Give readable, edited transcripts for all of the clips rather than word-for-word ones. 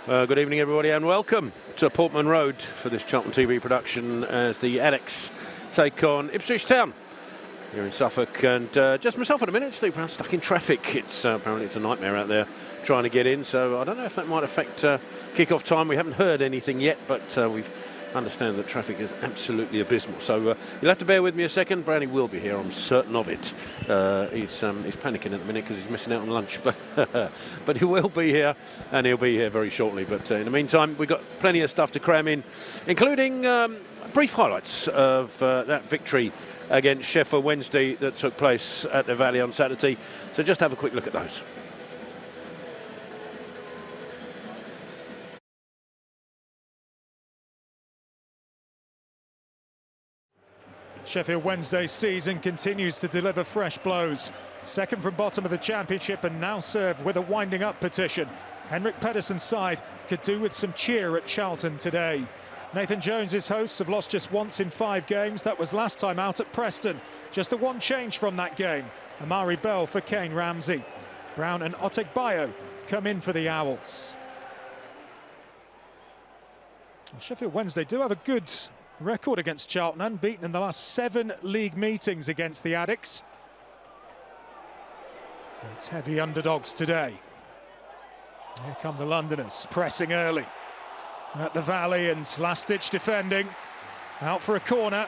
Good evening, everybody, and welcome to Portman Road for this Charlton TV production as the Addicts take on Ipswich Town here in Suffolk. And just myself at a minute, Steve Brown, stuck in traffic. Apparently it's a nightmare out there trying to get in, so I don't know if that might affect kick-off time. We haven't heard anything yet, but we understand that traffic is absolutely abysmal. So you'll have to bear with me a second. Brownie will be here, I'm certain of it. He's panicking at the minute because he's missing out on lunch, but he will be here, and he'll be here very shortly. But in the meantime, we've got plenty of stuff to cram in, including brief highlights of that victory against Sheffield Wednesday that took place at the Valley on Saturday. So just have a quick look at those. Sheffield Wednesday's season continues to deliver fresh blows. Second from bottom of the championship and now served with a winding up petition. Henrik Pedersen's side could do with some cheer at Charlton today. Nathan Jones's hosts have lost just once in 5 games. That was last time out at Preston. Just the one change from that game. Amari Bell for Kane Ramsey. Brown and Otegbayo come in for the Owls. Well, Sheffield Wednesday do have a good record against Charlton, unbeaten in the last 7 league meetings against the Addicts. It's heavy underdogs today. Here come the Londoners, pressing early at the Valley and last-ditch defending. Out for a corner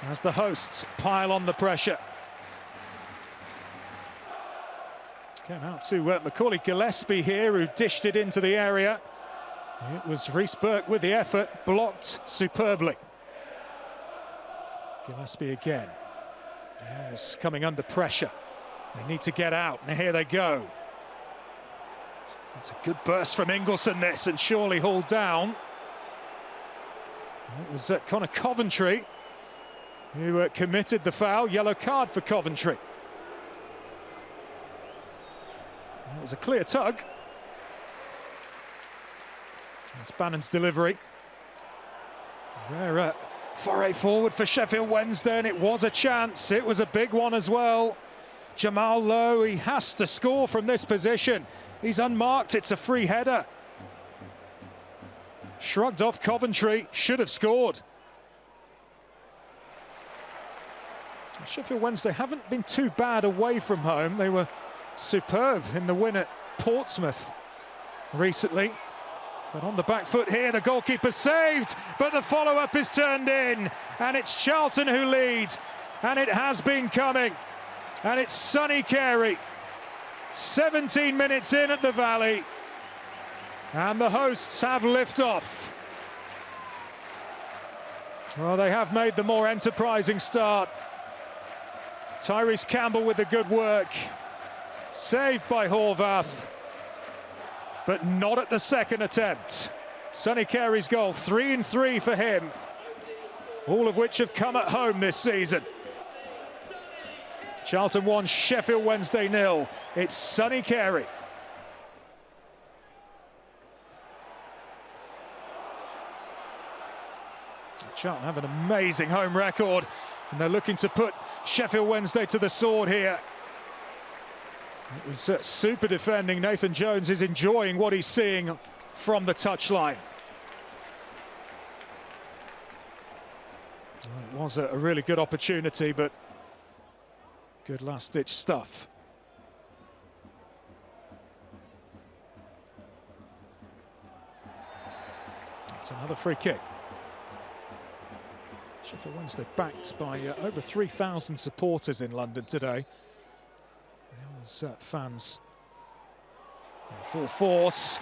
as the hosts pile on the pressure. Came out to Macaulay Gillespie here, who dished it into the area. It was Rhys Burke with the effort, blocked superbly. Gillespie again. Is coming under pressure. They need to get out, and here they go. It's a good burst from Ingleson, this, and surely hauled down. It was Connor Coventry who committed the foul. Yellow card for Coventry. It was a clear tug. It's Bannon's delivery. Rare foray forward for Sheffield Wednesday, and it was a chance. It was a big one as well. Jamal Lowe, he has to score from this position. He's unmarked, it's a free header. Shrugged off Coventry, should have scored. Sheffield Wednesday haven't been too bad away from home. They were superb in the win at Portsmouth recently. But on the back foot here, the goalkeeper saved, but the follow-up is turned in, and it's Charlton who lead, and it has been coming, and it's Sonny Carey, 17 minutes in at the Valley, and the hosts have liftoff. Well, they have made the more enterprising start. Tyrese Campbell with the good work, saved by Horvath, but not at the second attempt. Sonny Carey's goal, 3-3 for him, all of which have come at home this season. Charlton 1, Sheffield Wednesday 0. It's Sonny Carey. Charlton have an amazing home record, and they're looking to put Sheffield Wednesday to the sword here. It was super defending. Nathan Jones is enjoying what he's seeing from the touchline. It was a really good opportunity, but good last-ditch stuff. It's another free kick. Sheffield Wednesday backed by over 3,000 supporters in London today. Fans in full force,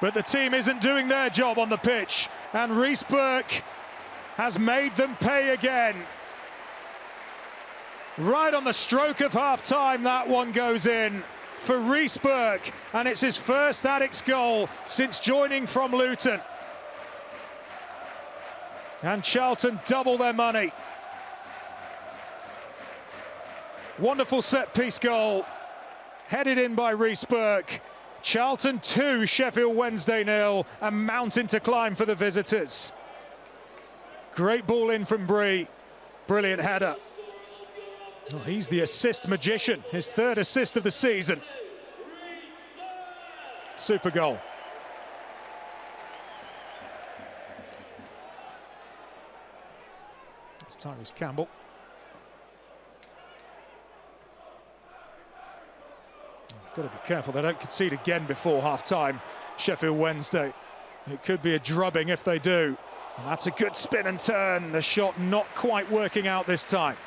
but the team isn't doing their job on the pitch, and Rhys Burke has made them pay again. Right on the stroke of half-time, that one goes in for Rhys Burke, and it's his first Addicts goal since joining from Luton. And Charlton double their money. Wonderful set-piece goal. Headed in by Rhys Burke. Charlton 2, Sheffield Wednesday 0, a mountain to climb for the visitors. Great ball in from Bree. Brilliant header. Oh, he's the assist magician, his 3rd assist of the season. Super goal. Tyrese Campbell. Got to be careful they don't concede again before half-time, Sheffield Wednesday. It could be a drubbing if they do. And that's a good spin and turn. The shot not quite working out this time.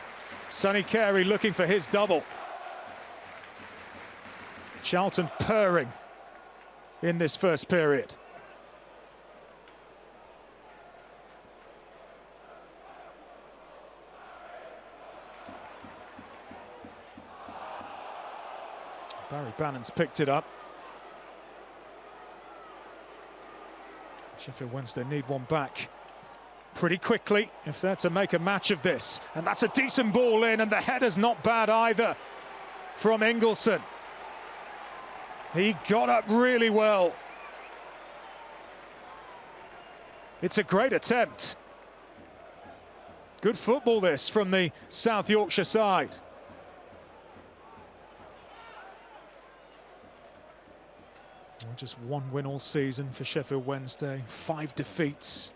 Sonny Carey looking for his double. Charlton purring in this first period. Barry Bannon's picked it up. Sheffield Wednesday need one back pretty quickly if they're to make a match of this. And that's a decent ball in, and the header's not bad either from Ingelsson. He got up really well. It's a great attempt. Good football this from the South Yorkshire side. Just one win all season for Sheffield Wednesday, 5 defeats.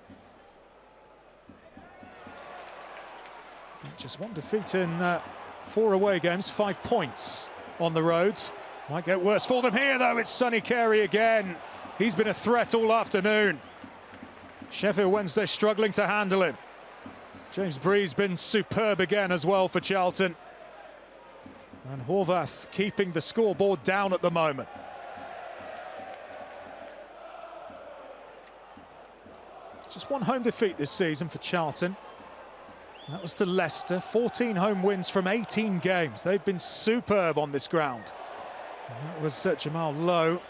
Just one defeat in 4 away games, 5 points on the roads. Might get worse for them here though, it's Sonny Carey again. He's been a threat all afternoon. Sheffield Wednesday struggling to handle him. James Bree's been superb again as well for Charlton. And Horvath keeping the scoreboard down at the moment. Just one home defeat this season for Charlton. That was to Leicester. 14 home wins from 18 games. They've been superb on this ground. And that was Jamal Lowe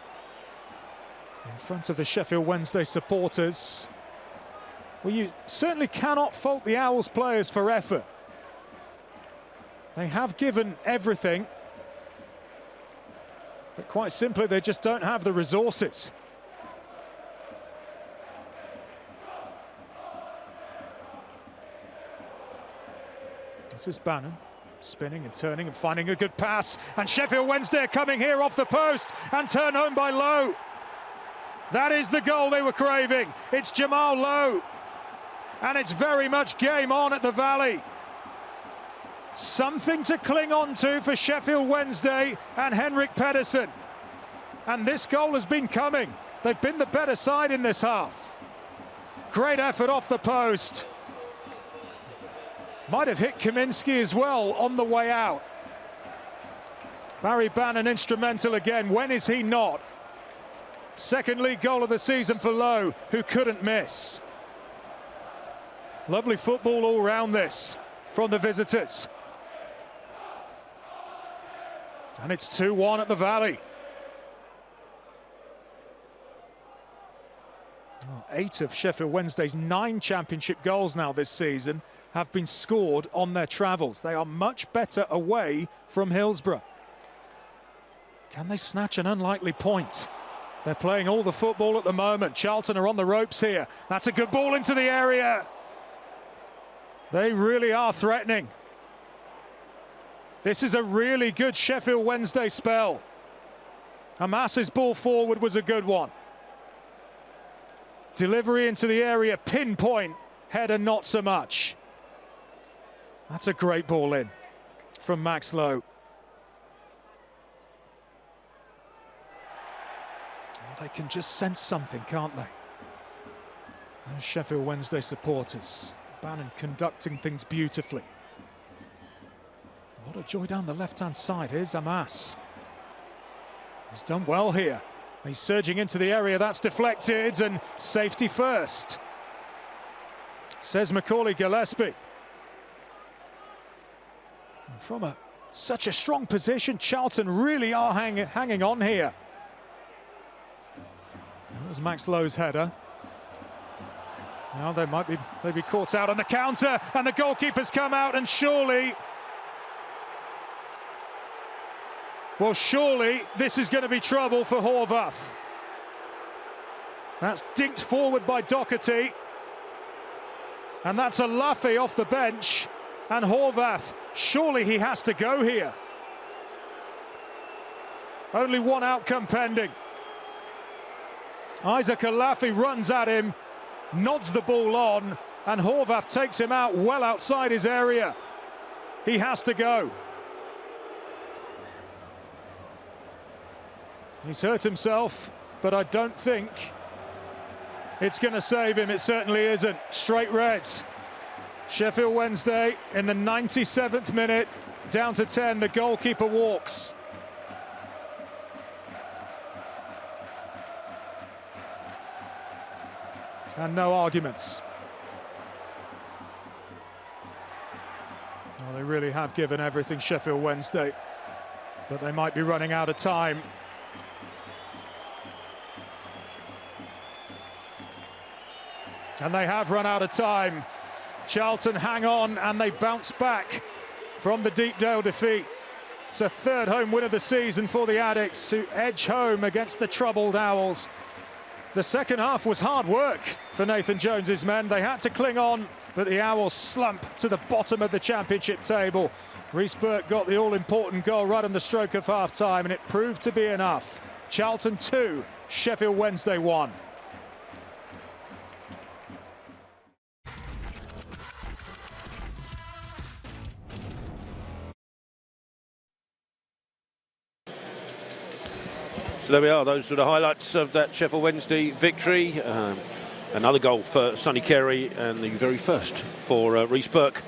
in front of the Sheffield Wednesday supporters. Well, you certainly cannot fault the Owls players for effort. They have given everything. But quite simply, they just don't have the resources. This is Bannon, spinning and turning and finding a good pass. And Sheffield Wednesday are coming here off the post and turned home by Lowe. That is the goal they were craving. It's Jamal Lowe. And it's very much game on at the Valley. Something to cling on to for Sheffield Wednesday and Henrik Pedersen. And this goal has been coming. They've been the better side in this half. Great effort off the post. Might have hit Kaminski as well on the way out. Barry Bannon instrumental again. When is he not? Second league goal of the season for Lowe, who couldn't miss. Lovely football all round this from the visitors. And it's 2-1 at the Valley. 8 of Sheffield Wednesday's 9 championship goals now this season have been scored on their travels. They are much better away from Hillsborough. Can they snatch an unlikely point? They're playing all the football at the moment. Charlton are on the ropes here. That's a good ball into the area. They really are threatening. This is a really good Sheffield Wednesday spell. Hamas's ball forward was a good one. Delivery into the area, pinpoint, header not so much. That's a great ball in from Max Lowe. Oh, they can just sense something, can't they? Those Sheffield Wednesday supporters. Bannon conducting things beautifully. A lot of joy down the left-hand side. Here's Hamas. He's done well here. He's surging into the area, that's deflected, and safety first, says Macaulay Gillespie. And from such a strong position, Charlton really are hanging on here. That was Max Lowe's header. Now they might be caught out on the counter, and the goalkeeper's come out, and surely this is going to be trouble for Horvath. That's dinked forward by Doherty. And that's a Laffy off the bench. And Horvath, surely he has to go here. Only one outcome pending. Isaac Alafi runs at him, nods the ball on, and Horvath takes him out well outside his area. He has to go. He's hurt himself, but I don't think it's going to save him. It certainly isn't. Straight reds. Sheffield Wednesday in the 97th minute, down to 10. The goalkeeper walks. And no arguments. Well, they really have given everything, Sheffield Wednesday, but they might be running out of time. And they have run out of time. Charlton hang on and they bounce back from the Deepdale defeat. It's a third home win of the season for the Addicts, who edge home against the troubled Owls. The second half was hard work for Nathan Jones's men. They had to cling on, but the Owls slump to the bottom of the championship table. Rhys Burke got the all-important goal right on the stroke of half-time, and it proved to be enough. Charlton 2, Sheffield Wednesday 1. So there we are, those were the highlights of that Sheffield Wednesday victory. Another goal for Sonny Carey and the very first for Rhys Burke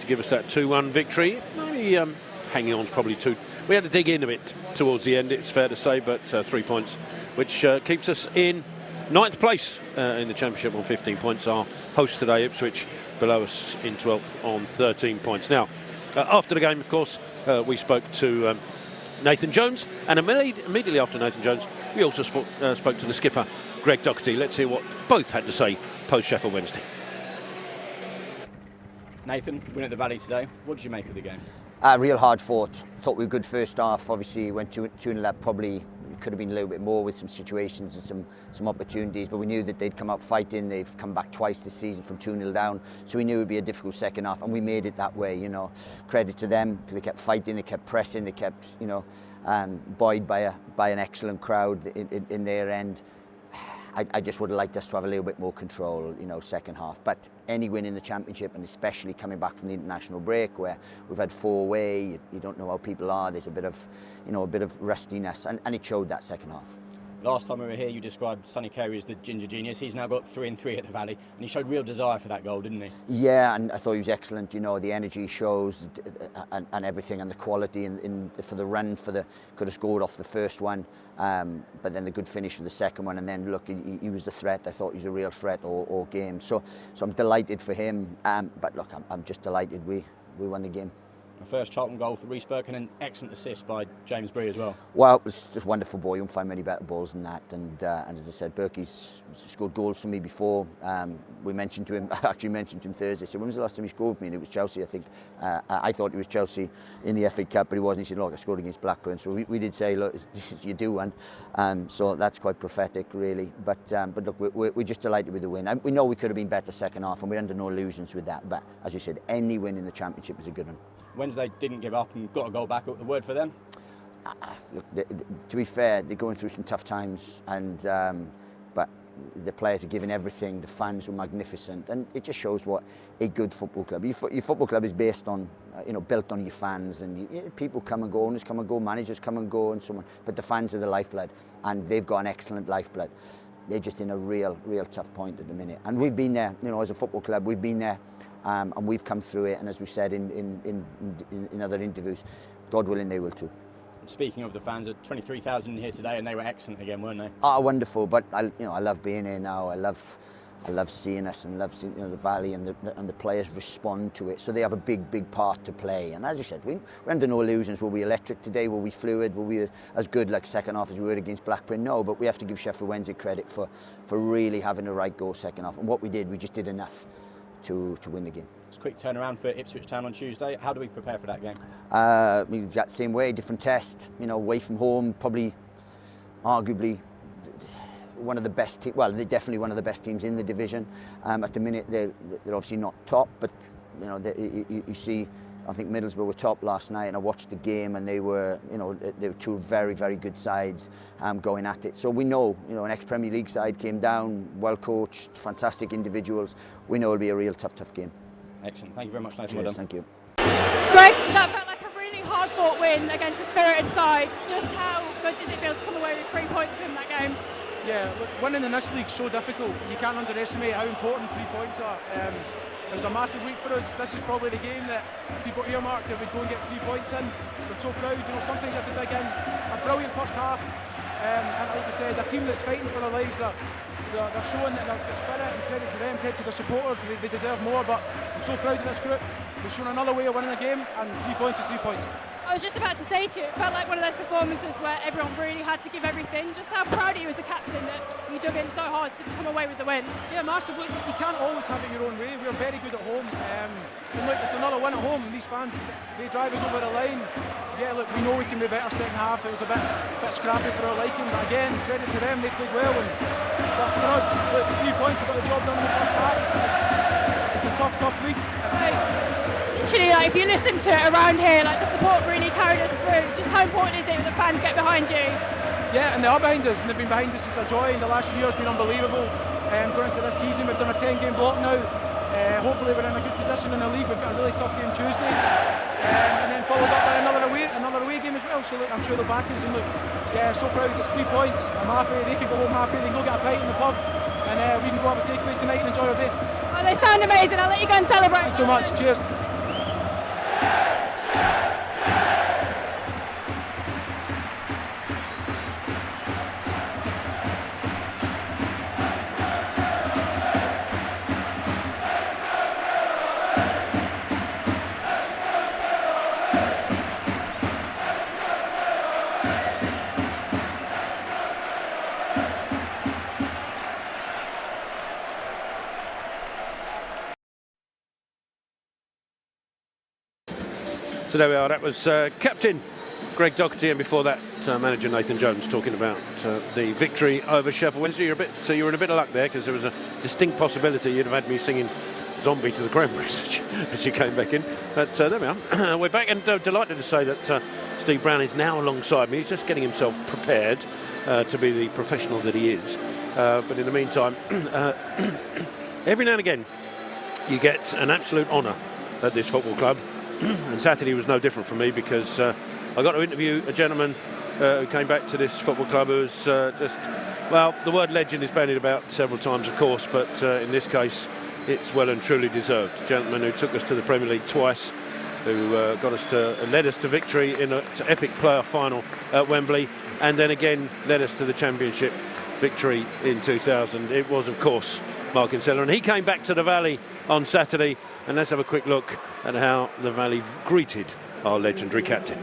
to give us that 2-1 victory. Maybe hanging on is probably too... We had to dig in a bit towards the end, it's fair to say, but 3 points, which keeps us in 9th place in the Championship on 15 points. Our host today, Ipswich, below us in 12th on 13 points. Now, after the game, of course, we spoke to Nathan Jones, and immediately after Nathan Jones, we also spoke to the skipper, Greg Docherty. Let's hear what both had to say post-Sheffield Wednesday. Nathan, win at the Valley today. What did you make of the game? Real hard fought. Thought we were good first half. Obviously, went 2-0 up. Probably could have been a little bit more with some situations and some opportunities, but we knew that they'd come out fighting. They've come back twice this season from 2-0 down, so we knew it would be a difficult second half, and we made it that way. You know, credit to them because they kept fighting, they kept pressing, they kept, you know, buoyed by an excellent crowd in their end. I just would have liked us to have a little bit more control, you know, second half. But any win in the Championship, and especially coming back from the international break where we've had 4 away, you don't know how people are. There's a bit of, you know, a bit of rustiness, and it showed that second half. Last time we were here, you described Sonny Carey as the ginger genius. He's now got 3 and 3 at the Valley, and he showed real desire for that goal, didn't he? Yeah, and I thought he was excellent. You know, the energy shows and everything, and the quality for the run, could have scored off the first one, but then the good finish for the second one, and then look, he was the threat. I thought he was a real threat all game. So I'm delighted for him. But look, I'm just delighted we won the game. The first Charlton goal for Rhys Burke and an excellent assist by James Bree as well. Well, it was just wonderful ball. You don't find many better balls than that. And as I said, Burke's scored goals for me before. We mentioned to him, I actually mentioned to him Thursday. I said, when was the last time he scored for me? And it was Chelsea, I think. I thought it was Chelsea in the FA Cup, but he wasn't. He said, look, I scored against Blackburn. So we did say, look, you do one. So that's quite prophetic, really. But look, we're just delighted with the win. We know we could have been better second half, and we're under no illusions with that. But as you said, any win in the Championship is a good one. Wednesday didn't give up and got a goal back. The word for them? Look, to be fair, they're going through some tough times, and but the players are giving everything. The fans were magnificent, and it just shows what a good football club. Your football club is based on, built on your fans, and people come and go, owners come and go, managers come and go, and so on. But the fans are the lifeblood, and they've got an excellent lifeblood. They're just in a real tough point at the minute, and we've been there. As a football club, we've been there. And we've come through it, and as we said in other interviews, God willing, they will too. Speaking of the fans, there were 23,000 here today, and they were excellent again, weren't they? Oh, wonderful! But I love being here now. I love seeing us, and love seeing the Valley and the players respond to it. So they have a big part to play. And as you said, we're under no illusions. Were we electric today? Were we fluid? Were we as good like second half as we were against Blackburn? No, but we have to give Sheffield Wednesday credit for really having the right goal second half. And what we did, we just did enough to win the game. It's a quick turnaround for Ipswich Town on Tuesday. How do we prepare for that game? That same way, different test. Away from home, probably, arguably, one of the best. Well, they're definitely one of the best teams in the division. At the minute, they're obviously not top, but you see I think Middlesbrough were top last night, and I watched the game, and they were two very, very good sides going at it. So we know, an ex-Premier League side came down, well coached, fantastic individuals. We know it'll be a real tough game. Excellent. Thank you very much, Nathan. Cheers, thank you. Greg, that felt like a really hard-fought win against a spirited side. Just how good does it feel to come away with 3 points from that game? Yeah, look, winning in this league is so difficult. You can't underestimate how important 3 points are. It was a massive week for us. This is probably the game that people earmarked that we'd go and get 3 points in. So I'm so proud. Sometimes you have to dig in. A brilliant first half. And like you said, a team that's fighting for their lives. They're showing that they've got spirit, and credit to them, credit to their supporters. They deserve more, but I'm so proud of this group. We've shown another way of winning a game, and 3 points is 3 points. I was just about to say to you, it felt like one of those performances where everyone really had to give everything. Just how proud are you as a captain that you dug in so hard to come away with the win? Yeah, massively. You can't always have it your own way. We're very good at home. And look, it's another win at home. These fans, they drive us over the line. Yeah, look, we know we can be better second half. It was a bit scrappy for our liking, but again, credit to them, they played well. But for us, look, 3 points, we got the job done in the first half. It's a tough week. Literally, if you listen to it around here, the support really carried us through. Just how important is it that the fans get behind you? Yeah, and they are behind us, and they've been behind us since I joined. The last year has been unbelievable. Going into this season, we've done a 10-game block now. Hopefully we're in a good position in the league. We've got a really tough game Tuesday, and then followed up by another away game as well. So look, I'm sure they'll back us, and look, yeah, so proud. It's 3 points. I'm happy. They can go home happy. They can go get a pint in the pub, and we can go have a takeaway tonight and enjoy our day. Oh, they sound amazing. I'll let you go and celebrate. Thanks so much. Cheers. So there we are. That was Captain Greg Docherty, and before that, manager Nathan Jones talking about the victory over Sheffield Wednesday. You were in a bit of luck there, because there was a distinct possibility you'd have had me singing "Zombie" to the Cranberries as you came back in. But there we are. We're back, and delighted to say that Steve Brown is now alongside me. He's just getting himself prepared to be the professional that he is. But in the meantime, every now and again, you get an absolute honour at this football club. And Saturday was no different for me, because I got to interview a gentleman who came back to this football club who was the word legend is bandied about several times, of course, but in this case it's well and truly deserved. A gentleman who took us to the Premier League twice, who led us to victory in an epic playoff final at Wembley, and then again led us to the Championship victory in 2000. It was, of course, Mark Kinsella, and he came back to the Valley on Saturday. And let's have a quick look at how the Valley greeted our legendary captain.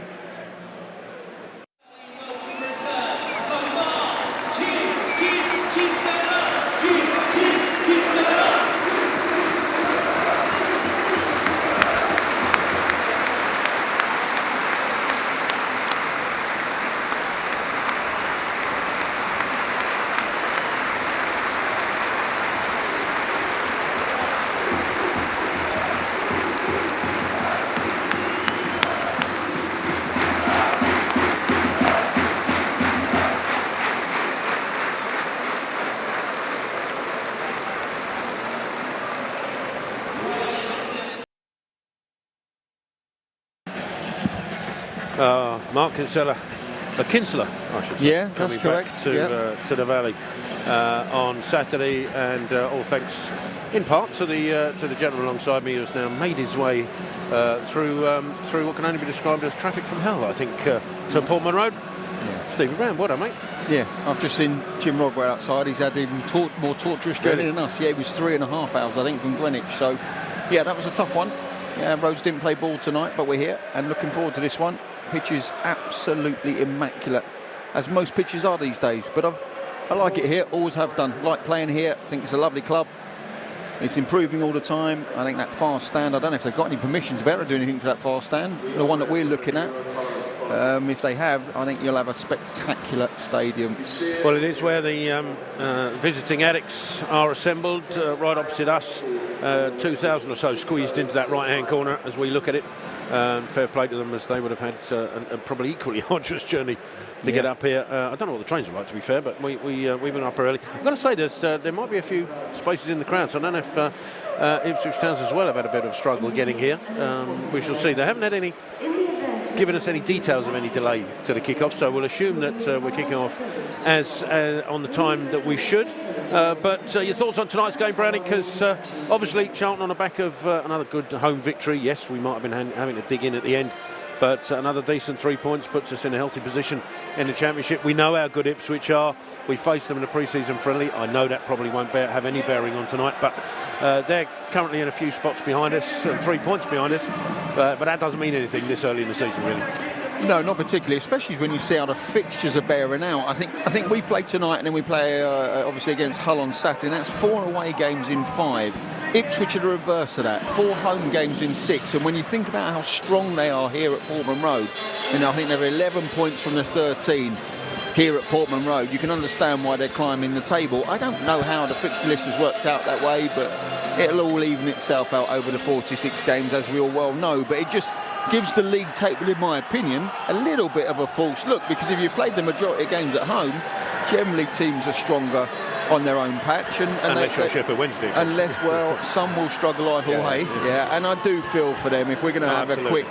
Mark Kinsella, I should say. Yeah, that's correct. To the Valley on Saturday, and all thanks in part to the gentleman alongside me, who's now made his way through what can only be described as traffic from hell, I think, to Portman Road. Yeah. Stephen Brown, well done, mate. Yeah, I've just seen Jim Rodwell outside. He's had even more torturous journey than us. Yeah, it was 3.5 hours, I think, from Greenwich. So, yeah, that was a tough one. Yeah, Rhodes didn't play ball tonight, but we're here and looking forward to this one. Pitch is absolutely immaculate, as most pitches are these days. But I like it here, always have done. Like playing here, I think it's a lovely club. It's improving all the time. I think that far stand, I don't know if they've got any permission to be able to do anything to that far stand, the one that we're looking at. If they have, I think you'll have a spectacular stadium. Well, it is where the visiting addicts are assembled, right opposite us. 2,000 or so squeezed into that right-hand corner as we look at it. Fair play to them, as they would have had a probably equally arduous journey to get up here. I don't know what the trains are like, to be fair, but we've been up early. I'm going to say there might be a few spaces in the crowd, so I don't know if Ipswich Towns as well have had a bit of struggle getting here. We shall see. They haven't had given us any details of any delay to the kick-off, so we'll assume that we're kicking off as on the time that we should. But your thoughts on tonight's game, Brownie? Because obviously Charlton on the back of another good home victory. Yes, we might have been having to dig in at the end, but another decent 3 points puts us in a healthy position in the Championship. We know how good Ipswich are. We faced them in a pre-season friendly. I know that probably won't have any bearing on tonight, but they're currently in a few spots behind us, 3 points behind us. But that doesn't mean anything this early in the season, really. No, not particularly, especially when you see how the fixtures are bearing out. I think we play tonight, and then we play obviously against Hull on Saturday, and that's 4 away games in 5. Ipswich are the reverse of that, 4 home games in 6. And when you think about how strong they are here at Portman Road, I think they're 11 points from the 13 here at Portman Road. You can understand why they're climbing the table. I don't know how the fixture list has worked out that way, but it'll all even itself out over the 46 games, as we all well know. But it just gives the league table, in my opinion, a little bit of a false look, because if you played the majority of games at home, generally teams are stronger on their own patch. Unless you're Sheffield Wednesday. Unless, well, some will struggle either way. Yeah, and I do feel for them. If we're going to have a quick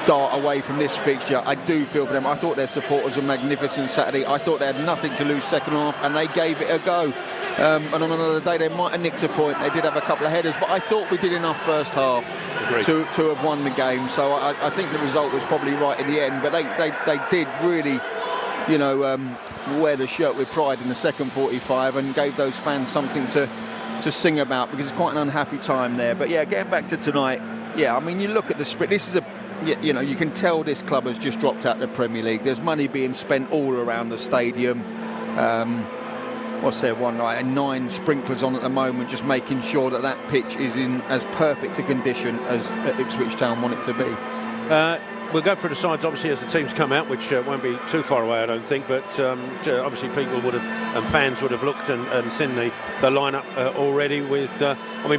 dart away from this fixture, I do feel for them. I thought their supporters were magnificent Saturday. I thought they had nothing to lose second half, and they gave it a go. And on another day, they might have nicked a point. They did have a couple of headers, but I thought we did enough first half to have won the game. So I think the result was probably right in the end. But they did really, wear the shirt with pride in the second 45 and gave those fans something to sing about, because it's quite an unhappy time there. But yeah, getting back to tonight, you look at the split. This is you can tell this club has just dropped out of the Premier League. There's money being spent all around the stadium. What's there, 9 sprinklers on at the moment, just making sure that pitch is in as perfect a condition as Ipswich Town want it to be. We'll go through the sides, obviously, as the teams come out, which won't be too far away, I don't think. But obviously, people would have, and fans would have looked and seen the lineup already. With,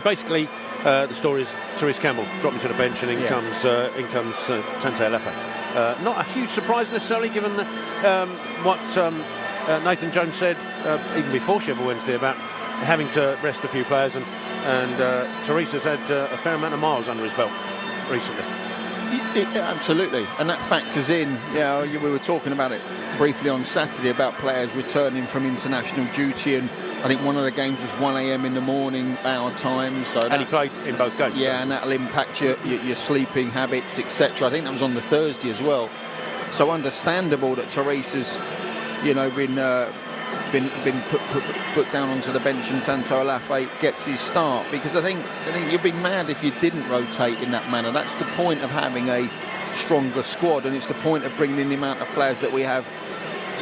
basically, the story is Therese Campbell dropping to the bench, and in comes Tante Alefe. Not a huge surprise necessarily, given what Nathan Jones said even before Sheffield Wednesday about having to rest a few players, and Therese has had a fair amount of miles under his belt recently. Absolutely, and that factors in. We were talking about it briefly on Saturday about players returning from international duty, and I think one of the games was 1 a.m. in the morning our time. And he played in both games. Yeah, and that'll impact your sleeping habits, etc. I think that was on the Thursday as well. So understandable that Therese has, been put down onto the bench, and Tanto Alefe gets his start, because I think you'd be mad if you didn't rotate in that manner. That's the point of having a stronger squad, and it's the point of bringing in the amount of players that we have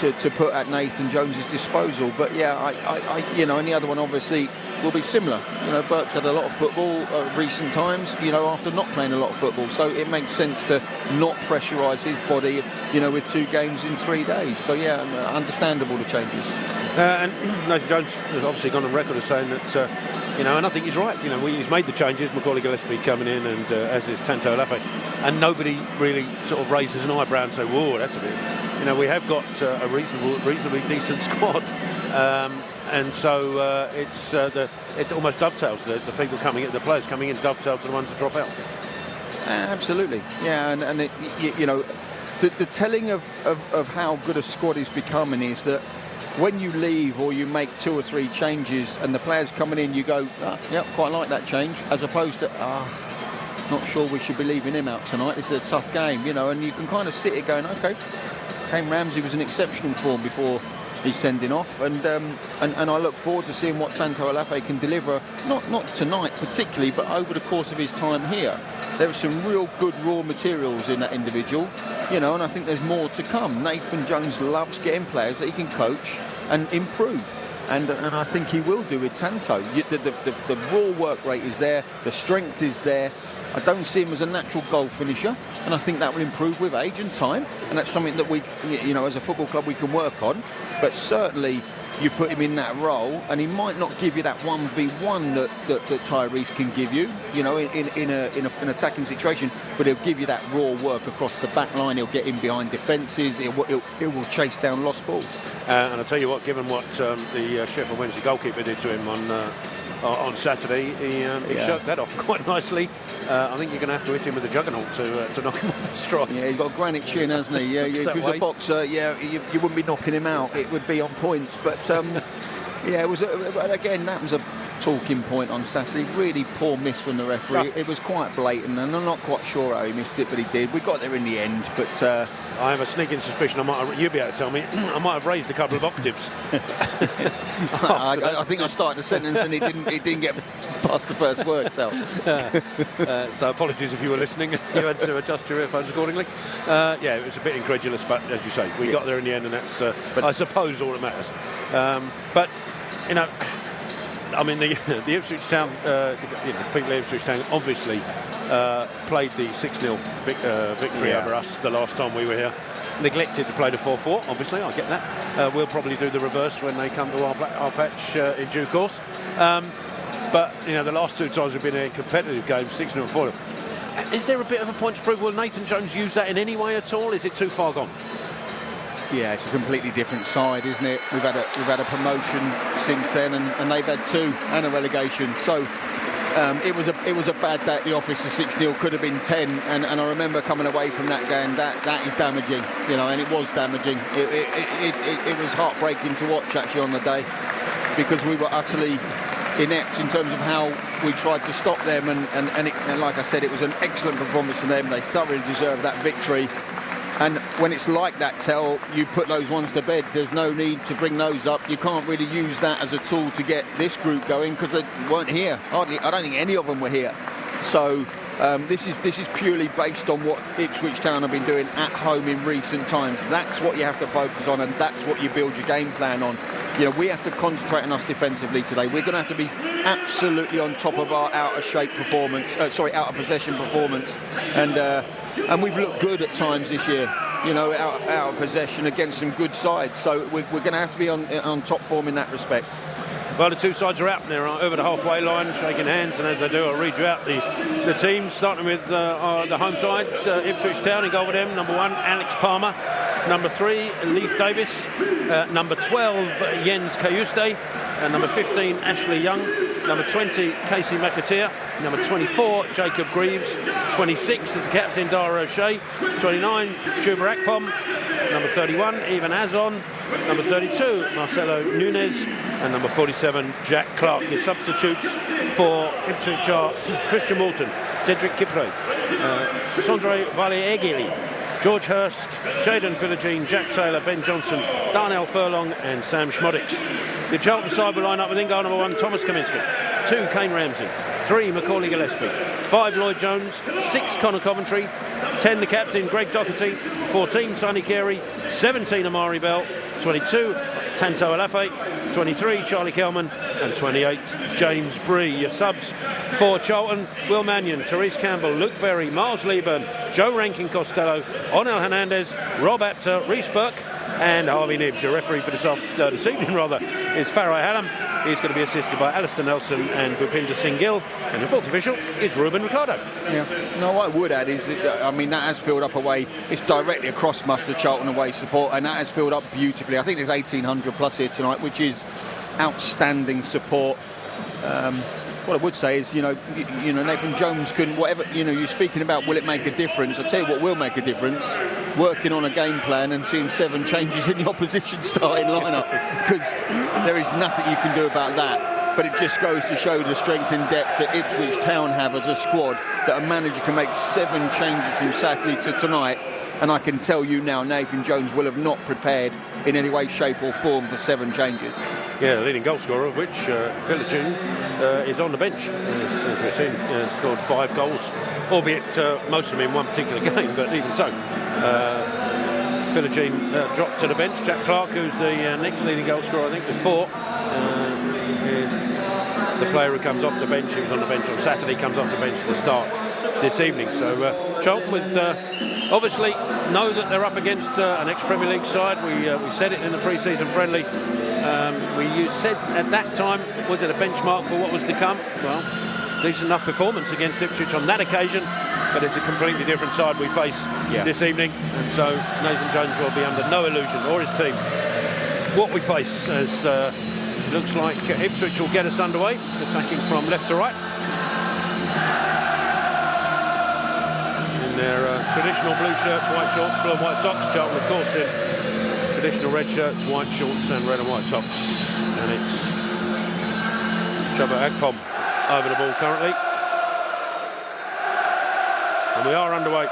to put at Nathan Jones's disposal. But and the other one obviously will be similar. Bert's had a lot of football recent times, after not playing a lot of football, so it makes sense to not pressurise his body, with 2 games in 3 days. So understandable the changes. And Nathan Jones has obviously gone on record as saying that, and I think he's right. He's made the changes. Macaulay Gillespie coming in, and as is Tanto Alefe, and nobody really sort of raises an eyebrow and say, "Whoa, that's a bit." We have got a reasonably decent squad, and so it almost dovetails. The people coming in, the players coming in, dovetail to the ones that drop out. Absolutely, and the telling of how good a squad is becoming is that when you leave or you make 2 or 3 changes and the players coming in, you go, quite like that change, as opposed to, not sure we should be leaving him out tonight. This is a tough game, and you can kind of sit here going, okay, Kane Ramsey was in exceptional form before he's sending off, and I look forward to seeing what Tanto Alefe can deliver, not tonight particularly, but over the course of his time here. There are some real good raw materials in that individual, and I think there's more to come. Nathan Jones loves getting players that he can coach and improve, and I think he will do with Tanto. The raw work rate is there, the strength is there, I don't see him as a natural goal finisher, and I think that will improve with age and time, and that's something that we, you know, as a football club we can work on. But certainly you put him in that role, and he might not give you that 1v1 that Tyrese can give you, you know, in an attacking situation, but he'll give you that raw work across the back line. He'll get in behind defences. He will chase down lost balls. And I'll tell you what, given what the Sheffield Wednesday goalkeeper did to him on Saturday, he shirked that off quite nicely. I think you're going to have to hit him with a juggernaut to knock him off his stride. Yeah, he's got a granite chin, hasn't he? Yeah, if he was a boxer, yeah, you wouldn't be knocking him out. It would be on points. But yeah, it was again, that was a talking point on Saturday. Really poor miss from the referee. It was quite blatant, and I'm not quite sure how he missed it, but he did. We got there in the end, but I have a sneaking suspicion you'll be able to tell me. I might have raised a couple of octaves. I think I started the sentence and it didn't get past the first word. So apologies if you were listening. You had to adjust your earphones accordingly. Yeah, it was a bit incredulous, but as you say, we got there in the end, and that's I suppose all that matters. But you know, I mean, the Ipswich Town, people at Ipswich Town obviously played the 6-0 victory over us the last time we were here. Neglected to play the 4-4, obviously, I get that. We'll probably do the reverse when they come to our patch in due course. But, you know, the last two times we've been in competitive games, 6-0 and 4-0. Is there a bit of a point to prove? Will Nathan Jones use that in any way at all? Is it too far gone? Yeah, it's a completely different side, isn't it? We've had a promotion since then, and they've had 2 and a relegation. So it was a bad day at the office. The 6-0 could have been 10, and I remember coming away from that game. That is damaging, you know, and it was damaging. It was heartbreaking to watch actually on the day, because we were utterly inept in terms of how we tried to stop them, and like I said, it was an excellent performance from them. They thoroughly deserved that victory. And when it's like that, you put those ones to bed. There's no need to bring those up. You can't really use that as a tool to get this group going, because they weren't here. Hardly, I don't think any of them were here. So this is purely based on what Ipswich Town have been doing at home in recent times. That's what you have to focus on, and that's what you build your game plan on. You know, we have to concentrate on us defensively today. We're going to have to be absolutely on top of our out of possession performance, and we've looked good at times this year, you know, out of possession against some good sides. So we're going to have to be on top form in that respect. Well, the two sides are out there, over the halfway line, shaking hands, and as they do, I'll read you out the teams, starting with the home side, Ipswich Town. In goal with them, number 1, Alex Palmer. Number 3, Leif Davis. Number 12, Jens Kayuste. Number 15, Ashley Young. Number 20, Casey McAteer. Number 24, Jacob Greaves. 26 is the captain, Dara O'Shea. 29, Juba Akpom. Number 31, Ivan Azon. Number 32, Marcelo Nunez. And number 47, Jack Clark. Your substitutes for Ipswich are Christian Moulton, Cedric Kipre, Sondre Valiegili, George Hurst, Jayden Philogene, Jack Taylor, Ben Johnson, Darnell Furlong and Sam Schmodix. The Charlton side will line up with in-goal number 1, Thomas Kaminski, 2, Kane Ramsey, 3, Macaulay Gillespie, 5, Lloyd Jones, 6, Connor Coventry, 10, the captain, Greg Doherty, 14, Sonny Carey, 17, Amari Bell, 22, Tanto Alafe, 23, Charlie Kelman, and 28, James Bree. Your subs for Charlton, Will Mannion, Therese Campbell, Luke Berry, Miles Leeburn, Joe Rankin Costello, Onel Hernandez, Rob Apter, Reece Burke, and Harvey Nibbs. Your referee for this evening is Farai Hallam. He's going to be assisted by Alistair Nelson and Bhupinder Singh Gill, and the fourth official is Ruben Ricardo. Yeah. No, what I would add is that, I mean, that has filled up away. It's directly across Mustard Charlton away support, and that has filled up beautifully. I think there's 1,800 plus here tonight, which is outstanding support. What I would say is, you know, Nathan Jones can, whatever, you know, you're speaking about, will it make a difference? I'll tell you what will make a difference: working on a game plan and seeing 7 changes in the opposition starting lineup, because there is nothing you can do about that. But it just goes to show the strength and depth that Ipswich Town have as a squad, that a manager can make 7 changes from Saturday to tonight. And I can tell you now, Nathan Jones will have not prepared in any way, shape or form for 7 changes. Yeah, the leading goal scorer, of which Philogene is on the bench. As we've seen, scored 5 goals, albeit most of them in one particular game, but even so. Philogene dropped to the bench. Jack Clark, who's the next leading goal scorer, I think, with 4, is the player who comes off the bench. He was on the bench on Saturday, comes off the bench to start this evening. So Charlton with obviously know that they're up against an ex-Premier League side. We said it in the pre-season friendly. We said at that time, was it a benchmark for what was to come? Well, decent enough performance against Ipswich on that occasion, but it's a completely different side we face this evening, and so Nathan Jones will be under no illusion, or his team, what we face, as it looks like Ipswich will get us underway, attacking from left to right. In their traditional blue shirts, white shorts, blue and white socks. Charlton, of course, in traditional red shirts, white shorts and red and white socks. And it's Chubba Akpom over the ball currently. And we are underway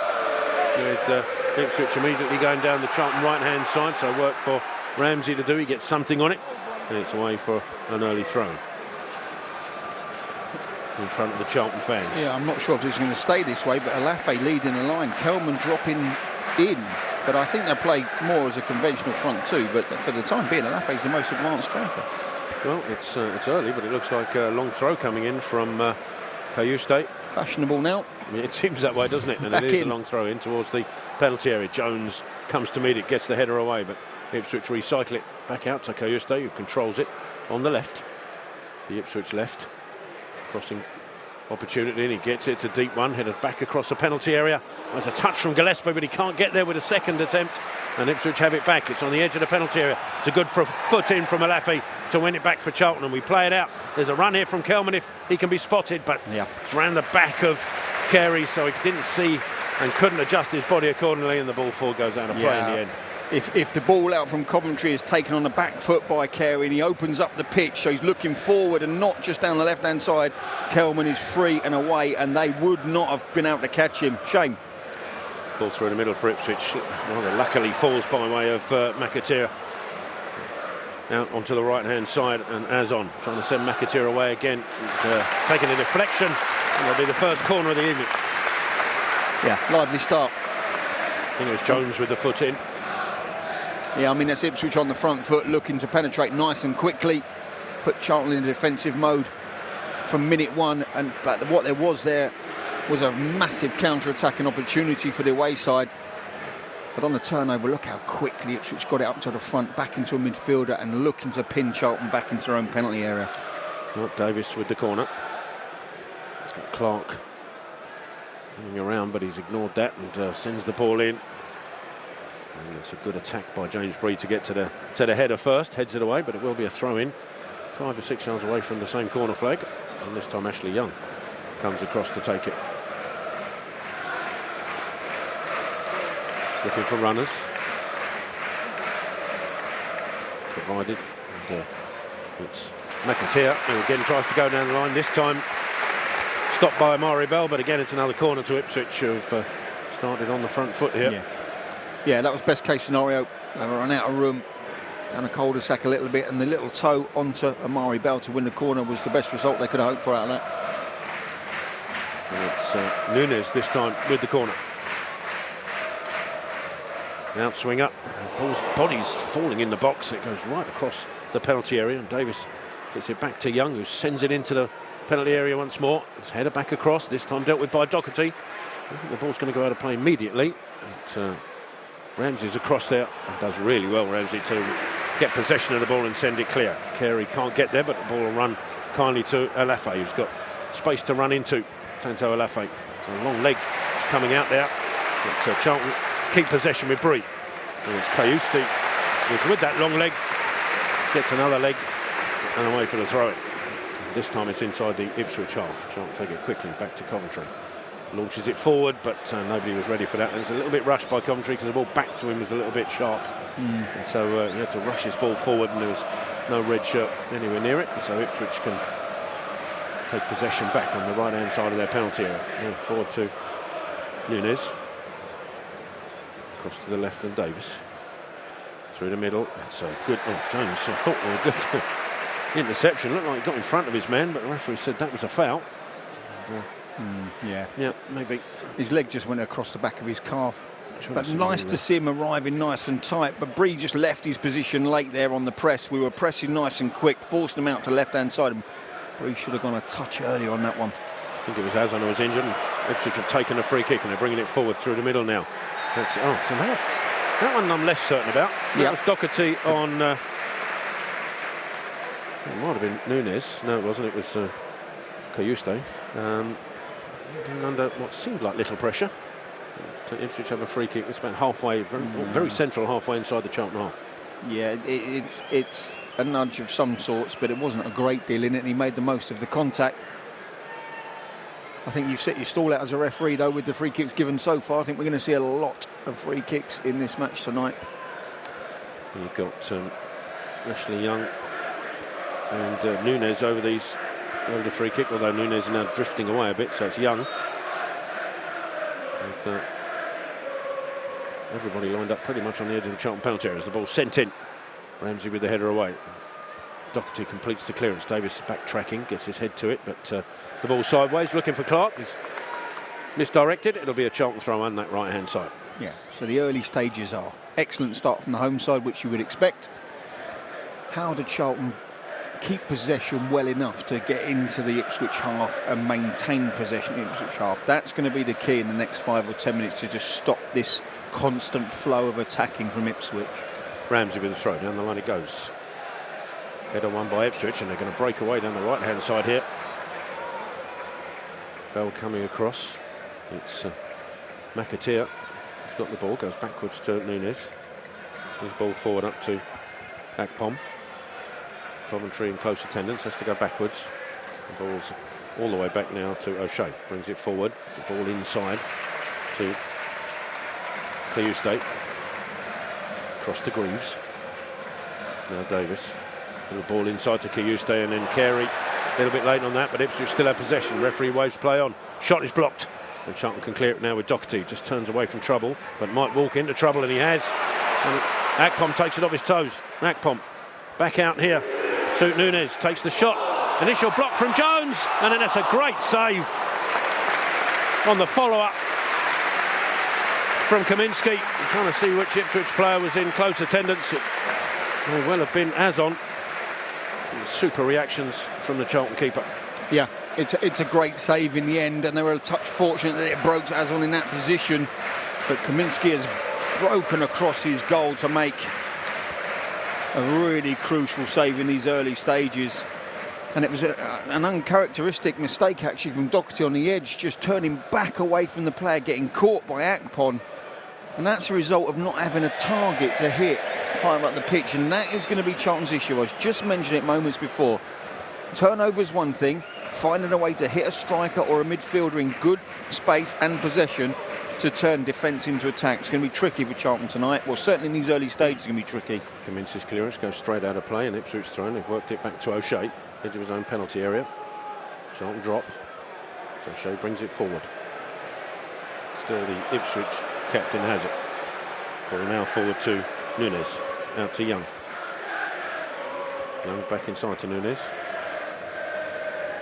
with Ipswich immediately going down the Charlton right-hand side. So work for Ramsey to do. He gets something on it. And it's away for an early throw in front of the Charlton fans. Yeah, I'm not sure if it's going to stay this way, but Alafe leading the line. Kelman dropping in. But I think they'll play more as a conventional front two. But for the time being, Alafe is the most advanced striker. Well, it's early, but it looks like a long throw coming in from Cayuste. Fashionable now. I mean, it seems that way, doesn't it? And Back it is in. a long throw in towards the penalty area. Jones comes to meet it, gets the header away, but Ipswich recycle it back out to Cayuste, who controls it on the left. The Ipswich left. Crossing opportunity, and he gets it. It's a deep one, headed back across the penalty area. There's a touch from Gillespie, but he can't get there with a second attempt, and Ipswich have it back. It's on the edge of the penalty area. It's a good foot in from Alafe to win it back for Charlton, and we play it out. There's a run here from Kelman if he can be spotted, but it's round the back of Carey, so he didn't see and couldn't adjust his body accordingly, and the ball forward goes out of play in the end. If the ball out from Coventry is taken on the back foot by Carey and he opens up the pitch, so he's looking forward and not just down the left-hand side, Kelman is free and away, and they would not have been able to catch him. Shame. Ball through the middle for Ipswich. Rather luckily falls by way of McAteer. Out onto the right-hand side, and Azon trying to send McAteer away again. And, taking a deflection, and it'll be the first corner of the evening. Yeah, lively start. I think it was Jones with the foot in. Yeah, I mean, that's Ipswich on the front foot, looking to penetrate nice and quickly, put Charlton in defensive mode from minute one. But what there was there was a massive counter-attacking opportunity for the away side. But on the turnover, look how quickly Ipswich got it up to the front, back into a midfielder, and looking to pin Charlton back into their own penalty area. Well, Davis with the corner. It's got Clark running around, but he's ignored that and sends the ball in. And it's a good attack by James Bree to get to the header first. Heads it away, but it will be a throw-in. 5 or 6 yards away from the same corner flag. And this time Ashley Young comes across to take it. He's looking for runners. Provided. And, it's McAteer, who again tries to go down the line. This time stopped by Amari Bell, but again it's another corner to Ipswich, who've started on the front foot here. Yeah, that was best case scenario. They were run out of room, down a cul-de-sac a little bit, and the little toe onto Amari Bell to win the corner was the best result they could have hoped for out of that. And it's Nunes this time with the corner. Outswing up, ball's body's falling in the box. It goes right across the penalty area, and Davis gets it back to Young, who sends it into the penalty area once more. It's headed back across, this time dealt with by Doherty. I think the ball's going to go out of play immediately. And, Ramsey's across there and does really well, Ramsey, to get possession of the ball and send it clear. Carey can't get there, but the ball will run kindly to Alafe, who's got space to run into. Tanto Alafe. It's a long leg coming out there. But Charlton keep possession with Bree. And it's Cayuste, who's with that long leg, gets another leg and away for the throw-in. This time it's inside the Ipswich half. Charlton take it quickly back to Coventry. Launches it forward, but nobody was ready for that. And it's a little bit rushed by Coventry because the ball back to him was a little bit sharp. And so he had to rush his ball forward, and there was no red shirt anywhere near it. So Ipswich can take possession back on the right-hand side of their penalty area. Yeah, forward to Nunes. Across to the left, and Davis. Through the middle. That's a good. Oh, Jones, I thought they were good. Interception. Looked like he got in front of his man, but the referee said that was a foul. Yeah, maybe. His leg just went across the back of his calf. But nice to see him arriving nice and tight. But Bree just left his position late there on the press. We were pressing nice and quick, forced him out to left-hand side. And Bree should have gone a touch earlier on that one. I think it was Azon who was injured. And Ipswich have taken a free kick and they're bringing it forward through the middle now. That's, so that one I'm less certain about. That was Doherty on... it might have been Nunes. No, it wasn't. It was Kayuste. Under what seemed like little pressure. Ipswich have a free kick. It's about halfway, very central, halfway inside the Charlton half. Yeah, it's a nudge of some sorts, but it wasn't a great deal in it, and he made the most of the contact. I think you've set your stall out as a referee, though, with the free kicks given so far. I think we're going to see a lot of free kicks in this match tonight. You've got Ashley Young and Nunes over the free kick, although Nunes is now drifting away a bit, so it's Young. With everybody lined up pretty much on the edge of the Charlton penalty area as the ball sent in. Ramsey with the header away. Doherty completes the clearance. Davis backtracking, gets his head to it, but the ball sideways, looking for Clark. He's misdirected. It'll be a Charlton throw on that right-hand side. Yeah, so the early stages are excellent start from the home side, which you would expect. How did Charlton keep possession well enough to get into the Ipswich half and maintain possession in the Ipswich half? That's going to be the key in the next 5 or 10 minutes to just stop this constant flow of attacking from Ipswich. Ramsey with the throw, down the line it goes. Header won by Ipswich, and they're going to break away down the right-hand side here. Bell coming across. It's McAteer. He's got the ball, goes backwards to Nunes. His ball forward up to Akpom. Coventry in close attendance, has to go backwards. The ball's all the way back now to O'Shea. Brings it forward, the ball inside to Kayuste. Across to Greaves. Now Davis. Little ball inside to Kayuste, and then Carey. A little bit late on that, but Ipswich still have possession. Referee waves play on. Shot is blocked. And Charlton can clear it now with Doherty. Just turns away from trouble, but might walk into trouble, and he has. And Akpom takes it off his toes. Akpom back out here. To Nunes, takes the shot. Initial block from Jones, and then that's a great save on the follow-up from Kaminski. I'm trying to see which Ipswich player was in close attendance. It may well have been Azon. Super reactions from the Charlton keeper. Yeah, it's a great save in the end, and they were a touch fortunate that it broke Azon in that position. But Kaminski has broken across his goal to make a really crucial save in these early stages. And it was an uncharacteristic mistake actually from Doherty on the edge, just turning back away from the player, getting caught by Akpom. And that's a result of not having a target to hit high up the pitch, and that is going to be Charlton's issue. I was just mentioning it moments before. Turnover is one thing, finding a way to hit a striker or a midfielder in good space and possession to turn defence into attack. It's going to be tricky for Charlton tonight. Well, certainly in these early stages it's going to be tricky. Kaminski's clearance goes straight out of play, and Ipswich thrown. They've worked it back to O'Shea, edge of his own penalty area. Charlton drop. So O'Shea brings it forward. Still the Ipswich captain has it. Ball now forward to Nunes, out to Young. Young back inside to Nunes.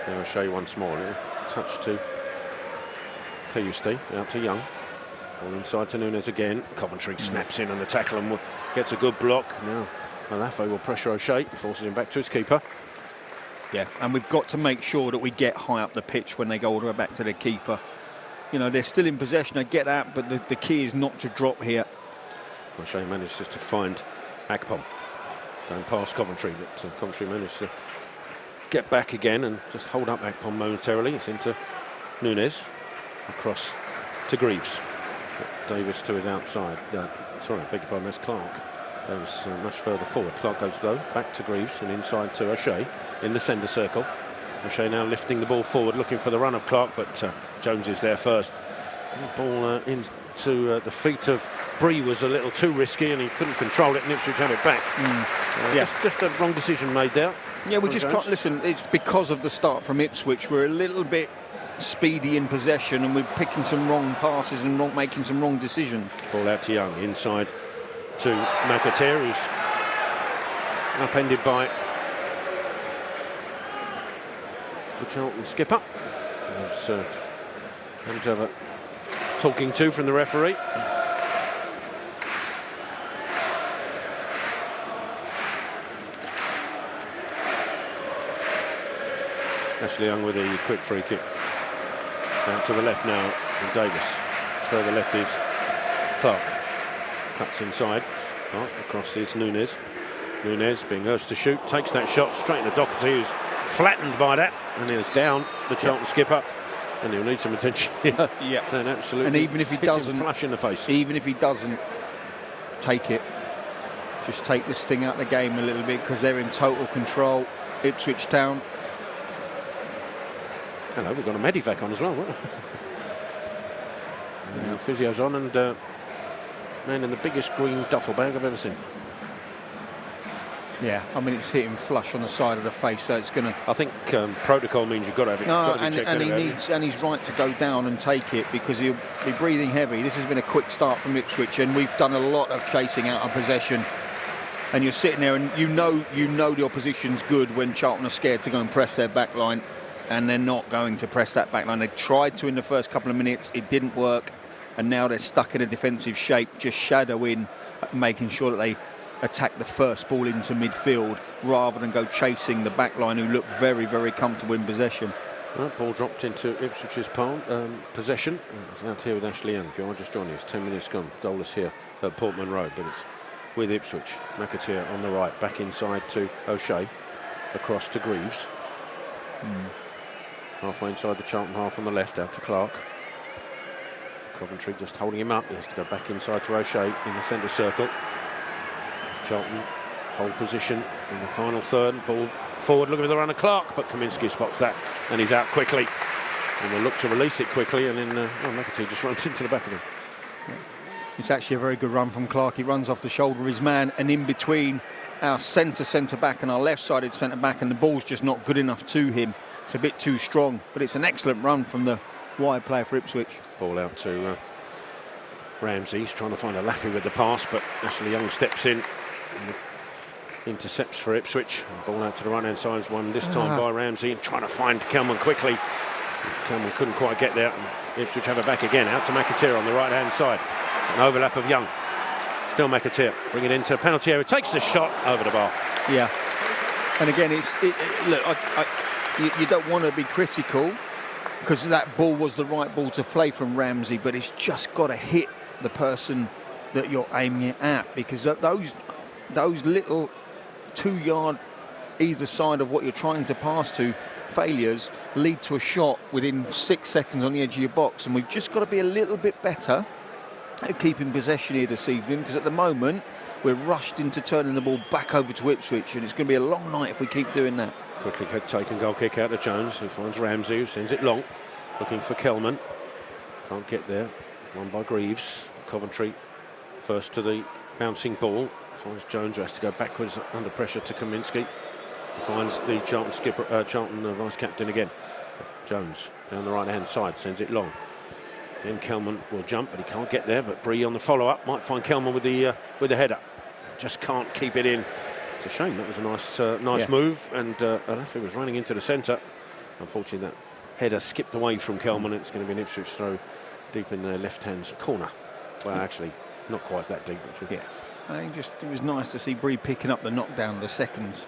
Now O'Shea once more. Touch to Kayuste, out to Young. Ball inside to Nunes again. Coventry snaps in on the tackle and gets a good block. Now Alafe will pressure O'Shea, forces him back to his keeper. Yeah, and we've got to make sure that we get high up the pitch when they go all the way back to their keeper. You know, they're still in possession, I get that, but the key is not to drop here. O'Shea manages to find Akpom going past Coventry, but Coventry managed to get back again and just hold up Akpom momentarily. It's into Nunes, across to Greaves. Davis to his outside. Sorry, I beg your pardon, that's Clark. Davis much further forward. Clark goes though, back to Greaves and inside to O'Shea in the centre circle. O'Shea now lifting the ball forward, looking for the run of Clark, but Jones is there first. The ball into the feet of Bree was a little too risky, and he couldn't control it, and Ipswich had it back. Just a wrong decision made there. Yeah, we just can't listen. It's because of the start from Ipswich. We're a little bit speedy in possession, and we're picking some wrong passes and making some wrong decisions. Ball out to Young, inside to McAteer, who's upended by the Charlton skipper. There's having to have a talking to from the referee. Ashley Young with a quick free kick. Out to the left now from Davis. Further left is Clark. Cuts inside. Right, across is Nunes. Nunes being urged to shoot, takes that shot straight into Doherty, who's flattened by that, and he's down the Charlton skipper, and he'll need some attention here. Yeah, and absolutely. And even if he doesn't, flush in the face. Even if he doesn't take it, just take the sting out of the game a little bit, because they're in total control. Ipswich Town. Hello, we've got a medivac on as well. Physio's on, and man in the biggest green duffel bag I've ever seen. Yeah, I mean, it's hitting flush on the side of the face, so it's going to... I think protocol means you've got to have it. No, got to be checked and he's right to go down and take it, because he'll be breathing heavy. This has been a quick start from Ipswich, and we've done a lot of chasing out of possession. And you're sitting there, and you know the opposition's good when Charlton are scared to go and press their back line, and they're not going to press that back line. They tried to in the first couple of minutes, it didn't work, and now they're stuck in a defensive shape, just shadow in, making sure that they attack the first ball into midfield rather than go chasing the back line, who look very, very comfortable in possession. Well, ball dropped into Ipswich's possession. It's out here with Ashley Young. If you are just joining us, 10 minutes gone. Goalless here at Portman Road, but it's with Ipswich. McAteer on the right, back inside to O'Shea, across to Greaves. Halfway inside the Charlton half on the left, out to Clark. Coventry just holding him up. He has to go back inside to O'Shea in the centre circle. Charlton hold position in the final third. Ball forward, looking for the runner Clark, but Kaminsky spots that, and he's out quickly. And they look to release it quickly, and then McAtee just runs into the back of him. It's actually a very good run from Clark. He runs off the shoulder of his man, and in between our centre back and our left-sided centre back, and the ball's just not good enough to him. It's a bit too strong, but it's an excellent run from the wide player for Ipswich. Ball out to Ramsey. He's trying to find a Laffey with the pass, but Ashley Young steps in. Intercepts for Ipswich. Ball out to the right-hand side is won this time by Ramsey, and trying to find Kelman quickly. Kelman couldn't quite get there, and Ipswich have it back again. Out to McAteer on the right-hand side. An overlap of Young. Still McAteer. Bring it into the penalty area. Takes the shot over the bar. Yeah. And again, look, you don't want to be critical, because that ball was the right ball to play from Ramsey, but it's just got to hit the person that you're aiming it at, because those little 2-yard either side of what you're trying to pass to failures lead to a shot within 6 seconds on the edge of your box. And we've just got to be a little bit better at keeping possession here this evening, because at the moment we're rushed into turning the ball back over to Ipswich, and it's going to be a long night if we keep doing that. Quickly taken goal kick out to Jones, who finds Ramsey, who sends it long, looking for Kelman. Can't get there. Won by Greaves. Coventry first to the bouncing ball. Finds Jones, who has to go backwards under pressure to Kaminsky. Finds the Charlton skipper, Charlton vice captain again. Jones down the right hand side, sends it long. Then Kelman will jump, but he can't get there. But Bree on the follow up might find Kelman with the header. Just can't keep it in. It's a shame. That was a nice move, and Laffey was running into the centre. Unfortunately, that header skipped away from Kelman. It's going to be an Ipswich throw deep in their left hand corner. Well, actually, not quite that deep. Actually. Yeah. I think it was nice to see Bree picking up the knockdown, the seconds,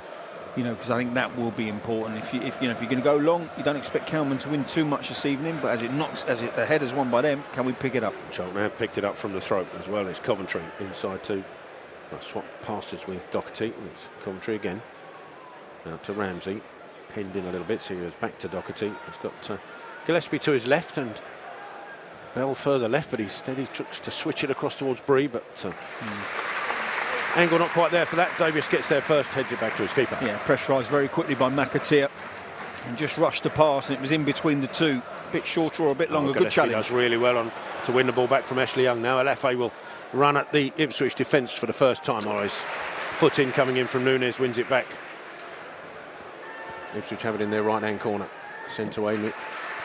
because I think that will be important. If you're going to go long, you don't expect Kelman to win too much this evening, but the header's won by them, can we pick it up? Charlton have picked it up from the throat as well. It's Coventry inside to swap passes with Doherty, and it's Coventry again. Out to Ramsey, pinned in a little bit, so he goes back to Doherty. He's got Gillespie to his left and Bell further left, but he's looks to switch it across towards Bree, but angle not quite there for that. Davies gets there first, heads it back to his keeper. Yeah, pressurised very quickly by McAteer and just rushed the pass, and it was in between the two. A bit shorter or a bit longer. Good challenge. Does really well to win the ball back from Ashley Young. Now Laffey will run at the Ipswich defence for the first time. His foot in, coming in from Nunes, wins it back. Ipswich have it in their right-hand corner. Sent away.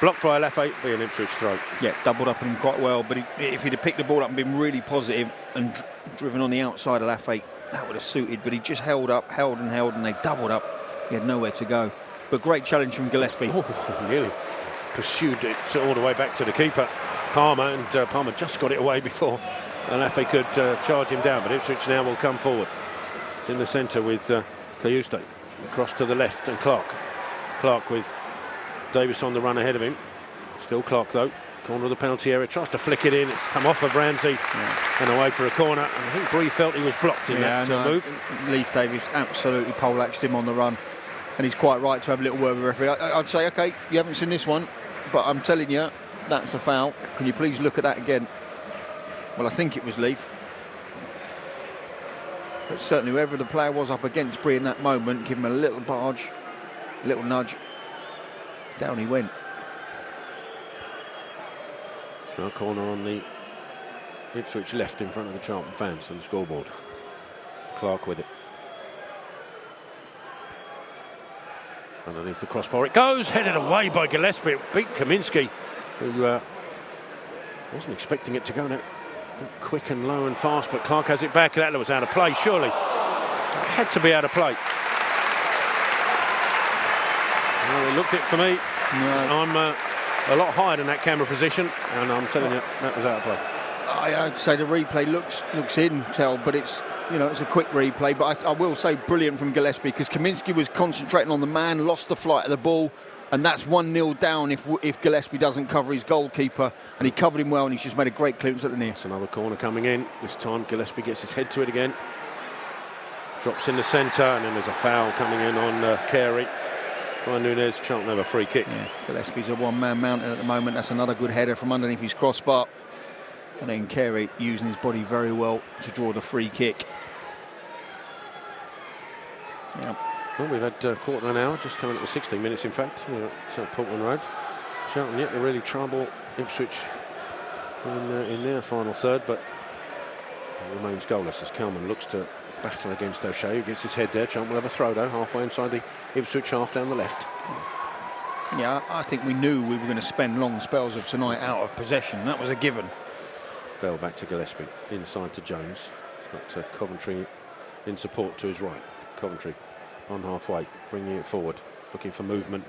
Blocked by Laffey, be an Ipswich throw. Yeah, doubled up on him quite well, but if he'd have picked the ball up and been really positive and driven on the outside of Laffey, that would have suited, but he just held, and they doubled up. He had nowhere to go. But great challenge from Gillespie. Oh, nearly pursued it all the way back to the keeper, Palmer, and Palmer just got it away before Laffey could charge him down, but Ipswich now will come forward. It's in the centre with Cayuste, across to the left, and Clark with Davis on the run ahead of him. Still Clark though. Corner of the penalty area, tries to flick it in. It's come off of Ramsey and away for a corner. And I think Bree felt he was blocked in that move. Leif Davis absolutely poleaxed him on the run, and he's quite right to have a little word with the referee. I'd say, okay, you haven't seen this one, but I'm telling you, that's a foul. Can you please look at that again? Well, I think it was Leif. But certainly whoever the player was up against Bree in that moment, give him a little barge, a little nudge. Down he went. Now corner on the Ipswich left in front of the Charlton fans on the scoreboard. Clark with it. Underneath the crossbar it goes, headed away by Gillespie. It beat Kaminski, who wasn't expecting it to go that quick and low and fast, but Clark has it back. That was out of play, surely. It had to be out of play. Well, they looked it for me. No. I'm a lot higher than that camera position, and I'm telling you, that was out of play. I'd say the replay looks in, but it's, you know, it's a quick replay. But I will say brilliant from Gillespie, because Kaminski was concentrating on the man, lost the flight of the ball, and that's 1-0 down if Gillespie doesn't cover his goalkeeper, and he covered him well, and he's just made a great clearance at the near. It's another corner coming in. This time Gillespie gets his head to it again. Drops in the centre, and then there's a foul coming in on Carey. Ryan Nunez, Charlton have a free kick. Yeah, Gillespie's a one-man mountain at the moment. That's another good header from underneath his crossbar. And then Carey using his body very well to draw the free kick. Yeah. Well, we've had a quarter of an hour, just coming up to 16 minutes, in fact, here at Portman Road. Charlton yet to really trouble Ipswich in their final third, but it remains goalless as Kelman looks to battle against O'Shea, who gets his head there. Charlton will have a throw, though, halfway inside the Ipswich half down the left. Yeah, I think we knew we were going to spend long spells of tonight out of possession. That was a given. Bell back to Gillespie, inside to Jones. It's got Coventry in support to his right. Coventry on halfway, bringing it forward, looking for movement.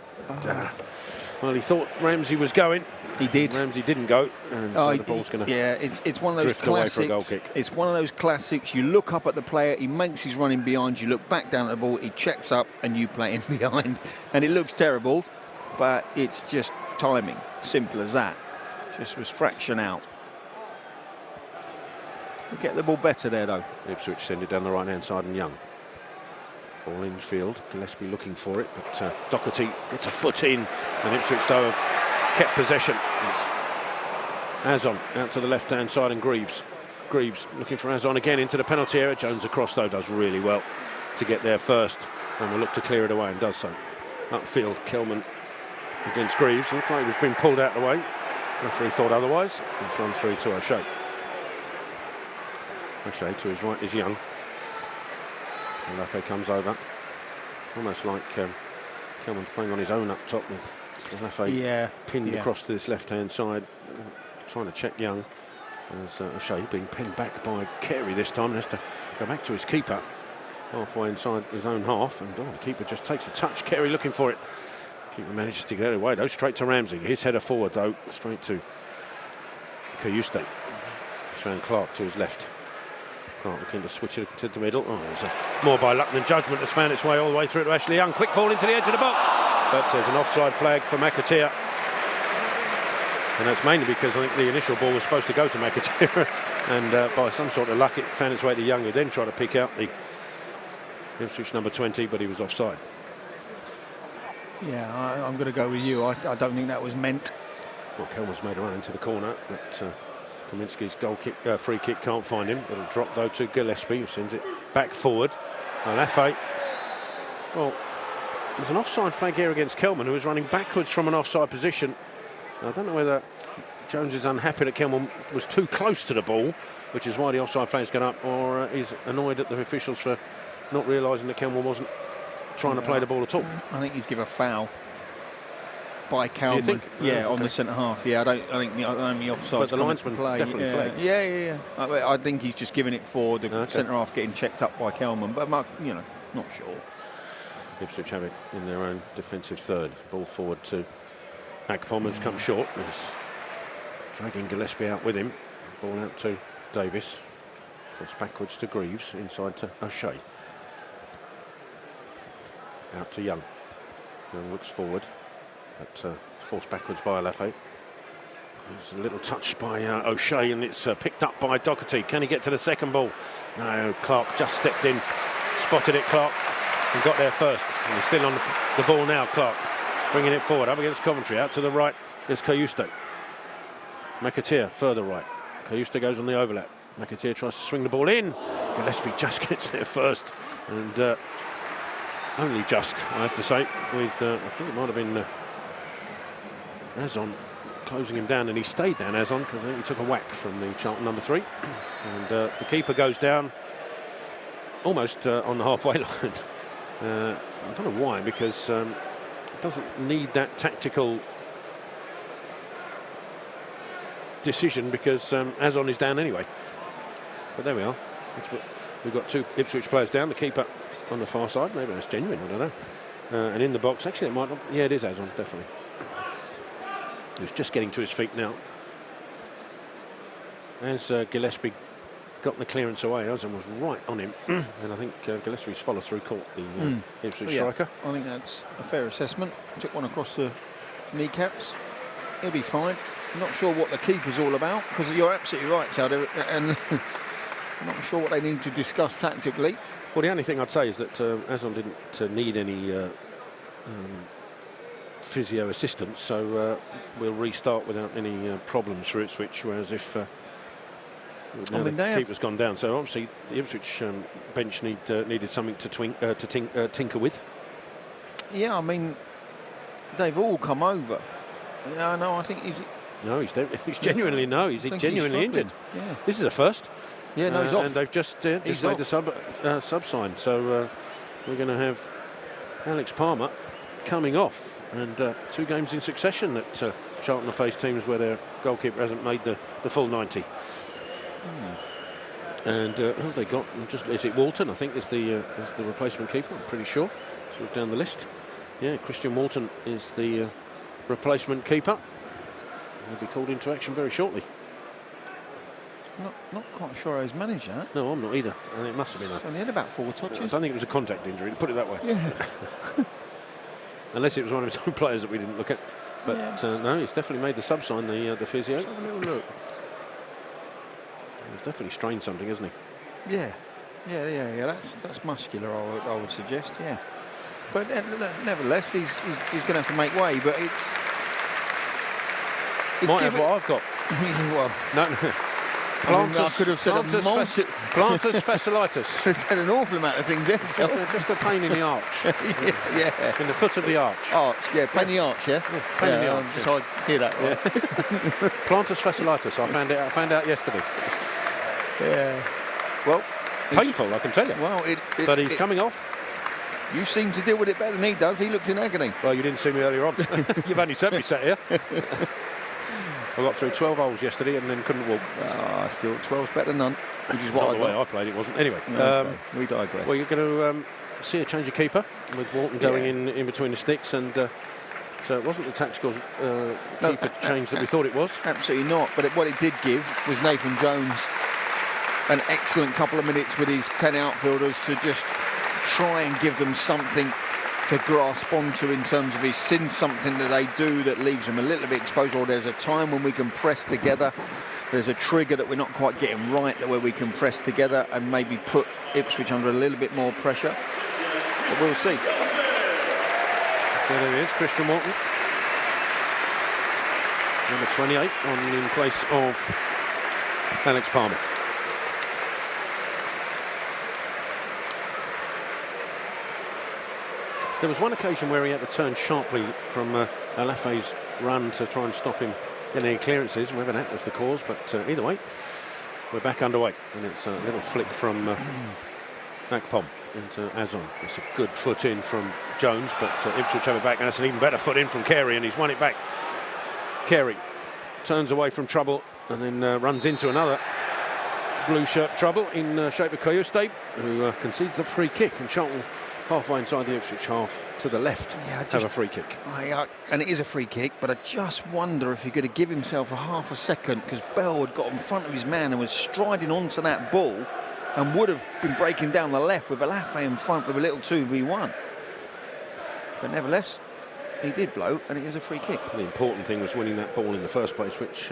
Well, he thought Ramsey was going. He did. Ramsey didn't go, and so the ball's going to it's one of those classics. Away for a goal kick. It's one of those classics. You look up at the player, he makes his running behind. You look back down at the ball, he checks up, and you play him behind. And it looks terrible, but it's just timing. Simple as that. Just was fraction out. We'll get the ball better there, though. Ipswich send it down the right-hand side, and Young. Ball in field, Gillespie looking for it, but Doherty gets a foot in, and Ipswich, though, have kept possession. It's Azon out to the left-hand side, and Greaves looking for Azon again into the penalty area. Jones across, though, does really well to get there first, and will look to clear it away, and does so. Upfield, Kelman against Greaves, and the play was being pulled out of the way. Referee thought otherwise. It's run through to O'Shea. O'Shea to his right is Young. And Lafay comes over, almost like Kelman's playing on his own up top with Lafay pinned across to this left-hand side, trying to check Young. As O'Shea being pinned back by Carey this time, and has to go back to his keeper, halfway inside his own half, and the keeper just takes a touch. Carey looking for it. Keeper manages to get it away, though, straight to Ramsey. His header forward, though, straight to Kayuste. It's found Clark to his left. Clark looking to switch it to the middle. Oh, there's more by luck than judgment. Has found its way all the way through to Ashley Young. Quick ball into the edge of the box. But there's an offside flag for McAteer. And that's mainly because I think the initial ball was supposed to go to McAteer. And by some sort of luck, it found its way to Young, who then tried to pick out the Ipswich number 20, but he was offside. Yeah, I'm going to go with you. I don't think that was meant. Well, Kelman's made a run into the corner, but Kaminski's goal kick, free kick can't find him. It'll drop, though, to Gillespie, who sends it back forward. Lafay. Well, there's an offside flag here against Kelman, who is running backwards from an offside position. I don't know whether Jones is unhappy that Kelman was too close to the ball, which is why the offside flag's gone up, or is annoyed at the officials for not realising that Kelman wasn't trying to play the ball at all. I think he's given a foul by Kelman. Do you think? Yeah, on the centre half. Yeah, I think the offside. But the linesman definitely flagged. Yeah. I think he's just giving it for the centre half getting checked up by Kelman. But not sure. Ipswich have it in their own defensive third. Ball forward to Akpom, who's come short. He's dragging Gillespie out with him. Ball out to Davis. It's backwards to Greaves, inside to O'Shea. Out to Young. Young looks forward, but forced backwards by Lafay. There's a little touch by O'Shea, and it's picked up by Doherty. Can he get to the second ball? No, Clark just stepped in, spotted it, Clark, and got there first. And he's still on the ball now, Clark, bringing it forward, up against Coventry, out to the right is Kayuste. McAteer, further right. Kayuste goes on the overlap. McAteer tries to swing the ball in. Gillespie just gets there first, and only just, I have to say, with, I think it might have been Azon closing him down, and he stayed down, Azon, because I think he took a whack from the Charlton number 3. And the keeper goes down almost on the halfway line. I don't know why, because it doesn't need that tactical decision, because Azon is down anyway. But there we are. We've got 2 Ipswich players down. The keeper on the far side. Maybe that's genuine, I don't know. And in the box, actually, it might not. Yeah, it is Azon, definitely. He's just getting to his feet now. As Gillespie got the clearance away, Azon was right on him. And I think Gillespie's follow-through caught the Ipswich striker. I think that's a fair assessment. Took one across the kneecaps. He'll be fine. I'm not sure what the keeper's all about, because you're absolutely right, Chad, and I'm not sure what they need to discuss tactically. Well, the only thing I'd say is that Azon didn't need any physio assistance, so we'll restart without any problems for Ipswich, whereas if the keeper's gone down, so obviously the Ipswich bench needed something to tinker with. Yeah, I mean, they've all come over. Yeah, no, I think he's... No, he's genuinely genuinely injured. Yeah. This is a first. Yeah, no, he's off. And they've just made the sub sign. So we're going to have Alex Palmer coming off, and 2 games in succession that Charlton have faced teams where their goalkeeper hasn't made the full 90. And who have they got? Is it Walton? I think is the replacement keeper. I'm pretty sure. Let's look down the list. Yeah, Christian Walton is the replacement keeper. He'll be called into action very shortly. Not quite sure how he's managed that. No, I'm not either. And it must have been that. Only had about 4 touches. I don't think it was a contact injury, let's put it that way. Yeah. Unless it was one of his own players that we didn't look at. But no, he's definitely made the sub sign, the physio. Let's have a little look. He's definitely strained something, hasn't he? Yeah. That's muscular, I would suggest. Yeah. But nevertheless, he's going to have to make way. But it's might have what I've got. Well, No. I could have said plantar fasciitis. I've said an awful amount of things there. Just a pain in the arch. Yeah. In the foot of the arch. Arch, yeah, pain in the arch, yeah. Pain in the arch. So I hear that, right? Plantar fasciitis. I found out yesterday. Yeah. Well, painful, I can tell you. Well, but he's coming off. You seem to deal with it better than he does. He looks in agony. Well, you didn't see me earlier on. You've only sent me sat here. I got through 12 holes yesterday and then couldn't walk. Still 12's better than none, which is what the way I played it wasn't. Anyway, okay. We digress. Well, you're going to see a change of keeper with Walton going in between the sticks, and so it wasn't the tactical keeper change that we thought it was. Absolutely not. But what it did give was Nathan Jones an excellent couple of minutes with his 10 outfielders to just try and give them something to grasp onto in terms of his sin, something that they do that leaves them a little bit exposed, or there's a time when we can press together, there's a trigger that we're not quite getting right, that where we can press together and maybe put Ipswich under a little bit more pressure. But we'll see. So there he is, Christian Walton, number 28, in place of Alex Palmer. There was one occasion where he had to turn sharply from Alafe's run to try and stop him getting any clearances, whether that was the cause, but either way, we're back underway, and it's a little flick from Akpom into Azon. It's a good foot in from Jones, but Ipswich have it back, and it's an even better foot in from Carey, and he's won it back. Carey turns away from trouble and then runs into another blue shirt trouble in shape of Kayuste, who concedes the free kick, and Charlton halfway inside the Ipswich half to the left have a free kick. And it is a free kick, but I just wonder if he could have given himself a half a second, because Bell had got in front of his man and was striding onto that ball and would have been breaking down the left with Alafe in front with a little 2v1. But nevertheless, he did blow, and it is a free kick. The important thing was winning that ball in the first place, which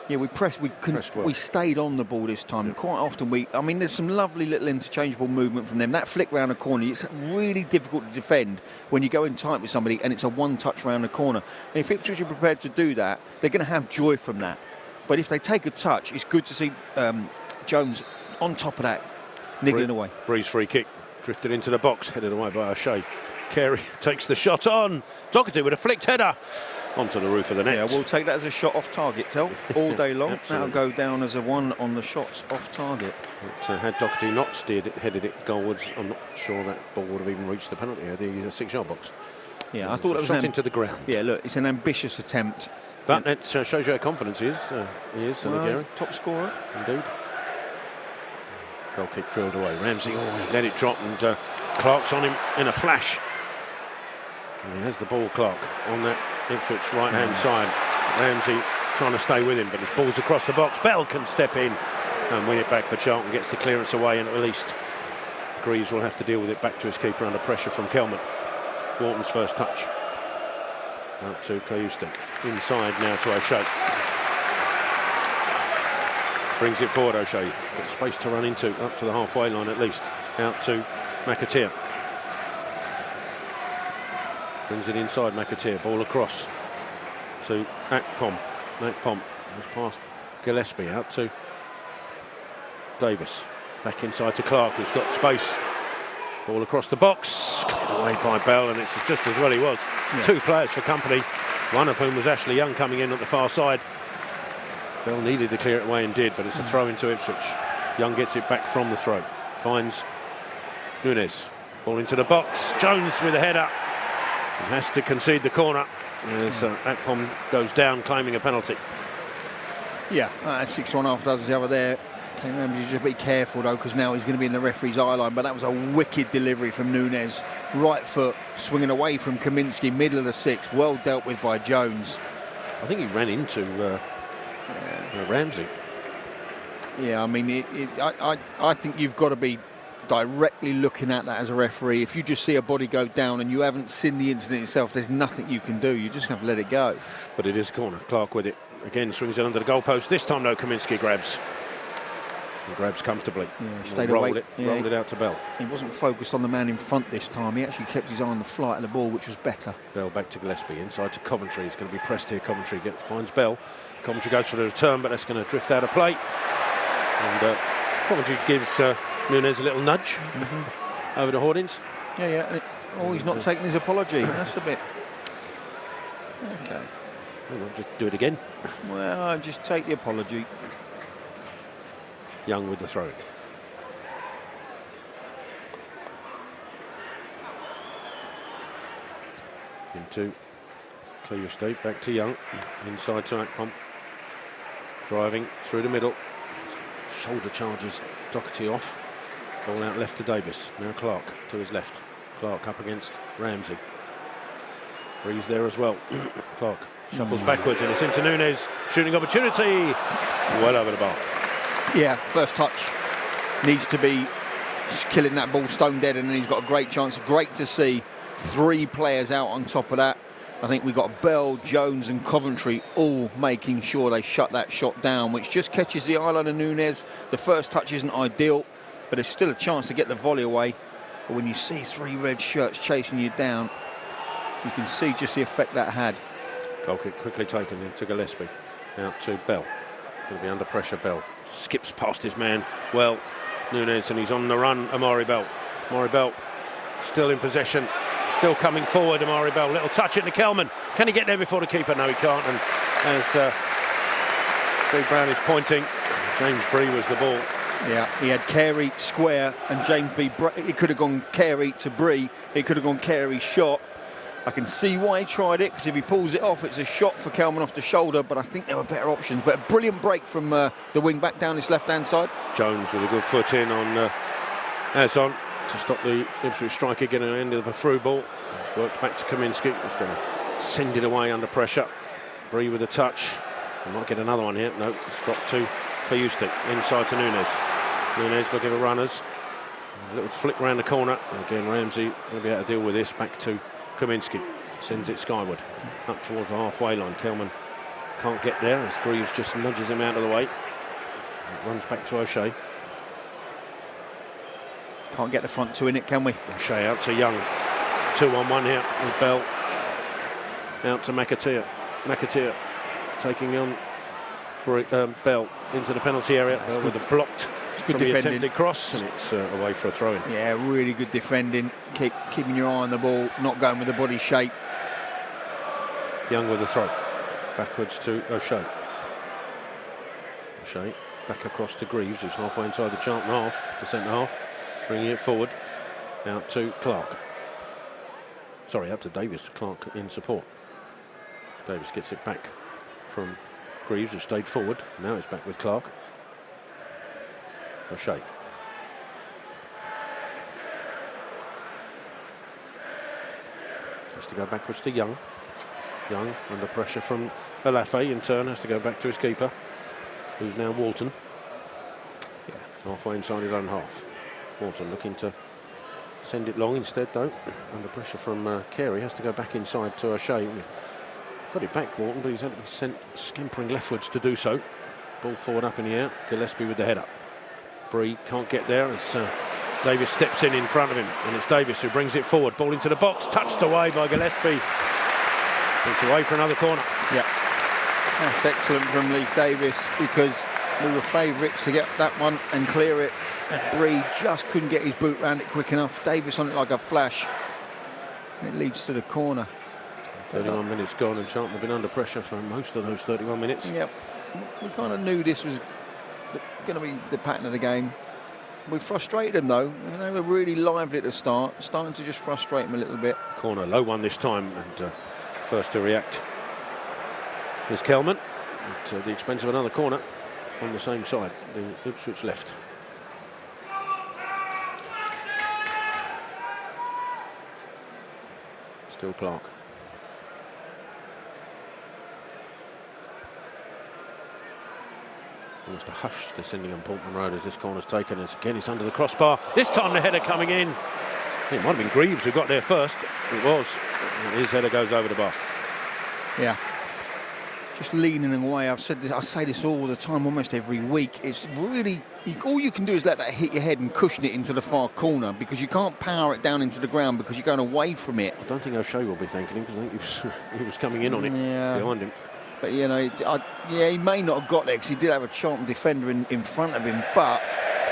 Yeah, we pressed. We stayed on the ball this time. Quite often I mean, there's some lovely little interchangeable movement from them. That flick round the corner, it's really difficult to defend when you go in tight with somebody and it's a one-touch round the corner. And if Ipswich are prepared to do that, they're going to have joy from that. But if they take a touch, it's good to see Jones on top of that, niggling away. Breeze free kick, drifted into the box, headed away by O'Shea. Carey takes the shot on. Doherty with a flicked header onto the roof of the net. Yeah, we'll take that as a shot off target, Tel, all day long. That'll go down as a 1 on the shots off target. But, had Doherty not headed it goalwards, I'm not sure that ball would have even reached the penalty area, the 6-yard box. Yeah, I thought it was shot into the ground. Yeah, look, it's an ambitious attempt. But it shows you how confident he is. Sonny Carey. Top scorer. Indeed. Goal kick drilled away. Ramsey, he let it drop, and Clark's on him in a flash. And he has the ball, Clark, on that Ipswich right-hand side. Ramsey trying to stay with him, but his ball's across the box. Bell can step in and win it back for Charlton, gets the clearance away, and at least Greaves will have to deal with it back to his keeper under pressure from Kelman. Wharton's first touch. Out to Kayuste. Inside now to O'Shea. Brings it forward, O'Shea. Got space to run into, up to the halfway line at least. Out to McAteer. Brings it inside McAteer. Ball across to Akpom. Akpom was past Gillespie. Out to Davis. Back inside to Clark, who's got space. Ball across the box. Cleared away by Bell, and it's just as well he was. Yeah. 2 players for company, one of whom was Ashley Young coming in at the far side. Bell needed to clear it away and did, but it's a throw into Ipswich. Young gets it back from the throw. Finds Nunes. Ball into the box. Jones with a header. He has to concede the corner as Akpom goes down, claiming a penalty. Yeah, 6-1 half does the other there. Remember, you just be careful though, because now he's going to be in the referee's eye line. But that was a wicked delivery from Nunes. Right foot swinging away from Kaminsky, middle of the 6. Well dealt with by Jones. I think he ran into Ramsey. Yeah, I mean, I think you've got to be directly looking at that as a referee. If you just see a body go down and you haven't seen the incident itself, there's nothing you can do. You just have to let it go. But it is corner. Clark with it. Again, swings it under the goalpost. This time, though, Kaminsky grabs. He grabs comfortably. Yeah, he stayed rolled away. Rolled it out to Bell. He wasn't focused on the man in front this time. He actually kept his eye on the flight of the ball, which was better. Bell back to Gillespie. Inside to Coventry. He's going to be pressed here. Coventry finds Bell. Coventry goes for the return, but that's going to drift out of play. And Coventry gives Nunes a little nudge over to Hoardings. Yeah. He's not taking his apology. That's a bit... Okay. Well, just do it again. Well, just take the apology. Young with the throw. Into Clear State, back to Young. Inside to Akpom. Driving through the middle. Shoulder charges Doherty off. Ball out left to Davis. Now Clark to his left. Clark up against Ramsey. Breeze there as well. Clark shuffles backwards and it's into Nunes. Shooting opportunity. Well over the bar. Yeah, first touch needs to be killing that ball stone dead, and then he's got a great chance. Great to see 3 players out on top of that. I think we've got Bell, Jones and Coventry all making sure they shut that shot down, which just catches the eye line of Nunes. The first touch isn't ideal, but there's still a chance to get the volley away. But when you see 3 red shirts chasing you down, you can see just the effect that had. Goal kick quickly taken into Gillespie. Out to Bell. He'll be under pressure, Bell. Skips past his man. Well, Nunes, and he's on the run, Amari Bell. Amari Bell still in possession. Still coming forward, Amari Bell. Little touch into Kelman. Can he get there before the keeper? No, he can't. And as Steve Brown is pointing, James Bree was the ball. Yeah, he had Carey square and James B. It could have gone Carey to Bree. It could have gone Carey shot. I can see why he tried it, because if he pulls it off, it's a shot for Kelman off the shoulder, but I think there were better options. But a brilliant break from the wing-back down his left-hand side. Jones with a good foot in on Azon to stop the Ipswich striker getting an end of a through ball. It's worked back to Kaminsky. He's going to send it away under pressure. Bree with a touch. He might get another one here. No, it's dropped to Kayuste. Inside to Nunes. Nunes looking for runners. A little flick round the corner. And again, Ramsey going to be able to deal with this. Back to Kaminsky. sends it skyward, up towards the halfway line. Kelman can't get there as Greaves just nudges him out of the way. It runs back to O'Shea. Can't get the front two in it, can we? O'Shea out to Young. 2-on-1 here with Bell. Out to McAteer. McAteer taking on Bell into the penalty area. Bell with a blocked from the attempted cross, and it's away for a throw-in. Yeah, really good defending. Keeping your eye on the ball, not going with the body shape. Young with the throw. Backwards to O'Shea. O'Shea back across to Greaves, who's halfway inside the Charlton half, the centre half, bringing it forward. Out to Clark. Sorry, out to Davis. Clark in support. Davis gets it back from Greaves, who stayed forward. Now it's back with Clark. O'Shea. Has to go backwards to Young. Young under pressure from Olafe, in turn has to go back to his keeper, who's now Walton. Yeah, halfway inside his own half. Walton looking to send it long instead, though. Under pressure from Carey, has to go back inside to O'Shea. Got it back, Walton, but he's had to be sent scampering leftwards to do so. Ball forward up in the air. Gillespie with the header. Bree can't get there as Davis steps in front of him, and it's Davis who brings it forward. Ball into the box, touched away by Gillespie. It's away for another corner. Yeah, that's excellent from Lee Davis, because we were favourites to get that one and clear it. And Bree just couldn't get his boot round it quick enough. Davis on it like a flash. And it leads to the corner. 31 minutes gone, and Charlton have been under pressure for most of those 31 minutes. Yep, we kind of knew this was going to be the pattern of the game. We frustrated them, though. You know, they were really lively at the start, starting to just frustrate them a little bit. Corner, low one this time, and first to react is Kelman at the expense of another corner on the same side, the Ipswich left. Still Clark. Almost a hush descending on Portman Road as this corner's taken. As again, it's under the crossbar. This time the header coming in. It might have been Greaves who got there first. It was. His header goes over the bar. Yeah. Just leaning away. I've said this, I say this all the time, almost every week. It's really, all you can do is let that hit your head and cushion it into the far corner, because you can't power it down into the ground because you're going away from it. I don't think O'Shea will be thanking him, because I think he was coming in on it behind him. But, you know, yeah, he may not have got there because he did have a Charlton defender in front of him. But,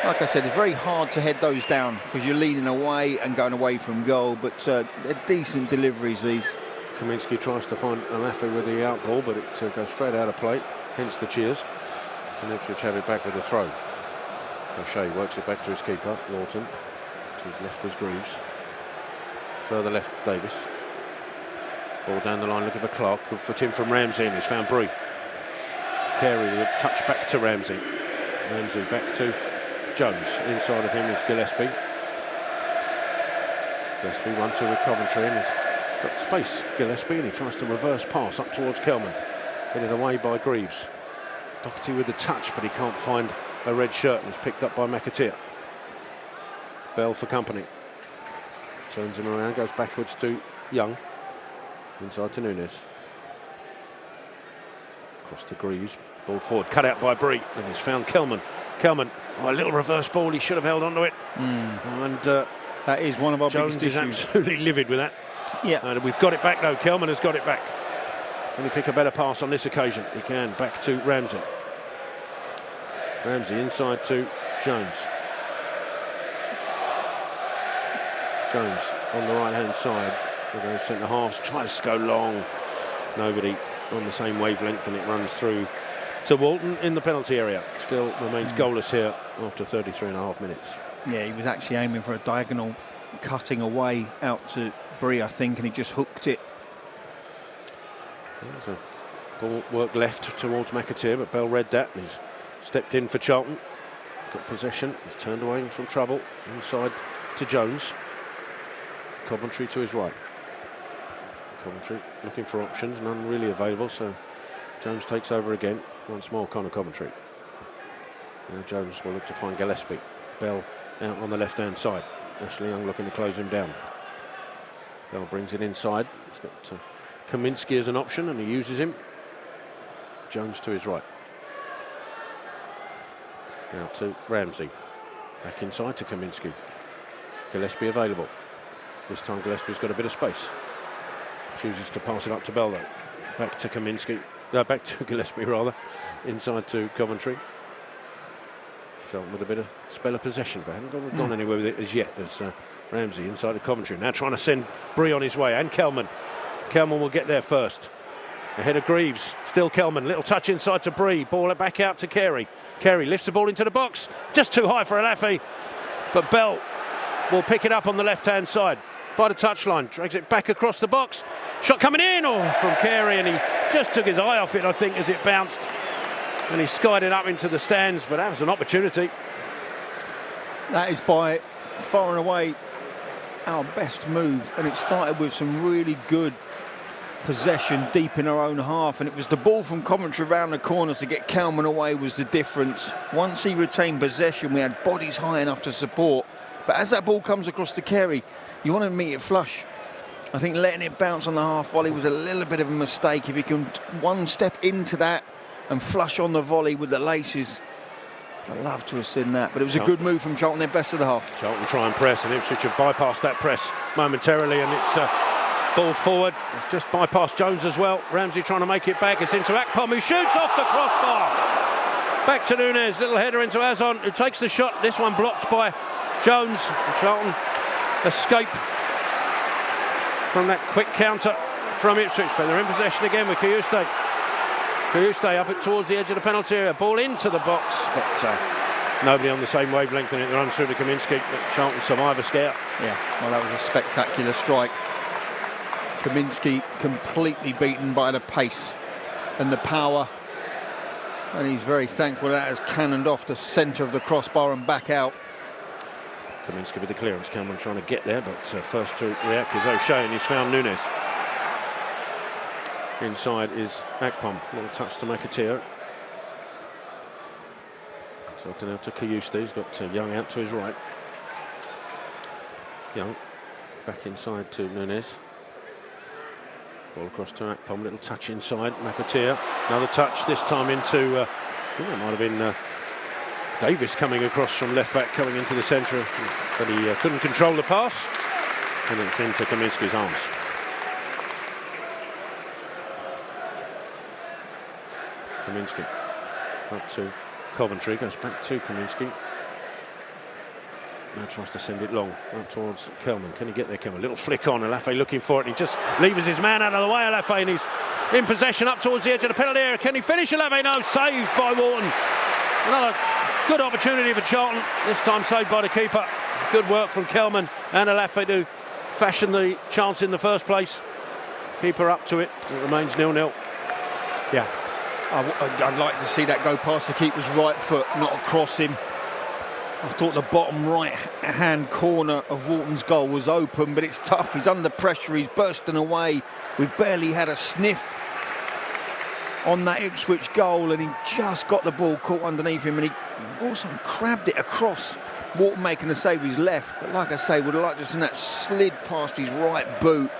like I said, it's very hard to head those down because you're leaning away and going away from goal. But they're decent deliveries, these. Kaminsky tries to find Olafe with the out ball, but it goes straight out of play, hence the cheers. And Ipswich have it back with a throw. O'Shea works it back to his keeper, Lawton. To his left is Greaves. Further left, Davis. Ball down the line, looking for Clark. Good foot in from Ramsey, and he's found Bree. Carey with a touch back to Ramsey. Ramsey back to Jones. Inside of him is Gillespie. Gillespie 1-2 with Coventry, and he's got space, Gillespie, and he tries to reverse pass up towards Kelman. Headed away by Greaves. Doherty with the touch, but he can't find a red shirt, and it's picked up by McAteer. Bell for company. Turns him around, goes backwards to Young. Inside to Nunes. Across to Greaves. Ball forward, cut out by Bree, and he's found Kelman. Kelman, a little reverse ball, he should have held onto it. And that is one of our Jones biggest issues. is absolutely livid with that. Yeah. And we've got it back though. Kelman has got it back. Can he pick a better pass on this occasion? He can. Back to Ramsey. Ramsey inside to Jones. Jones on the right hand side. The centre halves tries to go long. Nobody on the same wavelength, and it runs through to Walton in the penalty area. Still remains goalless here after 33.5 minutes. Yeah, he was actually aiming for a diagonal, cutting away out to Bree, I think, and he just hooked it. There's a ball work left towards McAteer, but Bell read that and he's stepped in for Charlton. Got possession, he's turned away from trouble. Inside to Jones. Coventry to his right. Coventry looking for options, none really available, so Jones takes over again. Once more, Connor Coventry. Now Jones will look to find Gillespie. Bell out on the left-hand side. Ashley Young looking to close him down. Bell brings it inside. He's got Kaminsky as an option, and he uses him. Jones to his right. Now to Ramsey. Back inside to Kaminsky. Gillespie available. This time Gillespie's got a bit of space. Chooses to pass it up to Bell though. Back to Kaminsky. Back to Gillespie rather. Inside to Coventry. Charlton with a bit of spell of possession, but haven't gone anywhere with it as yet. There's Ramsey inside to Coventry. Now trying to send Bree on his way, and Kelman. Kelman will get there first. Ahead of Greaves. Still Kelman. Little touch inside to Bree. Ball it back out to Carey. Carey lifts the ball into the box. Just too high for Alafi. But Bell will pick it up on the left-hand side by the touchline. Drags it back across the box. Shot coming in from Carey, and he just took his eye off it, I think, as it bounced. And he skied it up into the stands, but that was an opportunity. That is by far and away our best move, and it started with some really good possession deep in our own half, and it was the ball from Coventry around the corner to get Kelman away was the difference. Once he retained possession, we had bodies high enough to support, but as that ball comes across to Carey, you want to meet it flush. I think letting it bounce on the half volley was a little bit of a mistake. If you can one step into that and flush on the volley with the laces, I'd love to have seen that, but it was a good move from Charlton, their best of the half. Charlton try and press, and Ipswich have bypassed that press momentarily, and it's ball forward. It's just bypassed Jones as well. Ramsey trying to make it back. It's into Akpom, who shoots off the crossbar. Back to Nunes, little header into Azon, who takes the shot. This one blocked by Jones. Charlton escape from that quick counter from Ipswich, but they're in possession again with Kayuste. Kayuste up it towards the edge of the penalty area. Ball into the box, but nobody on the same wavelength, and it runs through to Kaminsky. But Charlton survive a scare. Yeah, well, that was a spectacular strike. Kaminsky completely beaten by the pace and the power, and he's very thankful that has cannoned off the centre of the crossbar and back out. Kaminsky with the clearance. Cameron trying to get there, but first to react is O'Shea, and he's found Nunes. Inside is Akpom. Little touch to McAteer. Selton out to Kayuste. He's got Young out to his right. Young back inside to Nunes. Ball across to Akpom. Little touch inside. McAteer. Another touch. This time into. It might have been Davis coming across from left back, coming into the centre, but he couldn't control the pass, and it's into Kaminsky's arms. Kaminsky up to Coventry, goes back to Kaminsky. Now tries to send it long up towards Kelman. Can he get there, Kelman? Little flick on, Alafe looking for it, and he just levers his man out of the way, Alafe, and he's in possession up towards the edge of the penalty area. Can he finish, Alafe? No, saved by Wharton. Another good opportunity for Charlton, this time saved by the keeper. Good work from Kelman and Alafe to fashion the chance in the first place. Keeper up to it, it remains 0-0. Yeah, I'd like to see that go past the keeper's right foot, not across him. I thought the bottom right-hand corner of Wharton's goal was open, but it's tough. He's under pressure, he's bursting away. We've barely had a sniff on that Ipswich goal, and he just got the ball caught underneath him, and he also crabbed it across. Wharton making the save his left, but like I say, would have liked to see that slid past his right boot.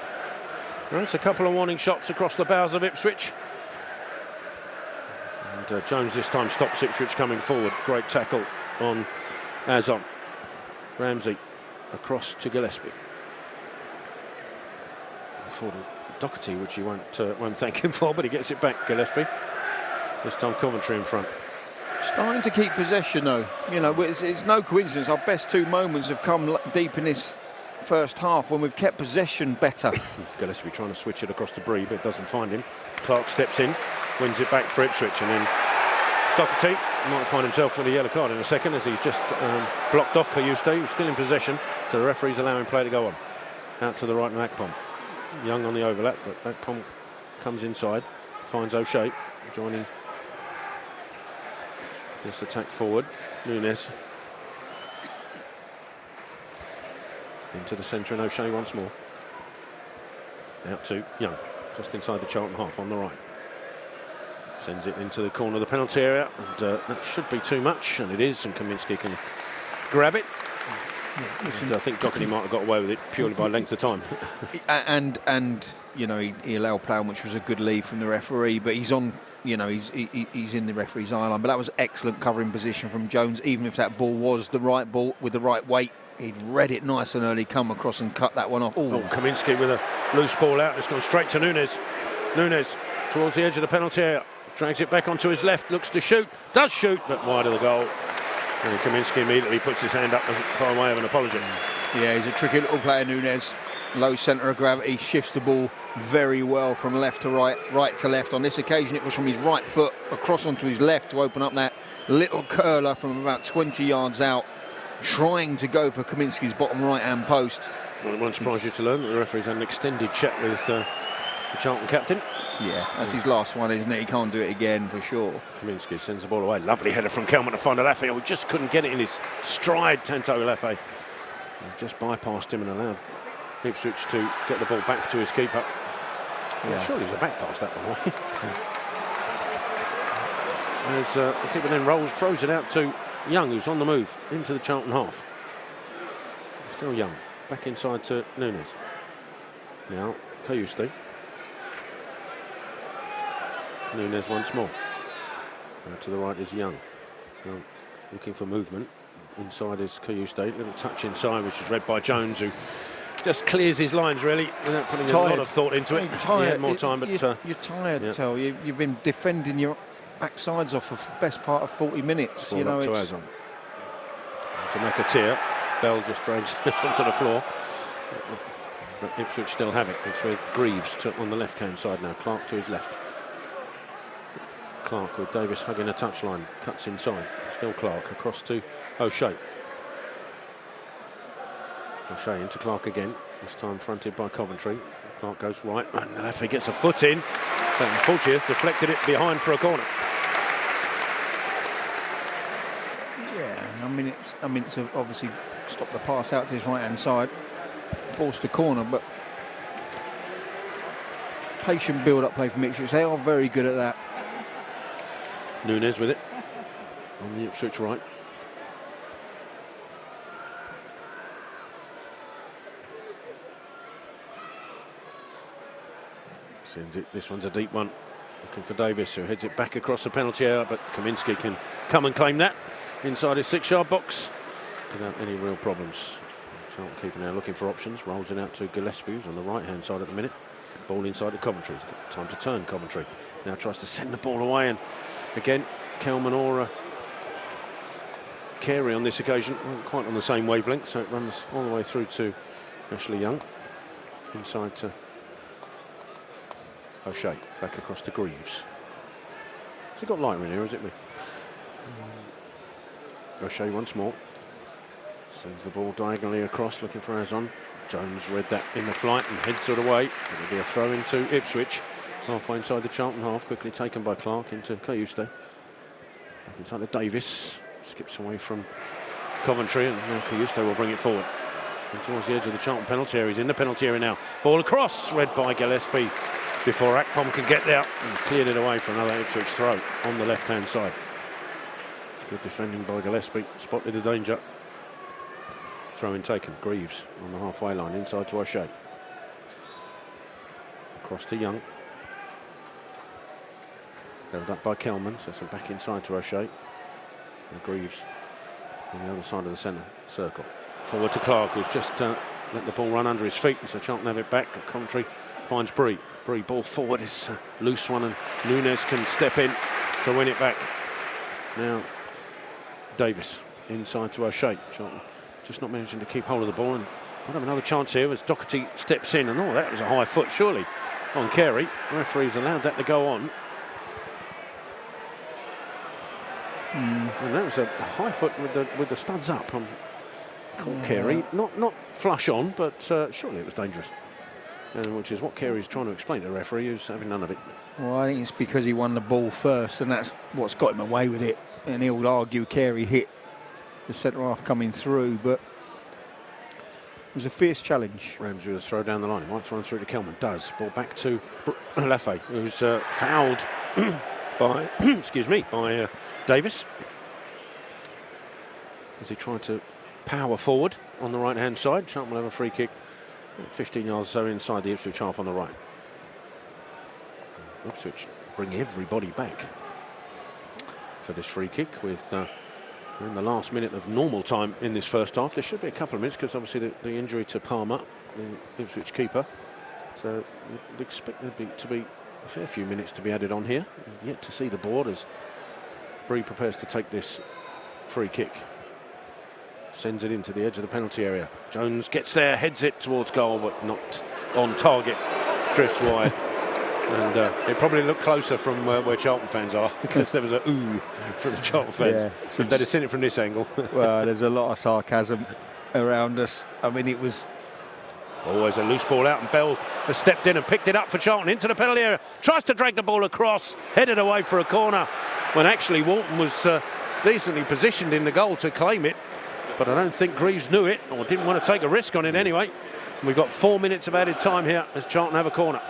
Well, it's a couple of warning shots across the bows of Ipswich. And Jones this time stops Ipswich coming forward. Great tackle on Azon. Ramsey across to Gillespie. For Doherty, which he won't thank him for, but he gets it back, Gillespie. This time Coventry in front. Starting to keep possession though. You know, it's no coincidence. Our best two moments have come deep in this first half when we've kept possession better. Gillespie trying to switch it across to Bree, but doesn't find him. Clark steps in, wins it back for Ipswich, and then Doherty might find himself with a yellow card in a second, as he's just blocked off Kayuste, who's still in possession, so the referee's allowing play to go on. Out to the right of Akpom. Young on the overlap, but Akpom comes inside, finds O'Shea, joining this attack forward. Nunes into the centre, and O'Shea once more. Out to Young, just inside the Charlton half on the right. Sends it into the corner of the penalty area, and that should be too much, and it is, and Kaminsky can grab it. And I think Doherty might have got away with it purely by length of time. and you know, he allowed play on, which was a good lead from the referee, but he's on, you know, he's in the referee's eye line. But that was excellent covering position from Jones. Even if that ball was the right ball with the right weight, he'd read it nice and early, come across and cut that one off. Oh, Kaminsky with a loose ball out. It's gone straight to Nunes. Nunes towards the edge of the penalty area, drags it back onto his left, looks to shoot, does shoot, but wide of the goal. And Kaminsky immediately puts his hand up as by way of an apology. Yeah, he's a tricky little player, Nunes. Low centre of gravity, shifts the ball very well from left to right, right to left. On this occasion, it was from his right foot across onto his left to open up that little curler from about 20 yards out, trying to go for Kaminsky's bottom right-hand post. Well, it won't surprise you to learn that the referee's had an extended chat with the Charlton captain. Yeah, that's his last one, isn't it? He can't do it again for sure. Kaminsky sends the ball away. Lovely header from Kelman to find Alafe, who just couldn't get it in his stride. Tanto Alafe just bypassed him and allowed Ipswich to get the ball back to his keeper. Well, surely it's a back pass, that one. As the keeper then throws it out to Young, who's on the move into the Charlton half. Still Young, back inside to Nunes. Now Kayuste. Nunes once more. To the right is Young. Young looking for movement. Inside is Kayuste. Little touch inside, which is read by Jones, who just clears his lines really without putting a lot of thought into it. Tired. He had more time, but you're tired, Tel. You've been defending your backsides off for the best part of 40 minutes. You know, to Azon. To McAteer. Bell just drags onto the floor. But Ipswich still have it. It's with Greaves on the left-hand side now. Clark to his left. Clark with Davis hugging a touchline. Cuts inside. Still Clark across to O'Shea. O'Shea into Clark again. This time fronted by Coventry. Clark goes right. And Alafe gets a foot in. But unfortunately has deflected it behind for a corner. Yeah, I mean, it's obviously stopped the pass out to his right-hand side. Forced a corner, but patient build-up play from Ipswich. They are very good at that. Nunes with it on the Ipswich right. Sends it. This one's a deep one. Looking for Davis, who heads it back across the penalty area, but Kaminsky can come and claim that inside his 6-yard box without any real problems. Charlton keeper now looking for options. Rolls it out to Gillespie, who's on the right-hand side at the minute. Ball inside to Coventry. He's got time to turn Coventry. Now tries to send the ball away, and again, Kelman or Carey on this occasion weren't quite on the same wavelength, so it runs all the way through to Ashley Young. Inside to O'Shea, back across to Greaves. Has he got lighter in here, is it me? O'Shea once more. Sends the ball diagonally across, looking for Azon. Jones read that in the flight and heads it away. It'll be a throw into Ipswich. Halfway inside the Charlton half, quickly taken by Clark into Kayuste. Back inside to Davis. Skips away from Coventry, and now Kayuste will bring it forward. And towards the edge of the Charlton penalty area. He's in the penalty area now. Ball across, read by Gillespie before Akpom can get there. And he's cleared it away for another Ipswich throw on the left-hand side. Good defending by Gillespie. Spotted the danger. Throw-in taken. Greaves on the halfway line, inside to O'Shea. Across to Young. Held up by Kelman, so it's back inside to O'Shea. And Greaves on the other side of the centre circle. Forward to Clark, who's just let the ball run under his feet, and so Charlton have it back. Coventry finds Bree. Bree, ball forward, is a loose one, and Nunes can step in to win it back. Now, Davis inside to O'Shea. Charlton just not managing to keep hold of the ball, and might have another chance here as Doherty steps in, and oh, that was a high foot, surely, on Carey. The referee's allowed that to go on. And that was a high foot with the studs up on Carey. Not flush on, but surely it was dangerous. Which is what Carey's trying to explain to the referee, who's having none of it. Well, I think it's because he won the ball first, and that's what's got him away with it. And he'll argue Carey hit the centre half coming through, but it was a fierce challenge. Ramsey with a throw down the line. He might throw him through to Kelman. Does. Ball back to Alafe, who's fouled by by Davis as he tried to power forward on the right-hand side. Charlton will have a free kick 15 yards or so inside the Ipswich half on the right. Ipswich bring everybody back for this free kick with we're in the last minute of normal time in this first half. There should be a couple of minutes because obviously the injury to Palmer, the Ipswich keeper. So you'd expect there to be a fair few minutes to be added on here. Yet to see the board as Bree prepares to take this free kick. Sends it into the edge of the penalty area. Jones gets there, heads it towards goal, but not on target. Drifts wide. And it probably looked closer from where Charlton fans are because there was a ooh from the Charlton fans. Yeah. So if they'd have seen it from this angle. Well, there's a lot of sarcasm around us. I mean, it was... Always a loose ball out, and Bell has stepped in and picked it up for Charlton into the penalty area. Tries to drag the ball across, headed away for a corner, when actually Walton was decently positioned in the goal to claim it. But I don't think Greaves knew it, or didn't want to take a risk on it anyway. We've got 4 minutes of added time here as Charlton have a corner.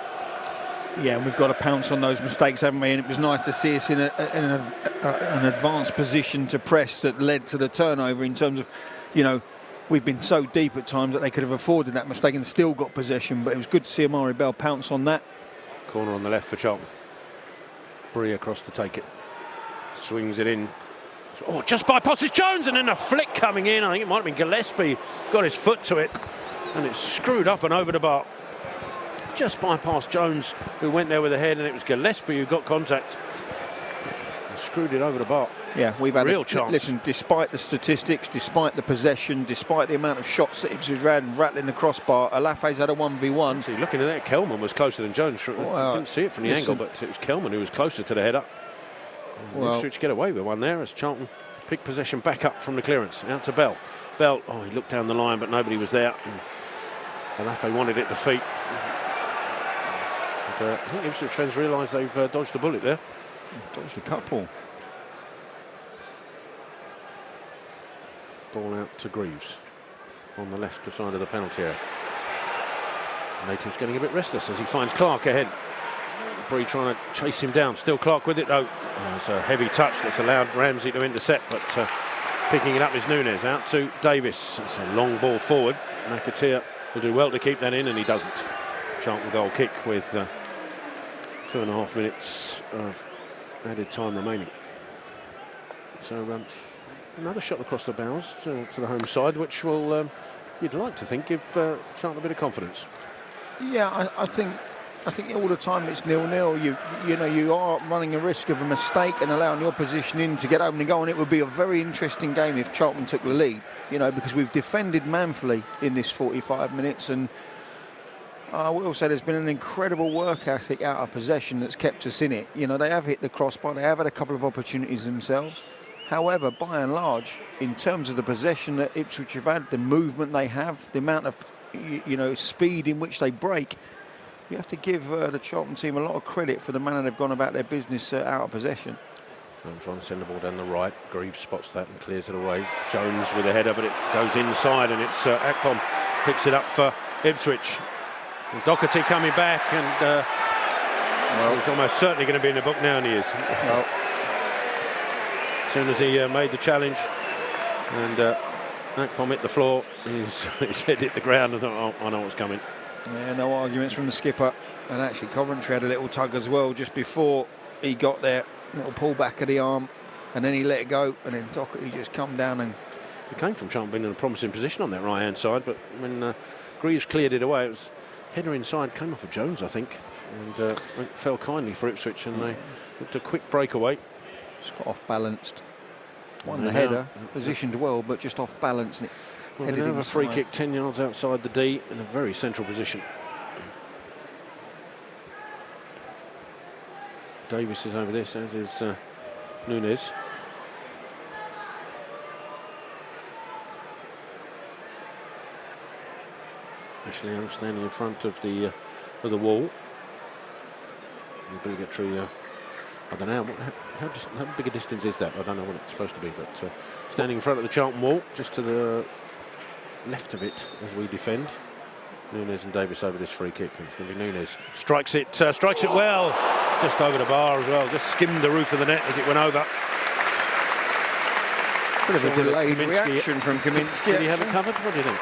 Yeah, and we've got to pounce on those mistakes, haven't we? And it was nice to see us in an advanced position to press that led to the turnover in terms of, you know, we've been so deep at times that they could have afforded that mistake and still got possession. But it was good to see Amari Bell pounce on that. Corner on the left for Charlton. Bree across to take it. Swings it in. Oh, just bypasses Jones, and then a flick coming in. I think it might have been Gillespie. Got his foot to it, and it's screwed up and over the bar. Just bypassed Jones, who went there with the head, and it was Gillespie who got contact. And screwed it over the bar. Yeah, we've had real chance. Listen, despite the statistics, despite the possession, despite the amount of shots that Ipswich had rattling the crossbar, Alafe's had a 1v1. See, looking at that, Kelman was closer than Jones. I didn't see it from the angle, but it was Kelman who was closer to the header. Well, Ipswich get away with one there as Charlton pick possession back up from the clearance. Out to Bell. Bell, oh, he looked down the line, but nobody was there. And Alafe wanted it to feet. And, I think Ipswich fans realise they've dodged a bullet there. Dodged a couple. Ball out to Greaves on the left side of the penalty area. Native's getting a bit restless as he finds Clark ahead. Bree trying to chase him down. Still Clark with it though. Oh, it's a heavy touch that's allowed Ramsey to intercept, but picking it up is Nunes. Out to Davis. It's a long ball forward. McAteer will do well to keep that in, and he doesn't. Charlton goal kick with 2.5 minutes of added time remaining. So another shot across the bows to the home side, which will, you'd like to think, give Charlton a bit of confidence. Yeah, I think all the time it's 0-0. You know, you are running a risk of a mistake and allowing the opposition in to get open and go, and it would be a very interesting game if Charlton took the lead. You know, because we've defended manfully in this 45 minutes, and I will say there's been an incredible work ethic out of possession that's kept us in it. You know, they have hit the crossbar, they have had a couple of opportunities themselves. However, by and large, in terms of the possession that Ipswich have had, the movement they have, the amount of speed in which they break, you have to give the Charlton team a lot of credit for the manner they've gone about their business out of possession. I'm trying to send the ball down the right. Greaves spots that and clears it away. Jones with a header, but it goes inside, and it's Akpom picks it up for Ipswich. And Doherty coming back, and he's almost certainly going to be in the book now, and he is. Well, as soon as he made the challenge, and Akpom hit the floor, his head hit the ground. I thought, oh, I know what's coming. Yeah, no arguments from the skipper. And actually Coventry had a little tug as well just before he got there. Little pull back of the arm, and then he let it go, and then Doherty just come down. And he came from Charlton being in a promising position on that right hand side, but when Greaves cleared it away, it was header inside, came off of Jones, I think, and it fell kindly for Ipswich, and they looked a quick breakaway. Just got off balanced. Won the header, positioned well, but just off balance. And it well, they have a free kick 10 yards outside the D in a very central position. Davis is over this, as is Nunes. Ashley Young standing in front of the wall. Obligatory. I don't know how big a distance is that. I don't know what it's supposed to be, but standing in front of the Charlton wall, just to the left of it as we defend. Nunes and Davis over this free kick. And it's going to be Nunes. Strikes it well. Just over the bar as well. Just skimmed the roof of the net as it went over. Bit of a delayed reaction from Kaminski. Did he have it covered? What do you think?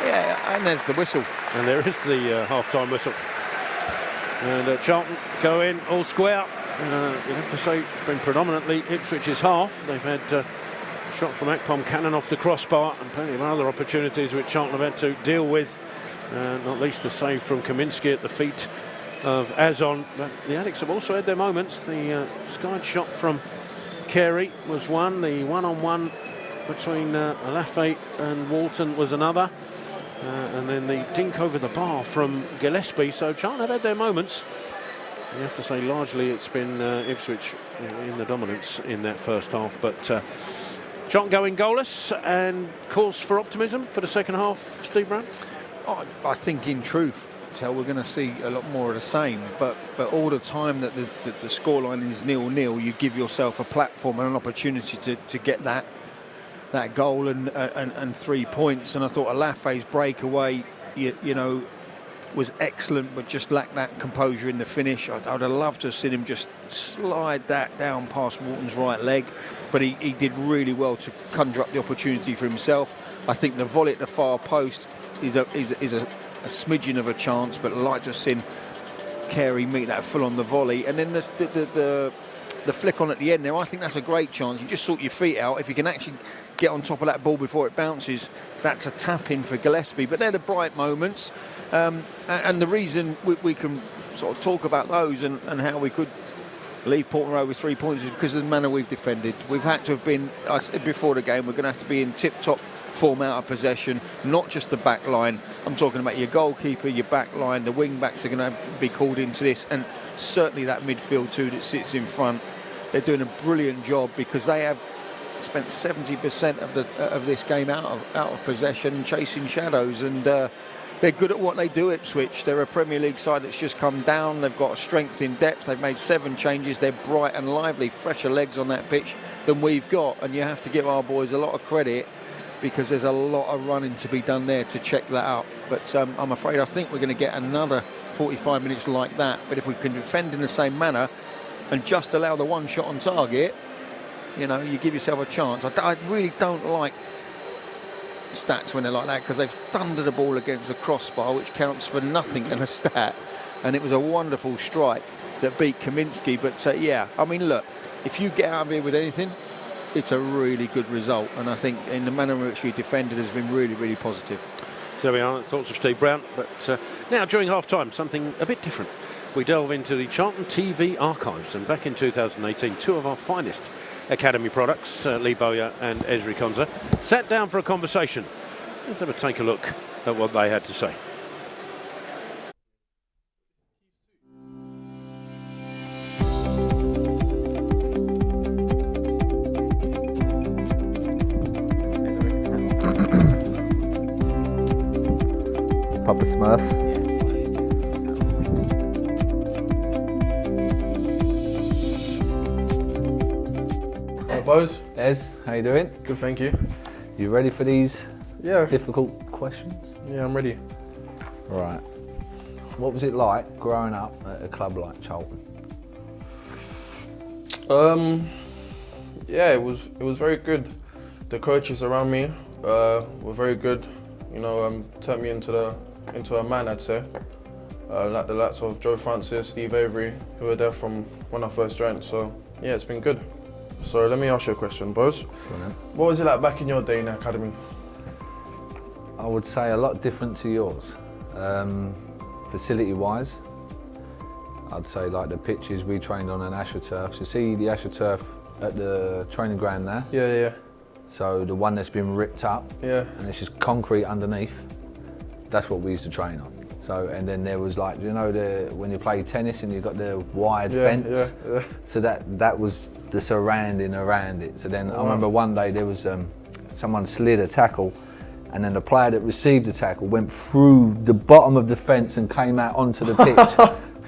Yeah, and there's the whistle. And there is the half-time whistle. And Charlton go in all square. You'd have to say it's been predominantly Ipswich's half. They've had shot from Akpom, cannon off the crossbar, and plenty of other opportunities which Charlton have had to deal with. Not least the save from Kaminski at the feet of Azon. But the Addicts have also had their moments. The skied shot from Carey was one. The one-on-one between Alafe and Walton was another. And then the dink over the bar from Gillespie. So Charlton have had their moments. You have to say largely it's been Ipswich in the dominance in that first half. But Charlton going goalless, and cause for optimism for the second half, Steve Brown? I think in truth, we're going to see a lot more of the same. But all the time that the scoreline is 0-0, you give yourself a platform and an opportunity to get that goal and 3 points. And I thought Alafe's breakaway, you know, was excellent, but just lacked that composure in the finish. I'd have loved to have seen him just slide that down past Walton's right leg, but he did really well to conjure up the opportunity for himself. I think the volley at the far post is a smidgen of a chance, but I'd like to have seen Carey meet that full on the volley. And then the flick on at the end there, I think that's a great chance. You just sort your feet out. If you can actually get on top of that ball before it bounces, that's a tap in for Gillespie. But they're the bright moments. And the reason we can sort of talk about those and how we could leave Portman Road with 3 points is because of the manner we've defended. We've had to have been, I said before the game, we're going to have to be in tip-top form out of possession, not just the back line. I'm talking about your goalkeeper, your back line, the wing-backs are going to be called into this, and certainly that midfield too that sits in front. They're doing a brilliant job because they have spent 70% of this game out of possession, chasing shadows, and they're good at what they do, Ipswich. They're a Premier League side that's just come down. They've got a strength in depth. They've made 7 changes. They're bright and lively, fresher legs on that pitch than we've got. And you have to give our boys a lot of credit because there's a lot of running to be done there to check that out. But I'm afraid I think we're going to get another 45 minutes like that. But if we can defend in the same manner and just allow the one shot on target, you know, you give yourself a chance. I really don't like stats when they're like that because they've thundered a ball against the crossbar, which counts for nothing in a stat, and it was a wonderful strike that beat Kaminski. But yeah, I mean, look, if you get out of here with anything, it's a really good result, and I think in the manner in which we defended has been really, really positive. So there we are, thoughts of Steve Brown. But now during half-time, something a bit different. We delve into the Charlton TV archives, and back in 2018, 2 of our finest academy products, Lee Bowyer and Esri Konza, sat down for a conversation. Let's have a take a look at what they had to say. Papa Smurf. Buzz. Ez, how you doing? Good, thank you. You ready for these Yeah. difficult questions? Yeah, I'm ready. Right. What was it like growing up at a club like Charlton? Yeah, it was very good. The coaches around me were very good. You know, turned me into a man, I'd say. Like the likes of Joe Francis, Steve Avery, who were there from when I first joined. So yeah, it's been good. So let me ask you a question, Buzz. What was it like back in your day in the academy? I would say a lot different to yours. Facility-wise, I'd say like the pitches we trained on an AstroTurf. You see the AstroTurf at the training ground there? Yeah. So the one that's been ripped up, Yeah. and it's just concrete underneath. That's what we used to train on. So, and then there was like, you know, when you play tennis and you've got the wide fence. Yeah. So that was the surrounding around it. So then I remember one day there was someone slid a tackle, and then the player that received the tackle went through the bottom of the fence and came out onto the pitch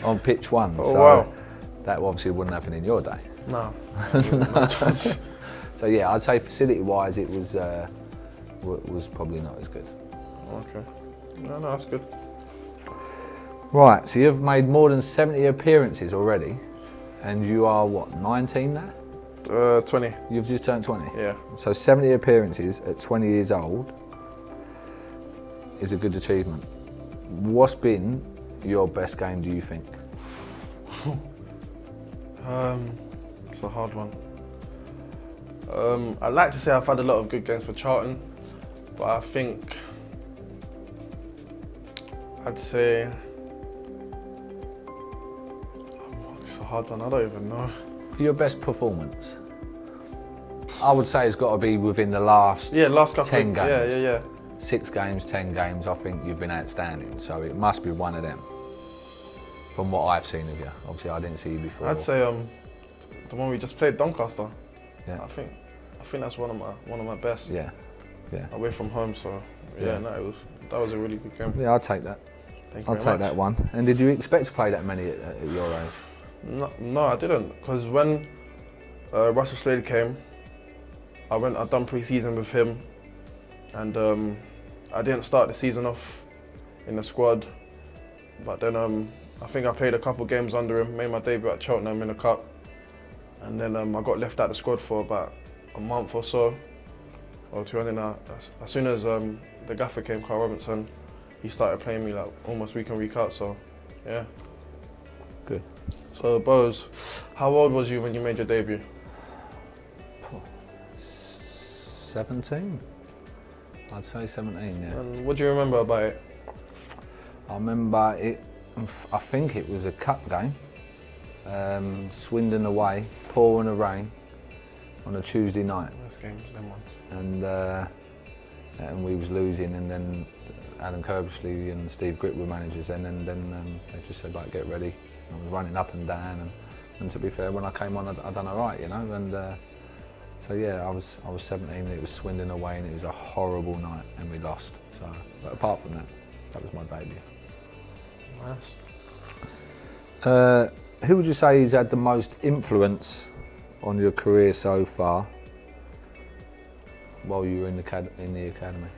on pitch 1. Oh, so wow. that obviously wouldn't happen in your day. No. No chance. So yeah, I'd say facility-wise it was probably not as good. Okay. No, that's good. Right, so you've made more than 70 appearances already, and you are what, 19 now? 20. You've just turned 20? Yeah. So 70 appearances at 20 years old is a good achievement. What's been your best game, do you think? It's a hard one. I'd like to say I've had a lot of good games for Charlton, but I think I'd say it's a hard one. I don't even know. For your best performance, I would say it's got to be within the last last couple 10 games. Yeah. 6 games, 10 games, I think you've been outstanding. So it must be one of them, from what I've seen of you. Obviously, I didn't see you before. I'd say the one we just played, Doncaster. Yeah. I think that's one of my best. Yeah. Away from home, so that was a really good game. Yeah, I'd take that. Thank you I'd very take much. that one. And did you expect to play that many at your age? No, I didn't. Because when Russell Slade came, I'd done pre-season with him, and I didn't start the season off in the squad. But then I think I played a couple games under him, made my debut at Cheltenham in the cup, and then I got left out the squad for about a month or so, or two. And then as soon as the gaffer came, Carl Robinson, he started playing me like almost week in, week out. So, yeah. Good. So, Bose, how old was you when you made your debut? 17. I'd say 17, yeah. And what do you remember about it? I remember it, I think it was a cup game. Swindon away, pouring the rain on a Tuesday night. Those games, them ones. And we was losing, and then Alan Kirbishley and Steve Gritt were managers, and then they just said, like, get ready. I was running up and down, and to be fair, when I came on, I done all right, you know. And so yeah, I was 17, and it was Swindon away, and it was a horrible night, and we lost. So, but apart from that, that was my debut. Nice. Who would you say has had the most influence on your career so far while you were in the academy?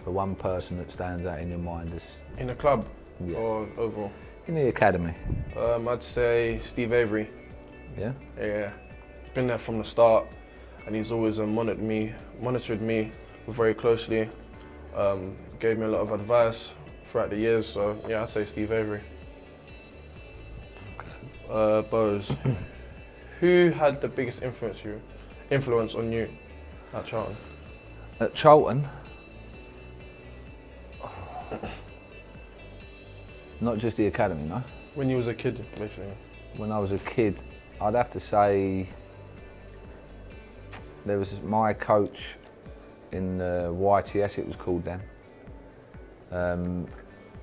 The one person that stands out in your mind is... In the club? Yeah. Or overall? In the academy. I'd say Steve Avery. Yeah? Yeah. He's been there from the start, and he's always monitored me very closely, gave me a lot of advice throughout the years, so yeah, I'd say Steve Avery. Bose, who had the biggest influence on you at Charlton? At Charlton? Not just the academy, no? When you was a kid, basically. When I was a kid, I'd have to say there was my coach in YTS, it was called then,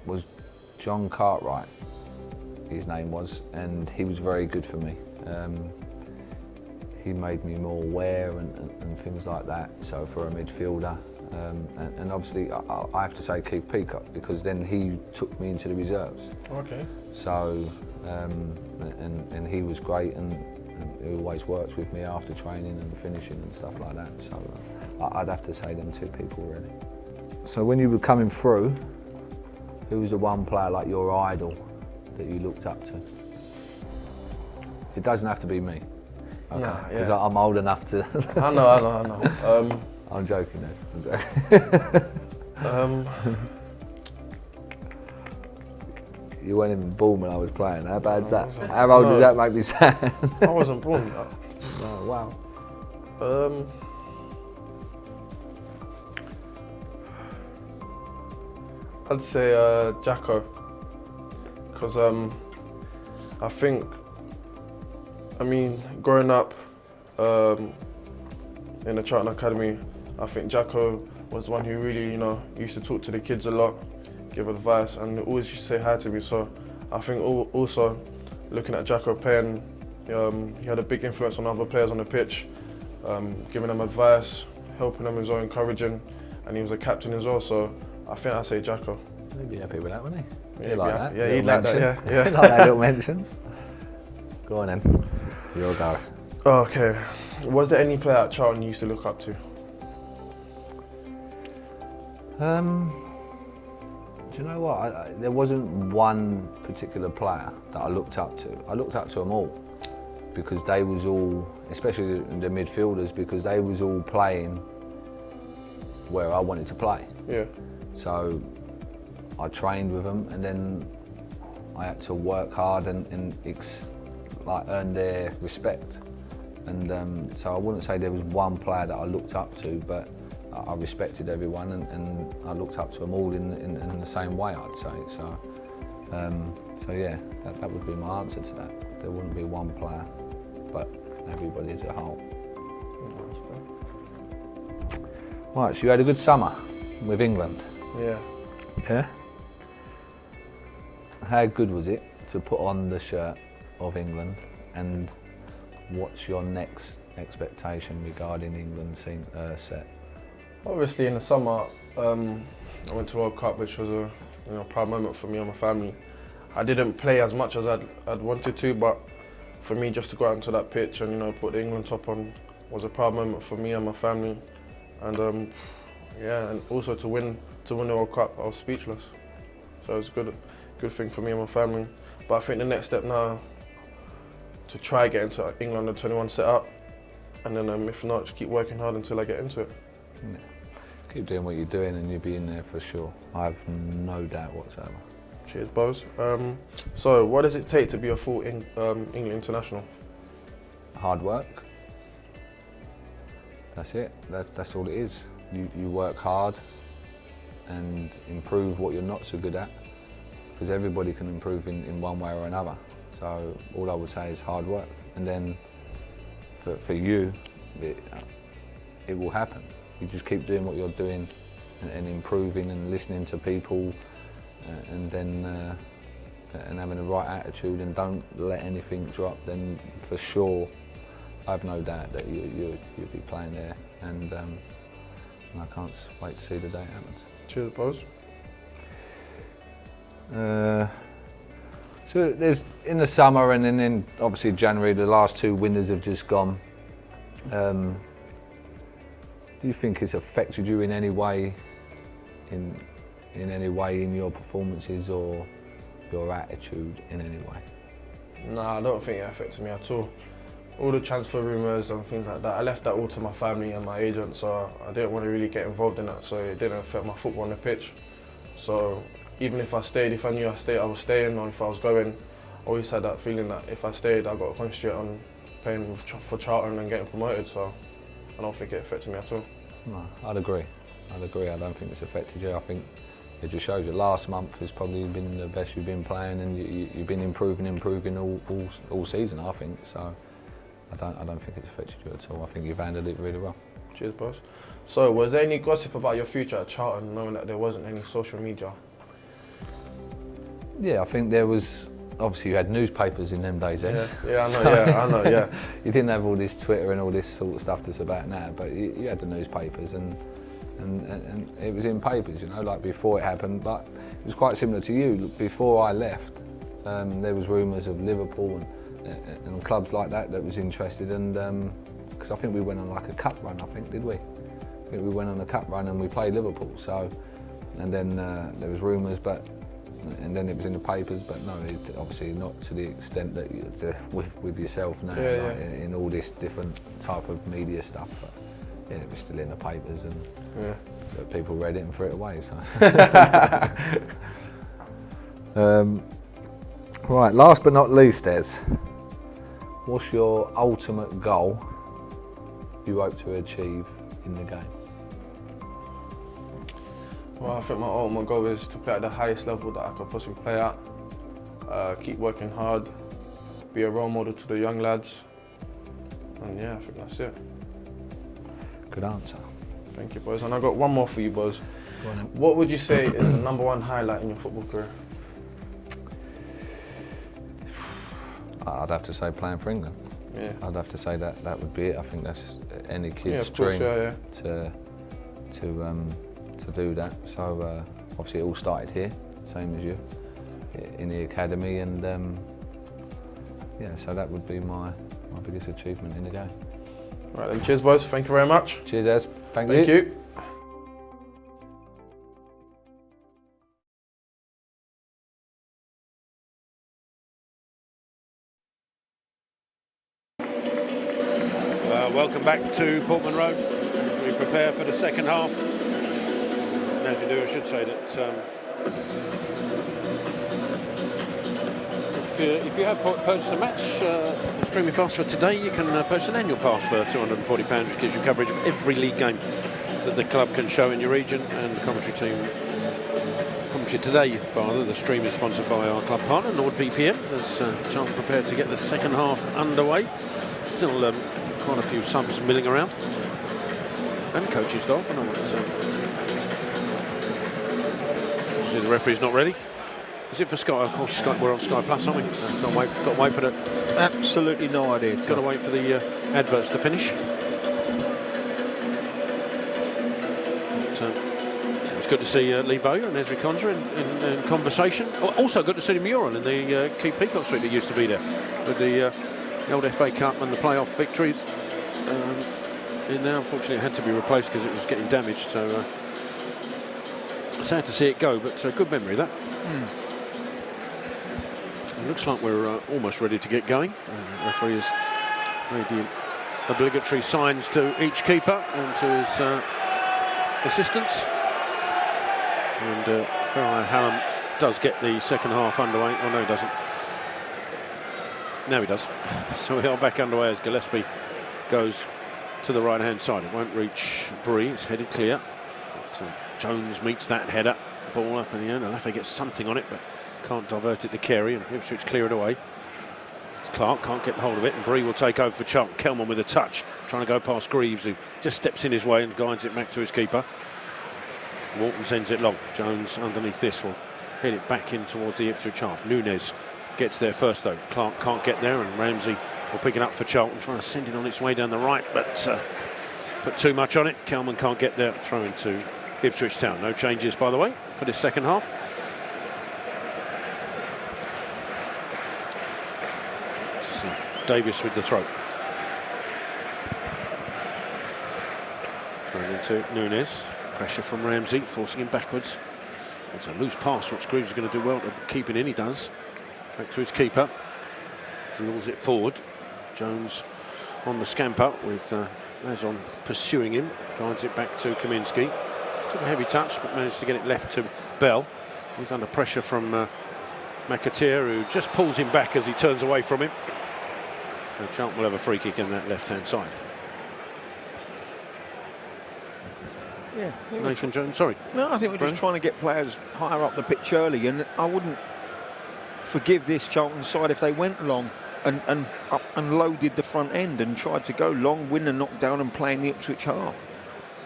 was John Cartwright, his name was, and he was very good for me. He made me more aware and things like that, so for a midfielder. And obviously I have to say Keith Peacock, because then he took me into the reserves. Okay. So, and he was great, and he always worked with me after training and finishing and stuff like that. So I'd have to say them two people really. So when you were coming through, who was the one player like your idol that you looked up to? It doesn't have to be me. Okay, because I'm old enough to... I know. I'm joking, Des. You weren't even born when I was playing. How bad's that? How old does that make me sound? I wasn't born. Oh, wow. I'd say Jacko, because I think, growing up in the Charlton Academy, I think Jacko was the one who really, used to talk to the kids a lot, give advice, and always used to say hi to me. So I think also looking at Jacko playing, he had a big influence on other players on the pitch, giving them advice, helping them as well, encouraging, and he was a captain as well. So I think I'd say Jacko. He'd be happy with that, wouldn't he? Yeah, He'd like that. Yeah, he'd like that, yeah. He'd like that little mention. Go on then, your go. Okay, was there any player at Charlton you used to look up to? Do you know what? There wasn't one particular player that I looked up to. I looked up to them all. because they was all, especially the midfielders, because they was all playing where I wanted to play. Yeah. So I trained with them, and then I had to work hard and like earn their respect. And so I wouldn't say there was one player that I looked up to, but I respected everyone, and I looked up to them all in the same way, I'd say. So yeah, that would be my answer to that. There wouldn't be one player, but everybody as a whole. Right, so you had a good summer with England. Yeah. Yeah? How good was it to put on the shirt of England, and what's your next expectation regarding England's set? Obviously, in the summer, I went to World Cup, which was a proud moment for me and my family. I didn't play as much as I'd wanted to, but for me, just to go out into that pitch and put the England top on was a proud moment for me and my family. And yeah, and also to win the World Cup, I was speechless. So it was a good thing for me and my family. But I think the next step now, to try get into England under 21 setup, and then if not, just keep working hard until I get into it. Yeah. Keep doing what you're doing and you'll be in there for sure. I have no doubt whatsoever. Cheers, Bose. So what does it take to be a full England international? Hard work. That's it. That's all it is. You work hard and improve what you're not so good at, because everybody can improve in one way or another. So all I would say is hard work, and then for you, it will happen. You just keep doing what you're doing and improving and listening to people, and then and having the right attitude, and don't let anything drop. Then for sure, I have no doubt that you'll be playing there, and I can't wait to see the day it happens. Cheers, Bose. So there's in the summer, and then in obviously January, the last two winners have just gone. Do you think it's affected you in any way, in any way in your performances or your attitude in any way? No, I don't think it affected me at all. All the transfer rumours and things like that, I left that all to my family and my agent, so I didn't want to really get involved in that, so it didn't affect my football on the pitch. So even if I stayed, if I knew I was staying, or if I was going, I always had that feeling that if I stayed, I got to concentrate on playing for Charlton and getting promoted, so I don't think it affected me at all. No, I'd agree. I don't think it's affected you. I think it just shows you last month has probably been the best you've been playing, and you've been improving all season, I think. So I don't think it's affected you at all. I think you've handled it really well. Cheers, boss. So was there any gossip about your future at Charlton, knowing that there wasn't any social media? Yeah, I think there was. Obviously, you had newspapers in them days, yeah, I know, yeah. You didn't have all this Twitter and all this sort of stuff that's about now, but you had the newspapers, and it was in papers, you know, like before it happened. But it was quite similar to you. Before I left, there was rumours of Liverpool and clubs like that was interested, and because I think we went on like a cup run, I think, did we? I think we went on a cup run and we played Liverpool. So, and then there was rumours, and then it was in the papers, but no, obviously not to the extent that with yourself now, in all this different type of media stuff. But yeah, it was still in the papers, and people read it and threw it away. So, right, last but not least, Des, what's your ultimate goal you hope to achieve in the game? Well, I think my ultimate goal is to play at the highest level that I could possibly play at. Keep working hard, be a role model to the young lads, and yeah, I think that's it. Good answer. Thank you, boys. And I got one more for you, boys. What would you say is the #1 highlight in your football career? I'd have to say playing for England. Yeah. I'd have to say that would be it. I think that's any kid's course, dream to do that. So obviously it all started here, same as you, in the academy, and yeah, so that would be my biggest achievement in the game. Right then, cheers, boys. Thank you very much. Cheers, Ez. Thank you. Thank you. Welcome back to Portman Road as we prepare for the second half. And as we do, I should say that if you have purchased a match streaming pass for today, you can purchase an annual pass for £240, which gives you coverage of every league game that the club can show in your region. And the commentary today, rather, the stream is sponsored by our club partner NordVPN, as Charlton prepared to get the second half underway. Still quite a few subs milling around, and coaching staff. I know what. Obviously the referee's not ready. Is it for Sky? Of course, Sky, we're on Sky Plus, aren't we? Got to wait for the. Absolutely no idea. Got to wait for the adverts to finish. It's good to see Lee Bowyer and Ezri Konsa in conversation. Also good to see the mural in the Keith Peacock Street that used to be there with the old FA Cup and the playoff victories. In there, unfortunately, it had to be replaced because it was getting damaged. So sad to see it go, but good memory that. It looks like we're almost ready to get going. The referee has made the obligatory signs to each keeper and to his assistants. And Farai Hallam does get the second half underway. Oh no, he doesn't. Now he does. So we are back underway as Gillespie goes to the right hand side. It won't reach Bree, it's headed clear. But, Jones meets that header, ball up in the air. Alafe gets something on it, but can't divert it to Carey, and Ipswich clear it away. Clark can't get hold of it, and Bree will take over for Charlton. Kelman with a touch, trying to go past Greaves, who just steps in his way and guides it back to his keeper. Walton sends it long. Jones underneath this will hit it back in towards the Ipswich half. Nunez gets there first though. Clark can't get there, and Ramsey will pick it up for Charlton, trying to send it on its way down the right, but put too much on it. Kelman can't get there. Throw into Ipswich Town. No changes, by the way, for this second half. So Davis with the throw. Thrown into Nunez. Pressure from Ramsey, forcing him backwards. It's a loose pass, which Greaves is going to do well to keep it in. He does. Back to his keeper. Drills it forward. Jones on the scamper with Azon pursuing him. Guides it back to Kaminski. Took a heavy touch, but managed to get it left to Bell. He's under pressure from McAteer, who just pulls him back as he turns away from him. So Charlton will have a free kick in that left-hand side. Yeah, Nathan Jones, sorry. No, I think we're just trying to get players higher up the pitch early, and I wouldn't forgive this Charlton side if they went long and up and loaded the front end and tried to go long, win the knockdown and play in the Ipswich half.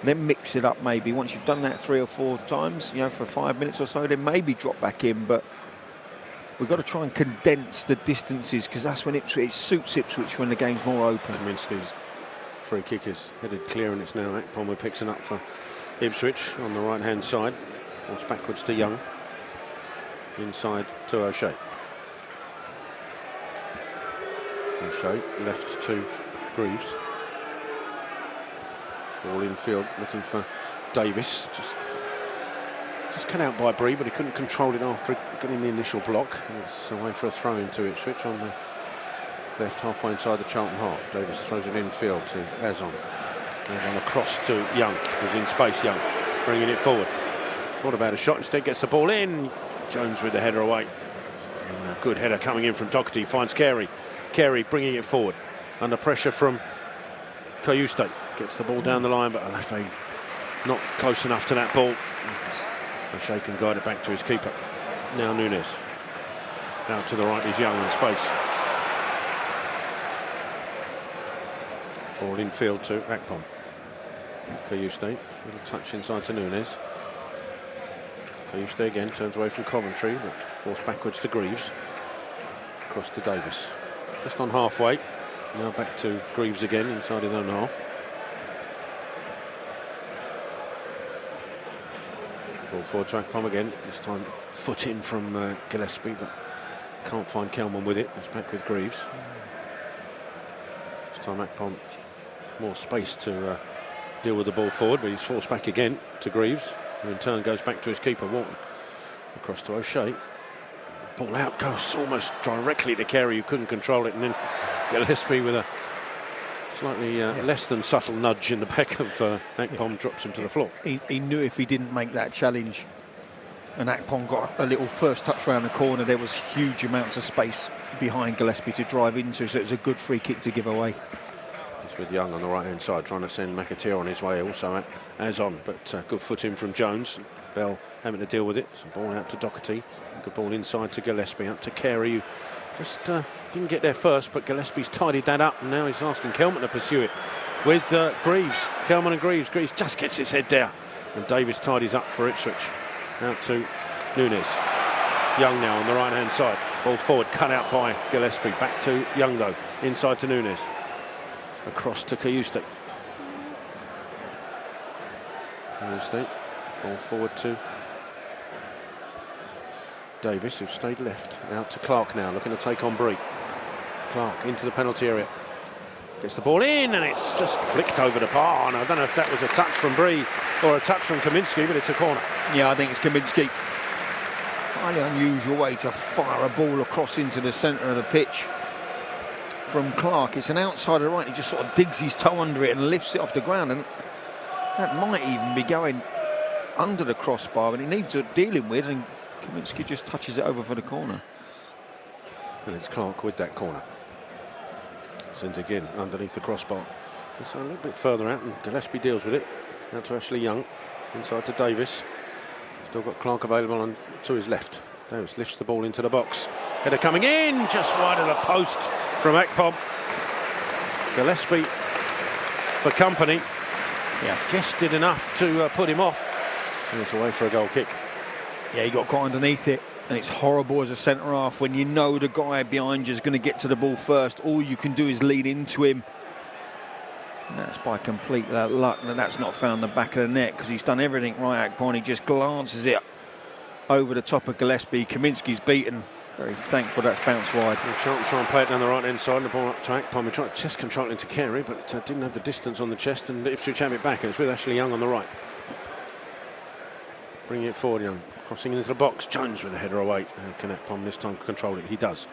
Then mix it up maybe. Once you've done that 3 or 4 times, you know, for 5 minutes or so, then maybe drop back in. But we've got to try and condense the distances, because that's when it suits Ipswich when the game's more open. Kaminski's free kick is headed clear, and it's now Akpom who picks it up for Ipswich on the right hand side. Forced backwards to Young. Inside to O'Shea. O'Shea left to Greaves. Ball in field looking for Davis. Just cut out by Bree, but he couldn't control it after getting the initial block. And it's away for a throw into Ipswich on the left, halfway inside the Charlton half. Davis throws it in field to Azon. Azon across to Young, who's in space. Young bringing it forward. Thought about a shot, instead gets the ball in. Jones with the header away. And a good header coming in from Doherty, finds Carey. Carey bringing it forward. Under pressure from Kayuste. Gets the ball down the line, but Alafe not close enough to that ball. O'Shea can guide it back to his keeper. Now Nunez. Out to the right is Young in space. Ball in field to Akpom. Kayuste, little touch inside to Nunez. Kayuste again turns away from Coventry, but forced backwards to Greaves. Across to Davis. Just on halfway. Now back to Greaves again inside his own half. Ball forward to Akpom again. This time foot in from Gillespie, but can't find Kelman with it. It's back with Greaves. This time Akpom more space to deal with the ball forward, but he's forced back again to Greaves, who in turn goes back to his keeper, Walton. Across to O'Shea. Ball out, goes almost directly to Carey, who couldn't control it, and then Gillespie with a Slightly less than subtle nudge in the back of Akpom drops him to the floor. He knew if he didn't make that challenge and Akpom got a little first touch round the corner, there was huge amounts of space behind Gillespie to drive into, so it was a good free kick to give away. It's with Young on the right-hand side, trying to send McAteer on his way also as on, but good foot in from Jones. Bell having to deal with it. Some ball out to Doherty. Good ball inside to Gillespie, up to Carey, who just didn't get there first, but Gillespie's tidied that up, and now he's asking Kelman to pursue it with Greaves. Kelman and Greaves. Greaves just gets his head down, and Davis tidies up for Ipswich. Out to Nunes. Young now on the right-hand side. Ball forward, cut out by Gillespie. Back to Young though, inside to Nunes. Across to Kayuste. Ball forward to Davis, who stayed left. Out to Clark now, looking to take on Bree. Clark into the penalty area. Gets the ball in, and it's just flicked over the bar. And I don't know if that was a touch from Bree or a touch from Kaminski, but it's a corner. Yeah, I think it's Kaminski. Highly unusual way to fire a ball across into the centre of the pitch from Clark. It's an outsider right. He just sort of digs his toe under it and lifts it off the ground, and that might even be going under the crossbar, and he needs dealing with, and Kaminski just touches it over for the corner. And it's Clark with that corner. Sends again underneath the crossbar. It's a little bit further out, and Gillespie deals with it. Out to Ashley Young, inside to Davis. Still got Clark available on to his left. Davis lifts the ball into the box. Header coming in, just wide of the post from Akpom. Gillespie for company. Yeah, guessed did enough to put him off. And it's away for a goal kick. Yeah, he got quite underneath it, and it's horrible as a centre-half when you know the guy behind you is going to get to the ball first. All you can do is lead into him. And that's by complete luck that that's not found the back of the net, because he's done everything right, Akpom. He just glances it over the top of Gillespie. Kaminski's beaten. Very thankful that's bounced wide. Well, Charlton try and play it down the right-hand side, and the ball up to Akpom. He tried chest control into Carey, but didn't have the distance on the chest, and Ipswich have it back, and it's with Ashley Young on the right. Bringing it forward, Young. Crossing into the box. Jones with a header away. And can Akpom this time control it? He does.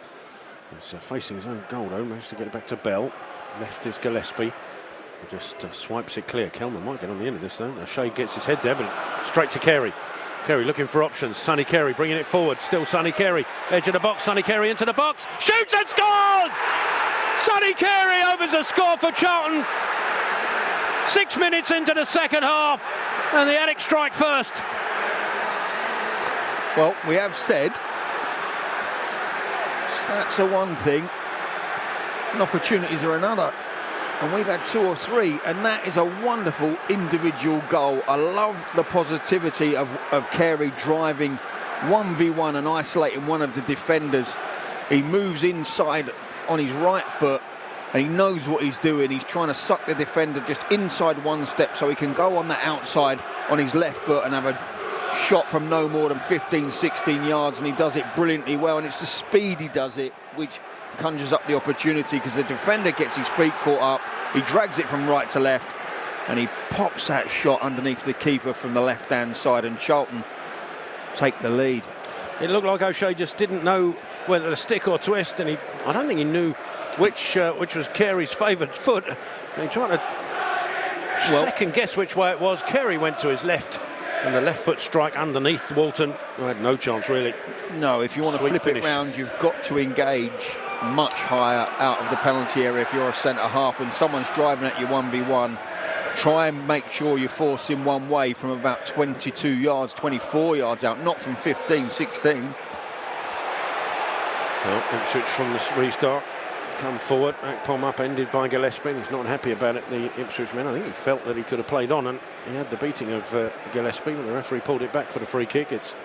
He's facing his own goal, though. Managed to get it back to Bell. Left is Gillespie. He just swipes it clear. Kelman might get on the end of this, though. O'Shea gets his head there, but straight to Carey. Carey looking for options. Sonny Carey bringing it forward. Still Sonny Carey. Edge of the box. Sonny Carey into the box. Shoots and scores! Sonny Carey opens a score for Charlton. 6 minutes into the second half. And the Addicks strike first. Well, we have said that's a one thing, and opportunities are another. And we've had 2 or 3, and that is a wonderful individual goal. I love the positivity of Carey driving 1v1 and isolating one of the defenders. He moves inside on his right foot, and he knows what he's doing. He's trying to suck the defender just inside one step so he can go on the outside on his left foot and have a shot from no more than 15, 16 yards, and he does it brilliantly well. And it's the speed he does it which conjures up the opportunity, because the defender gets his feet caught up, he drags it from right to left, and he pops that shot underneath the keeper from the left-hand side, and Charlton take the lead. It looked like O'Shea just didn't know whether to stick or twist, and I don't think he knew which was Carey's favoured foot. He tried to second guess which way it was. Carey went to his left, and the left foot strike underneath Walton, who had no chance really. No, if you want to flip it round, you've got to engage much higher out of the penalty area if you're a centre-half. When someone's driving at you 1v1, try and make sure you force him one way from about 22 yards, 24 yards out, not from 15, 16. Well, Ipswich from the restart come forward. Akpom upended by Gillespie. He's not happy about it, the Ipswich men. I think he felt that he could have played on, and he had the beating of Gillespie, but the referee pulled it back for the free kick. It's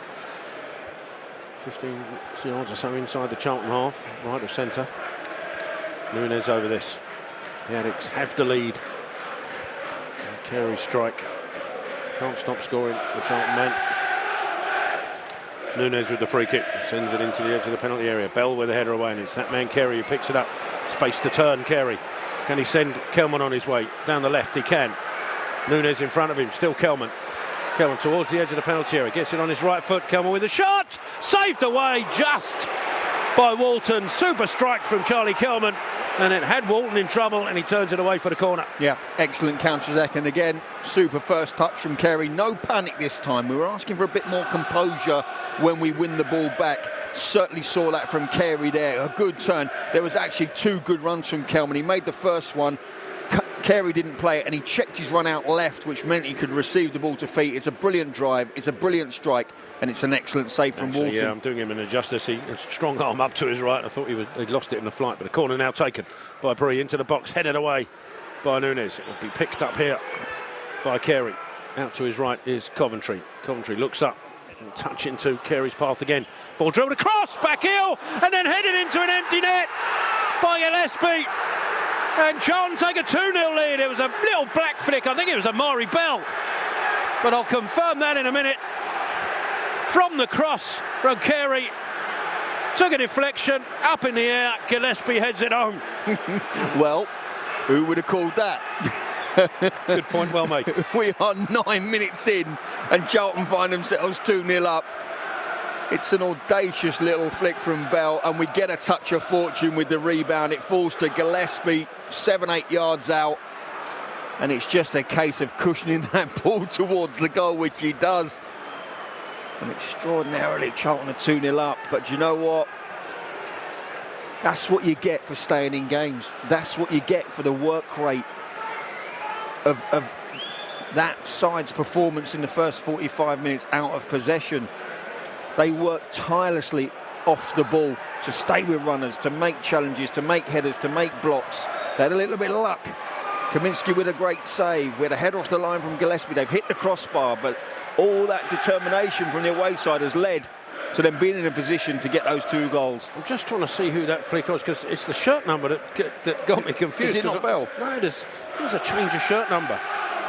15 yards or so inside the Charlton half, right of centre. Nunes over this. The Addicks have the lead. And Carey strike. Can't stop scoring, the Charlton man. Nunes with the free kick, sends it into the edge of the penalty area. Bell with a header away, and it's that man Carey who picks it up. Space to turn, Carey. Can he send Kelman on his way? Down the left, he can. Nunes in front of him, still Kelman. Kelman towards the edge of the penalty area, gets it on his right foot. Kelman with a shot, saved away just by Walton. Super strike from Charlie Kelman, and it had Walton in trouble, and he turns it away for the corner. Yeah, excellent counter-attack, and again, super first touch from Carey. No panic this time. We were asking for a bit more composure when we win the ball back. Certainly saw that from Carey there. A good turn. There was actually 2 good runs from Kelman. He made the first one. Carey didn't play it, and he checked his run out left, which meant he could receive the ball to feet. It's a brilliant drive, it's a brilliant strike, and it's an excellent save from Walton. Yeah, I'm doing him an injustice. He a strong arm up to his right. I thought he'd lost it in the flight, but the corner now taken by Bree into the box, headed away by Nunes. It will be picked up here by Carey. Out to his right is Coventry. Coventry looks up and touch into Carey's path again. Ball drilled across, back heel, and then headed into an empty net by Gillespie. And Charlton take a 2-0 lead. It was a little black flick. I think it was a Maury Bell. But I'll confirm that in a minute. From the cross from Carey. Took a deflection, up in the air. Gillespie heads it home. Well, who would have called that? Good point, well made. We are 9 minutes in, and Charlton find themselves 2-0 up. It's an audacious little flick from Bell, and we get a touch of fortune with the rebound. It falls to Gillespie, 7-8 yards out, and it's just a case of cushioning that ball towards the goal, which he does. And extraordinarily, Charlton are 2-0 up, but you know what? That's what you get for staying in games. That's what you get for the work rate of that side's performance in the first 45 minutes out of possession. They worked tirelessly off the ball to stay with runners, to make challenges, to make headers, to make blocks. They had a little bit of luck. Kaminsky with a great save. We had a header off the line from Gillespie. They've hit the crossbar, but all that determination from the away side has led to them being in a position to get those 2 goals. I'm just trying to see who that flick was, because it's the shirt number that got me confused. Is it not Bell? No, there's a change of shirt number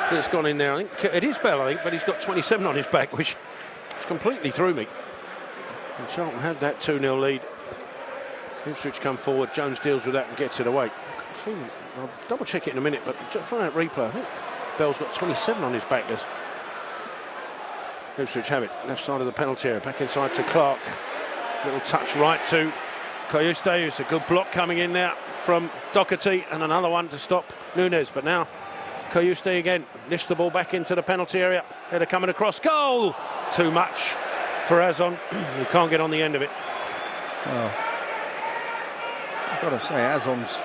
that's gone in there. I think it is Bell, I think, but he's got 27 on his back, which completely threw me. And Charlton had that 2-0 lead. Ipswich come forward, Jones deals with that and gets it away. I'll double check it in a minute, but find out replay. I think Bell's got 27 on his back. As Ipswich have it, left side of the penalty area, back inside to Clark. Little touch right to Koyuste. It's a good block coming in now from Doherty, and another one to stop Nunes. But now Koyuste again lifts the ball back into the penalty area. Header coming across, goal! Too much for Azon, who can't get on the end of it. Well, I've got to say, Azon's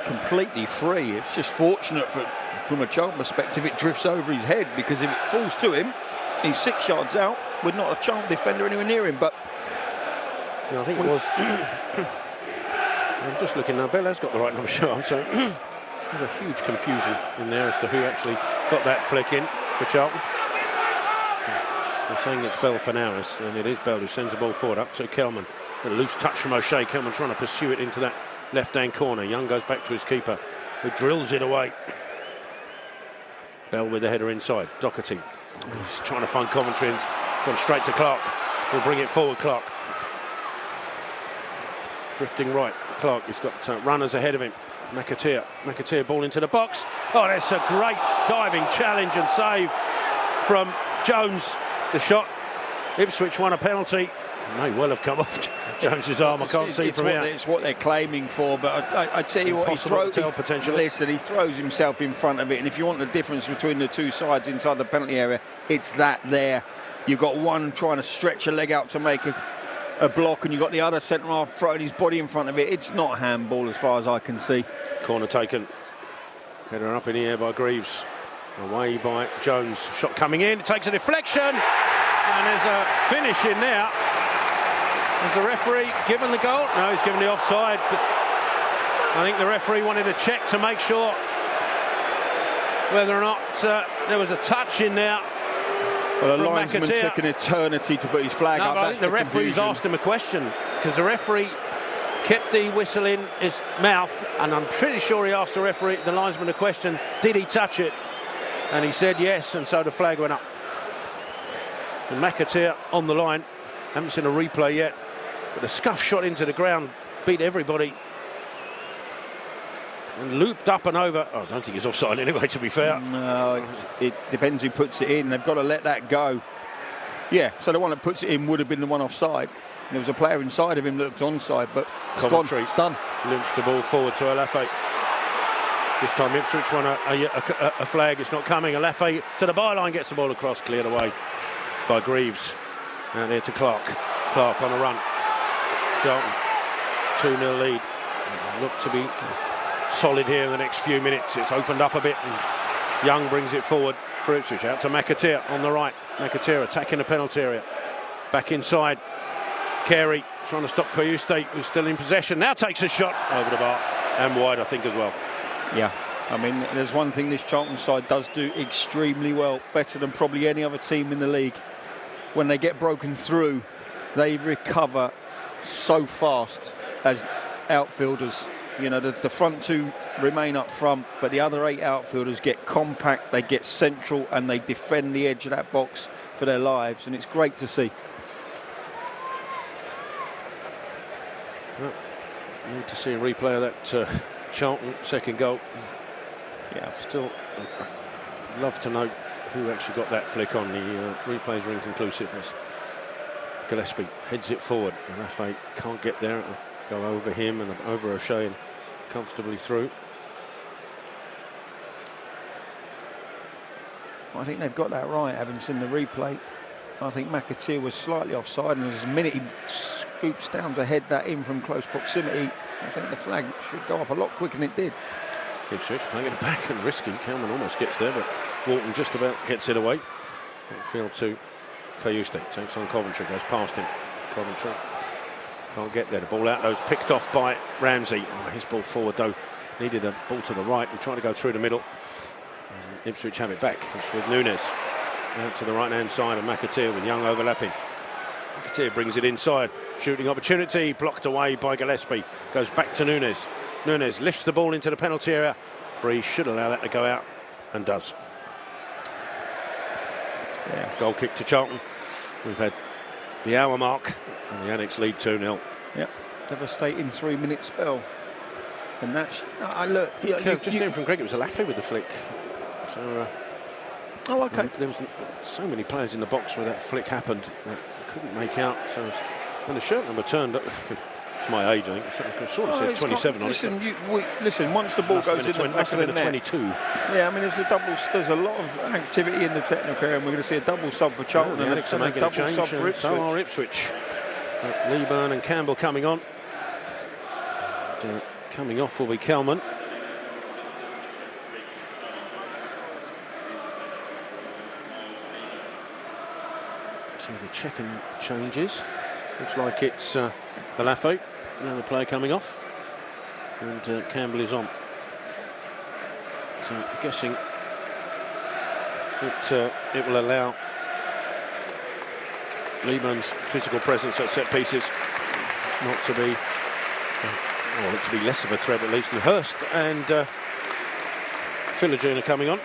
completely free. It's just fortunate from a Charlton perspective it drifts over his head, because if it falls to him, he's 6 yards out with not a Charlton defender anywhere near him. But yeah, I think it was. I'm just looking now. Bell has got the right number shot, so there's a huge confusion in there as to who actually got that flick in for Charlton. They're saying it's Bell for now, and it is Bell who sends the ball forward up to Kelman. A loose touch from O'Shea. Kelman trying to pursue it into that left-hand corner. Young goes back to his keeper, who drills it away. Bell with the header inside. Doherty. He's trying to find Coventry and gone straight to Clark. He'll bring it forward, Clark. Drifting right. Clark, he's got runners ahead of him. McAteer ball into the box. Oh, that's a great diving challenge and save from Jones. The shot. Ipswich won a penalty. It may well have come off Jones's arm. I can't see from here. It's what they're claiming for, but I tell you what, he throws himself in front of it, and if you want the difference between the 2 sides inside the penalty area, it's that there. You've got one trying to stretch a leg out to make a block, and you've got the other centre-half throwing his body in front of it. It's not handball as far as I can see. Corner taken. Header up in the air by Greaves. Away by Jones. Shot coming in. It takes a deflection. And there's a finish in there. Has the referee given the goal? No, he's given the offside. I think the referee wanted to check to make sure whether or not there was a touch in there. Well, the linesman took an eternity to put his flag up. But I think the referee's asked him a question, because the referee kept the whistle in his mouth, and I'm pretty sure he asked the linesman a question, did he touch it? And he said yes, and so the flag went up. And McAteer on the line. Haven't seen a replay yet, but a scuff shot into the ground beat everybody and looped up and over. Oh, I don't think he's offside anyway, to be fair. No, it depends who puts it in. They've got to let that go. Yeah, so the one that puts it in would have been the one offside. There was a player inside of him that looked onside, but it's gone. Coventry It's done. limps the ball forward to Alafe. This time Ipswich won a flag. It's not coming. Alafe to the byline, gets the ball across, cleared away by Greaves. And there to Clark. Clark on a run. Charlton 2-0 lead. Look to be solid here in the next few minutes. It's opened up a bit and Young brings it forward for Ipswich. Out to McAteer on the right. McAteer attacking the penalty area. Back inside. Carey trying to stop Koyuste, who's still in possession. Now takes a shot over the bar and wide, I think, as well. Yeah, I mean, there's one thing this Charlton side does do extremely well, better than probably any other team in the league. When they get broken through, they recover so fast as outfielders. You know, the front two remain up front, but the other 8 outfielders get compact, they get central, and they defend the edge of that box for their lives, and it's great to see. Well, need to see a replay of that Charlton second goal. Yeah, still I'd love to know who actually got that flick on. The replays are inconclusive as Gillespie heads it forward. And Rafa can't get there. It'll go over him and over O'Shea and comfortably through. I think they've got that right, having seen the replay. I think McAteer was slightly offside, and as the minute he scoops down to head that in from close proximity, I think the flag should go up a lot quicker than it did. Ipswich playing it back and risky. Kelman almost gets there, but Walton just about gets it away. Field to Koyuste, takes on Coventry, goes past him. Coventry can't get there. The ball out, those picked off by Ramsey. Oh, his ball forward though, needed a ball to the right. He tried to go through the middle. Ipswich have it back. It's with Nunes. Out to the right-hand side of McAteer with Young overlapping. McAteer brings it inside. Shooting opportunity, blocked away by Gillespie. Goes back to Nunes. Nunes lifts the ball into the penalty area. Bree should allow that to go out, and does. Yeah. Goal kick to Charlton. We've had the hour mark, and the Annex lead 2-0. Yep, devastating 3-minute spell. And that's, look. Just hearing from Greg, it was Alafe with the flick. So, oh, okay. There was so many players in the box where that flick happened. I couldn't make out. So when the shirt number turned up, it's my age, I think. I sort of said 27 on it. Listen, once the ball goes in the back of the net. 22. Yeah, I mean, there's a lot of activity in the technical area, and we're going to see a double sub for Charlton and a double sub for Ipswich. So are Ipswich. Leeburn and Campbell coming on. Coming off will be Kelman. See the checking changes. Looks like it's Alafe, another player coming off, and Campbell is on. So I'm guessing it will allow Leeburn's physical presence at set pieces not to be, or to be less of a threat at least. And Hurst and Philogene are coming on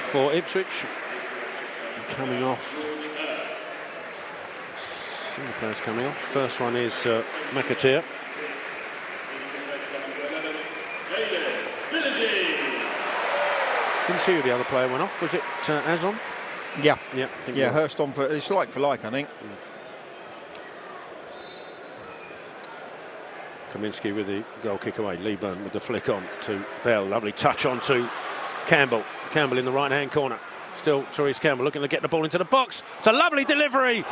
for Ipswich. Coming off. The players coming off. First one is McAteer. Didn't see who the other player went off. Was it Azon? Yeah. Yeah. I think Hurst on for, it's like for like, I think. Kaminsky with the goal kick away. Leeburn with the flick on to Bell. Lovely touch on to Campbell. Campbell in the right-hand corner. Still Therese Campbell looking to get the ball into the box. It's a lovely delivery.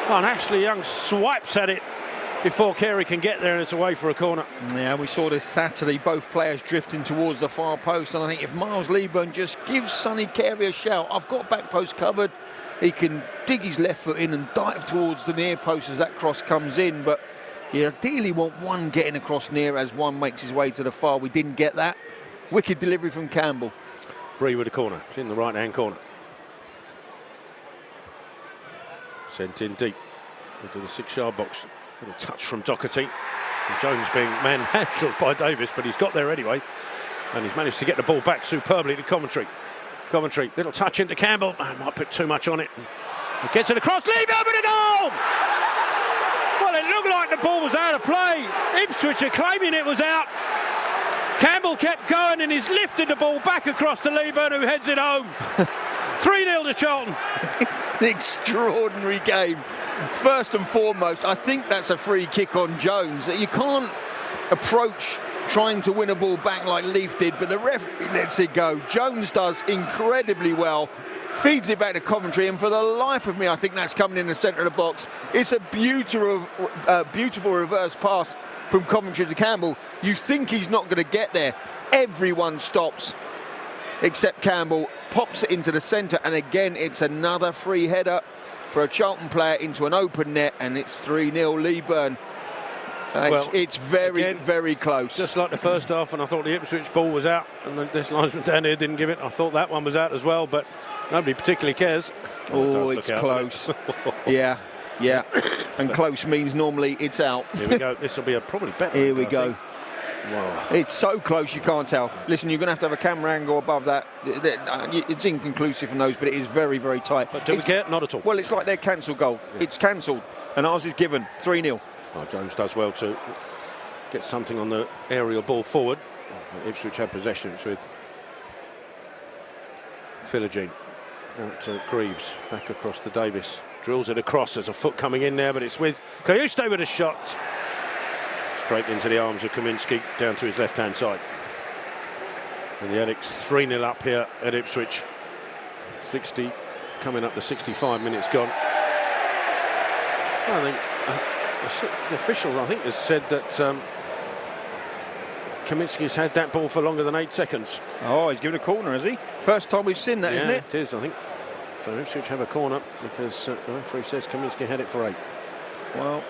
Oh, and Ashley Young swipes at it before Carey can get there, and it's away for a corner. Yeah, we saw this Saturday, both players drifting towards the far post, and I think if Miles Leeburn just gives Sonny Carey a shout, I've got back post covered, he can dig his left foot in and dive towards the near post as that cross comes in, but you ideally want one getting across near as one makes his way to the far. We didn't get that. Wicked delivery from Campbell. Bree with a corner. It's in the right-hand corner. Sent in deep into the 6-yard box. Little touch from Doherty. And Jones being manhandled by Davis, but he's got there anyway. And he's managed to get the ball back superbly to Coventry. Coventry, little touch into Campbell. Might put too much on it. He gets it across. Leeburn with a goal! Well, it looked like the ball was out of play. Ipswich are claiming it was out. Campbell kept going and he's lifted the ball back across to Leeburn, who heads it home. 3-0 to Charlton. It's an extraordinary game. First and foremost, I think that's a free kick on Jones. You can't approach trying to win a ball back like Leaf did, but the referee lets it go. Jones does incredibly well, feeds it back to Coventry, and for the life of me, I think that's coming in the centre of the box. It's a beautiful reverse pass from Coventry to Campbell. You think he's not going to get there. Everyone stops except Campbell, pops it into the centre, and again it's another free header for a Charlton player into an open net, and it's 3-0 Lee Byrne. It's very close. Just like the first half, and I thought the Ipswich ball was out, and this linesman down here didn't give it. I thought that one was out as well, but nobody particularly cares. Oh, it's close. Yeah. And close means normally it's out. Here we go. This will be a probably better. Here we go. Wow. It's so close you can't tell. Listen, you're going to have a camera angle above that. It's inconclusive from those, but it is very, very tight. But do we care? Not at all. Well, it's like their cancelled goal. Yeah. It's cancelled, and ours is given 3-0. Well, Jones does well to get something on the aerial ball forward. Ipswich have possession. It's with Philogene. Out to Greaves. Back across to Davis. Drills it across. There's a foot coming in there, but it's with Kayuste with a shot. Straight into the arms of Kaminski, down to his left-hand side. And the Addicts 3-0 up here at Ipswich. 60, coming up to 65 minutes gone. I think the official, I think, has said that Kaminski's had that ball for longer than 8 seconds. Oh, he's given a corner, has he? First time we've seen that, isn't it? It is, I think. So Ipswich have a corner because the referee says Kaminski had it for 8. Well,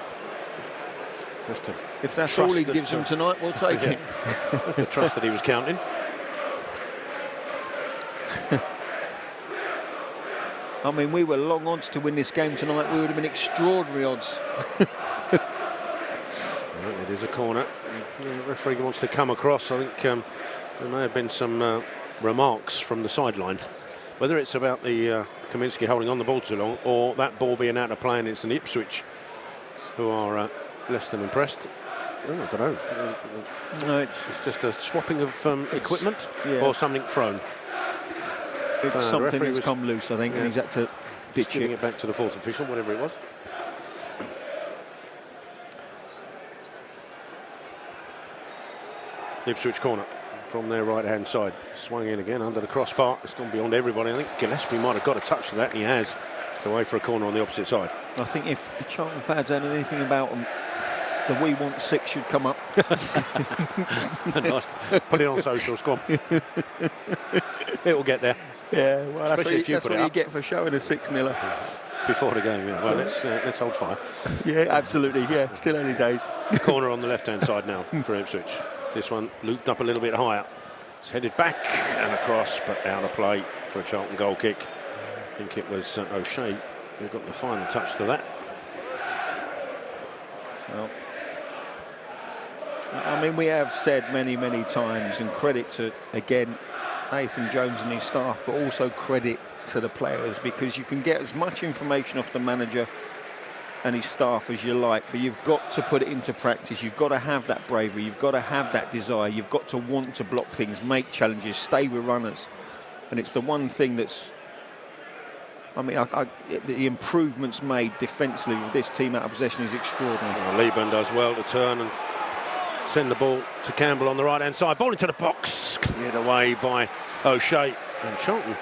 if that's all he gives them tonight, we'll take it. Have to trust that he was counting. I mean, we were long odds to win this game tonight. We would have been extraordinary odds. Well, it is a corner. The referee wants to come across. I think there may have been some remarks from the sideline. Whether it's about the Kaminski holding on the ball too long or that ball being out of play and it's an Ipswich who are less than impressed. Oh, I don't know. No, it's just a swapping of equipment or something thrown. It's something that's come loose, I think, and he's had to ditch giving it back to the fourth official, whatever it was. Ipswich corner from their right-hand side. Swung in again under the crossbar. It's gone beyond everybody. I think Gillespie might have got a touch to that, and he has. It's away for a corner on the opposite side. I think if the Charlton fans had anything about them, the "We Want 6" should come up. Nice. Put it on socials, go on. It will get there. Yeah, well, that's what you up. get for showing a 6-0 before the game. Yeah. Well, let's hold fire. Yeah, absolutely. Yeah, still early days. Corner on the left-hand side now for Ipswich. This one looped up a little bit higher. It's headed back and across, but out of play for a Charlton goal kick. I think it was O'Shea who got the final touch to that. Well, I mean, we have said many, many times, and credit to, again, Nathan Jones and his staff, but also credit to the players, because you can get as much information off the manager and his staff as you like, but you've got to put it into practice. You've got to have that bravery. You've got to have that desire. You've got to want to block things, make challenges, stay with runners. And it's the one thing that's, I mean, the improvements made defensively with this team out of possession is extraordinary. Well, Lieben does well to turn and send the ball to Campbell on the right-hand side. Ball into the box, cleared away by O'Shea. And Charlton,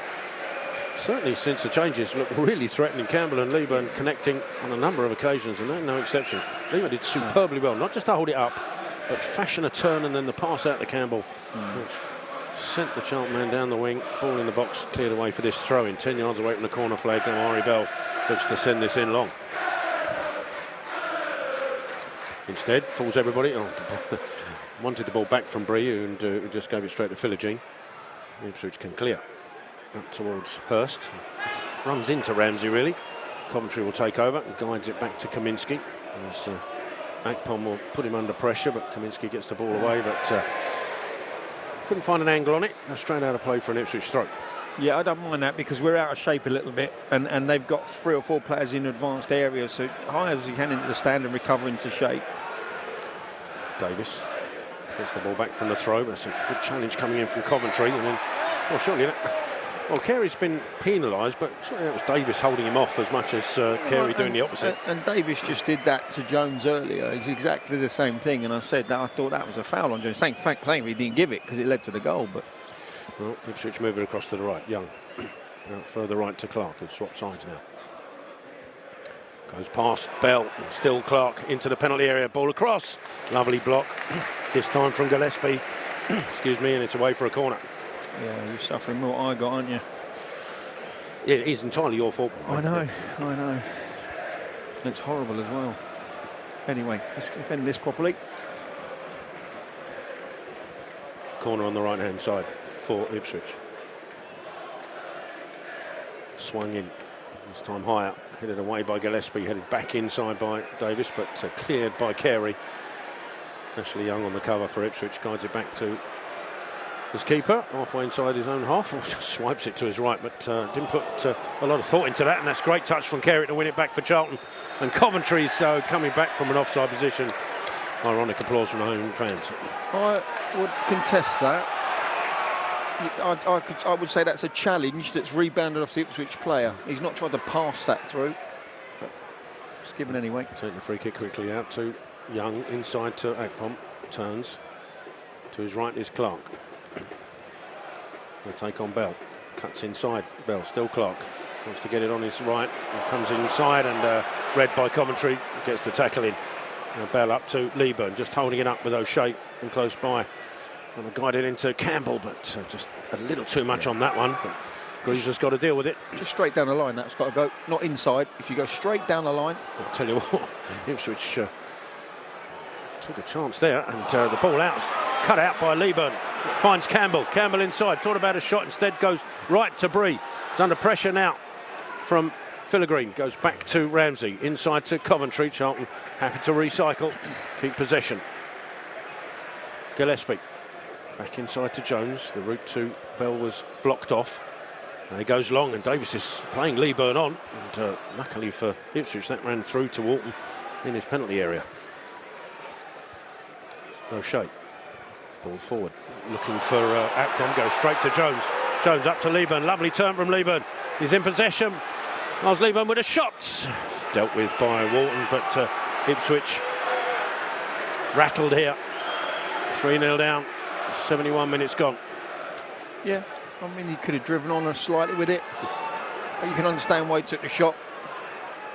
certainly since the changes, look really threatening. Campbell and Lieben connecting on a number of occasions, and that no exception. Lieben did superbly well, not just to hold it up, but fashion a turn and then the pass out to Campbell, which sent the Charlton man down the wing. Ball in the box, cleared away for this throw-in. 10 yards away from the corner flag. Amari Bell looks to send this in long. Instead, fools everybody. Wanted the ball back from Bree, and just gave it straight to Philogene. Ipswich can clear up towards Hurst. Runs into Ramsey, really. Coventry will take over and guides it back to Kaminski. As Akpom will put him under pressure, but Kaminski gets the ball away, but couldn't find an angle on it. Go straight out of play for an Ipswich throw. Yeah, I don't mind that, because we're out of shape a little bit, and they've got 3 or 4 players in advanced areas, so high as you can into the stand and recover into shape. Davis gets the ball back from the throw, but it's a good challenge coming in from Coventry, and then, well, surely Well, Carey's been penalised, but it was Davis holding him off as much as Carey doing the opposite. And Davis just did that to Jones earlier. It's exactly the same thing, and I said that I thought that was a foul on Jones. Thankfully he didn't give it because it led to the goal. But well, Ipswich moving across to the right. Young out further right to Clark, who've swapped sides now. Goes past Bell, still Clark into the penalty area. Ball across, lovely block. This time from Gillespie. Excuse me, and it's away for a corner. Yeah, you're suffering more I got, aren't you? It is entirely your fault. I know. It's horrible as well. Anyway, let's defend this properly. Corner on the right-hand side for Ipswich. Swung in, this time higher, headed away by Gillespie, headed back inside by Davis, but cleared by Carey. Ashley Young on the cover for Ipswich, guides it back to his keeper, halfway inside his own half, just swipes it to his right, but didn't put a lot of thought into that, and that's a great touch from Carey to win it back for Charlton. And Coventry's coming back from an offside position. Ironic applause from the home fans. I would contest that. I would say that's a challenge that's rebounded off the Ipswich player. He's not tried to pass that through, but it's given anyway. Taking the free kick quickly out to Young, inside to Akpom, turns. To his right is Clark. They'll take on Bell, cuts inside, Bell, still Clark. Wants to get it on his right, and comes inside and read by Coventry, gets the tackle in. Bell up to Leeburn, just holding it up with O'Shea and close by. And guided into Campbell, but just a little too much on that one. But Greaves has got to deal with it. Just straight down the line, that's got to go. Not inside. If you go straight down the line. I'll tell you what, Ipswich took a chance there, and the ball out, cut out by Leeburn. Finds Campbell. Campbell inside, thought about a shot, instead goes right to Bree. It's under pressure now from Filigreen. Goes back to Ramsey, inside to Coventry. Charlton happy to recycle, keep possession. Gillespie. Back inside to Jones. The route to Bell was blocked off. And he goes long, and Davis is playing Leeburn on. And luckily for Ipswich, that ran through to Walton in his penalty area. O'Shea. Ball forward. Looking for Akpom. Goes straight to Jones. Jones up to Leeburn. Lovely turn from Leeburn. He's in possession. Miles Leeburn with a shot. Dealt with by Walton, but Ipswich rattled here. 3-0 down. 71 minutes gone. Yeah, I mean, he could have driven on slightly with it. But you can understand why he took the shot.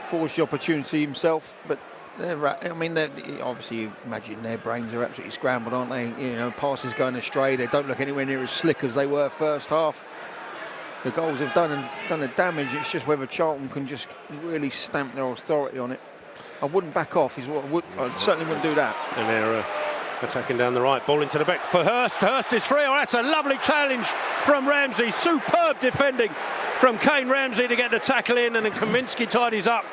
Forced the opportunity himself. But obviously, you imagine their brains are absolutely scrambled, aren't they? You know, passes going astray. They don't look anywhere near as slick as they were first half. The goals have done the damage. It's just whether Charlton can just really stamp their authority on it. I wouldn't back off. I certainly wouldn't do that. And they're attacking down the right, ball into the back for Hurst. Hurst is free. Oh, that's a lovely challenge from Ramsey. Superb defending from Kane Ramsey to get the tackle in, and then Kaminsky tidies up.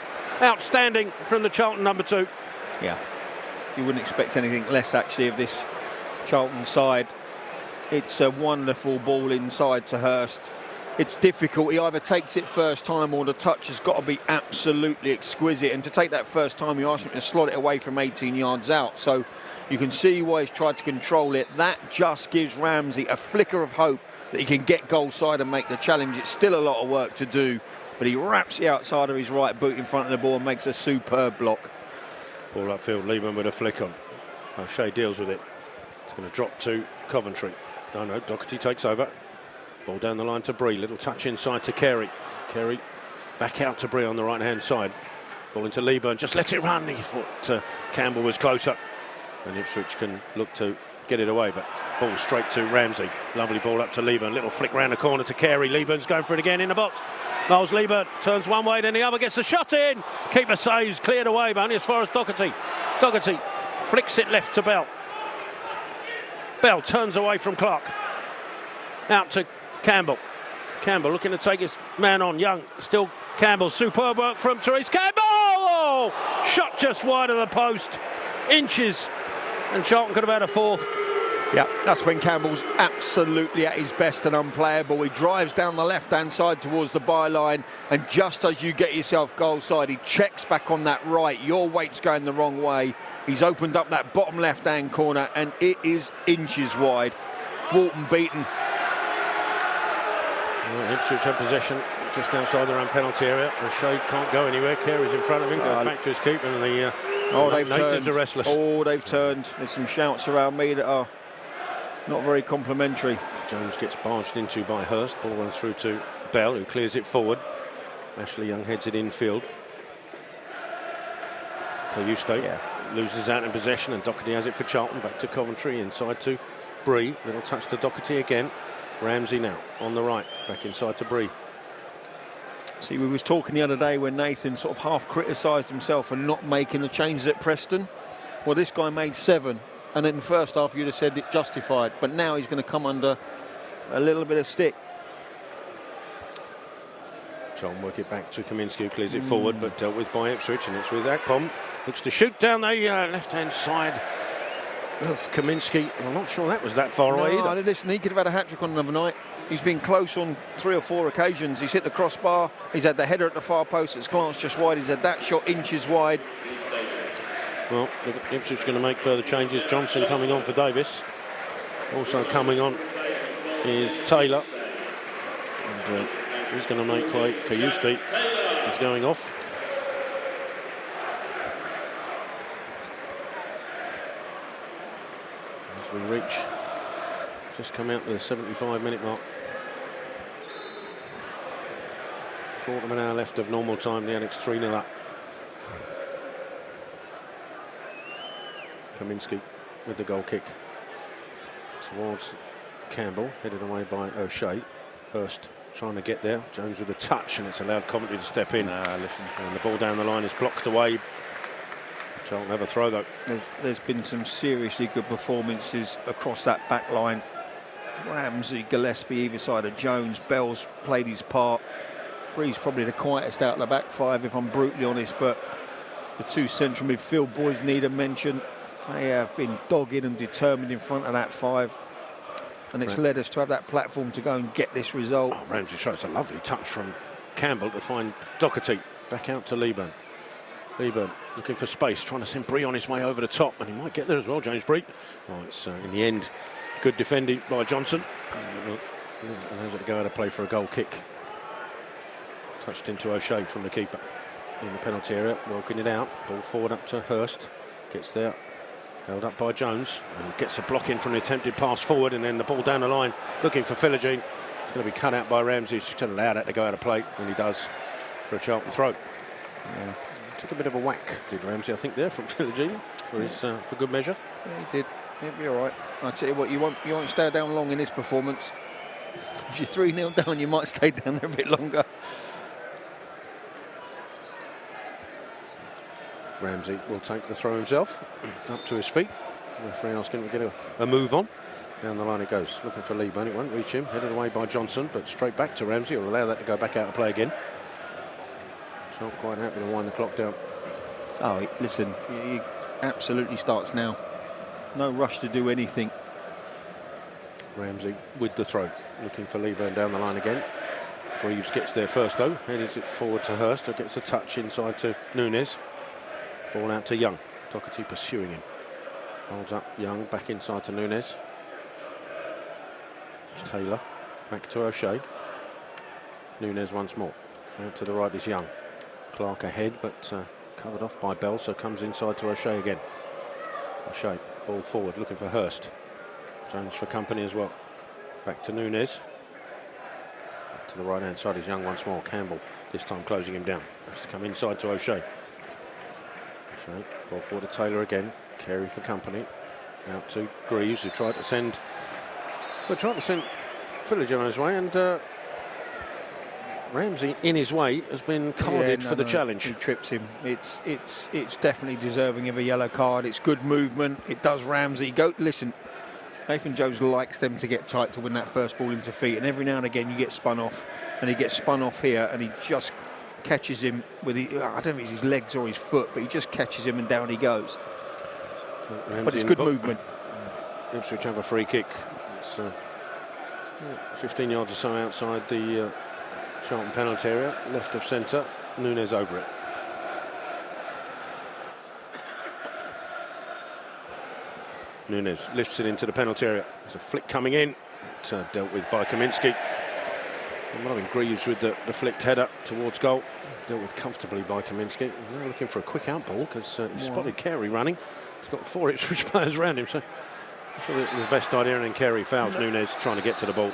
Outstanding from the Charlton number 2. Yeah, you wouldn't expect anything less actually of this Charlton side. It's a wonderful ball inside to Hurst. It's difficult. He either takes it first time or the touch has got to be absolutely exquisite. And to take that first time, you ask him to slot it away from 18 yards out. So you can see why he's tried to control it. That just gives Ramsey a flicker of hope that he can get goal side and make the challenge. It's still a lot of work to do, but he wraps the outside of his right boot in front of the ball and makes a superb block. Ball upfield, Lehman with a flick on. O'Shea deals with it. It's going to drop to Coventry. No, Doherty takes over. Ball down the line to Bree. Little touch inside to Carey. Carey back out to Bree on the right-hand side. Ball into Leeburn. Just let it run. He thought Campbell was closer. And Ipswich can look to get it away, but ball straight to Ramsey. Lovely ball up to Leeburn. Little flick round the corner to Carey. Leeburn's going for it again in the box. Miles Leeburn turns one way, then the other, gets the shot in. Keeper saves, cleared away, but only as far as Doherty. Doherty flicks it left to Bell. Bell turns away from Clark. Out to Campbell. Campbell looking to take his man on. Young, still Campbell. Superb work from Therese Campbell. Oh, shot just wide of the post. Inches. And Charlton could have had a fourth. Yeah, that's when Campbell's absolutely at his best and unplayable. He drives down the left-hand side towards the byline, and just as you get yourself goal side, he checks back on that right. Your weight's going the wrong way. He's opened up that bottom left-hand corner, and it is inches wide. Walton beaten. Well, Ipswich have possession just outside their own penalty area. O'Shea can't go anywhere. Carey's in front of him, goes back to his keeper, and the natives are restless. Oh, they've turned. There's some shouts around me that are not very complimentary. Jones gets barged into by Hurst. Ball runs through to Bell, who clears it forward. Ashley Young heads it infield. Cayuste loses out in possession, and Doherty has it for Charlton. Back to Coventry, inside to Bree. Little touch to Doherty again. Ramsey now on the right, back inside to Bree. See, we was talking the other day when Nathan sort of half criticised himself for not making the changes at Preston. Well, this guy made 7, and in the first half you'd have said it justified, but now he's going to come under a little bit of stick. Charlton work it back to Kaminsky, who clears it forward, but dealt with by Ipswich, and it's with Akpom. Looks to shoot down the left-hand side of Kaminsky. I'm not sure that was that far away either. Listen, he could have had a hat-trick on another night. He's been close on 3 or 4 occasions. He's hit the crossbar. He's had the header at the far post that's glanced just wide. He's had that shot inches wide. Well, Ipswich going to make further changes. Johnson coming on for Davis. Also coming on is Taylor. And he's going to make Cayuste. He's going off. As we reach, just come out to the 75-minute mark. Quarter of an hour left of normal time. The Alex 3-0 up. Kaminsky with the goal kick towards Campbell, headed away by O'Shea. Hurst trying to get there. Jones with a touch, and it's allowed Coventry to step in. And the ball down the line is blocked away. Charlton have a throw though. There's been some seriously good performances across that back line. Ramsey, Gillespie either side of Jones. Bell's played his part. Bree's probably the quietest out of the back 5, if I'm brutally honest, but the 2 central midfield boys need a mention. They have been dogged and determined in front of that 5, and it's led us to have that platform to go and get this result. Oh, Ramsey shows a lovely touch from Campbell to find Doherty. Back out to Leeburn. Leeburn looking for space, trying to send Bree on his way over the top, and he might get there as well, James Bree. Oh, it's in the end good defending by Johnson. Allows it to go out of play for a goal kick. Touched into O'Shea from the keeper in the penalty area, working it out. Ball forward up to Hurst. Gets there, held up by Jones, and gets a block in from the attempted pass forward, and then the ball down the line, looking for Philogene. It's going to be cut out by Ramsey. He's to allow that to go out of play, and he does for a Charlton throw. Yeah. Took a bit of a whack, did Ramsey, I think, there from Philogene for his for good measure. Yeah, he did. He'll be all right. I tell you what, you won't stay down long in this performance. If you're 3-0 down, you might stay down there a bit longer. Ramsey will take the throw himself, up to his feet. The referee asking to get a move on. Down the line it goes, looking for Leeburn. It won't reach him, headed away by Johnson, but straight back to Ramsey. Will allow that to go back out of play again. It's not quite happy to wind the clock down. Oh, listen, he absolutely starts now. No rush to do anything. Ramsey with the throw, looking for Leeburn down the line again. Greaves gets there first though, heads it forward to Hurst, who gets a touch inside to Nunes. Ball out to Young, Doherty pursuing him. Holds up Young, back inside to Nunes. It's Taylor, back to O'Shea. Nunes once more. Out to the right is Young. Clark ahead, but covered off by Bell, so comes inside to O'Shea again. O'Shea, ball forward, looking for Hurst. Jones for company as well. Back to Nunes. Back to the right-hand side is Young once more. Campbell, this time closing him down. Has to come inside to O'Shea. O'Shea, ball forward to Taylor again. Carey for company. Out to Greaves, who tried to send Philogene on his way, and Ramsey in his way has been carded for the challenge. He trips him. It's definitely deserving of a yellow card. It's good movement. It does Ramsey. Listen, Nathan Jones likes them to get tight to win that first ball into feet, and every now and again you get spun off, and he gets spun off here, and he just catches him with I don't know if it's his legs or his foot, but he just catches him and down he goes. But it's good movement. Ipswich have a free kick. It's 15 yards or so outside the Charlton penalty area, left of centre. Nunes over it. Nunes lifts it into the penalty area. There's a flick coming in. It's dealt with by Kaminsky. It might have been Greaves with the flicked header towards goal. Dealt with comfortably by Kaminski. He's now looking for a quick outball because he spotted Carey running. He's got 4 Ipswich players around him, so I thought it was the best idea, and then Carey fouls Nunes trying to get to the ball.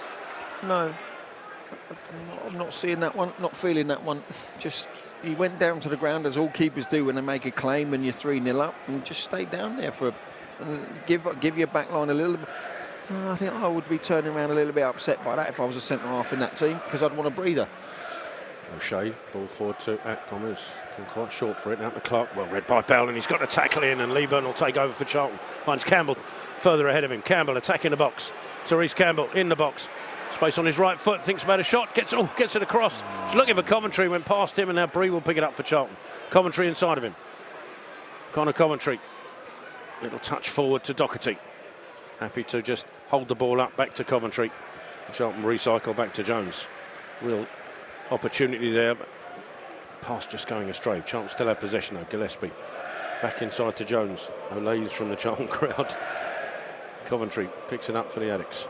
No, I'm not seeing that one, not feeling that one. Just, he went down to the ground as all keepers do when they make a claim and you're 3-0 up, and just stay down there for give your back line a little bit. I think I would be turning around a little bit upset by that if I was a centre half in that team, because I'd want a breather. O'Shea, ball forward to Akpom, who's quite short for it. Out to Clark, well read by Bell, and he's got to tackle in, and Leeburn will take over for Charlton. Finds Campbell further ahead of him. Campbell attacking the box. Therese Campbell in the box. Space on his right foot, thinks about a shot, gets it across. He's looking for Coventry, went past him, and now Bree will pick it up for Charlton. Coventry inside of him. Connor Coventry. Little touch forward to Doherty. Happy to just hold the ball up, back to Coventry. Charlton recycle back to Jones. Real opportunity there, but pass just going astray. Charlton still have possession though. Gillespie back inside to Jones. Olays from the Charlton crowd. Coventry picks it up for the Addicts.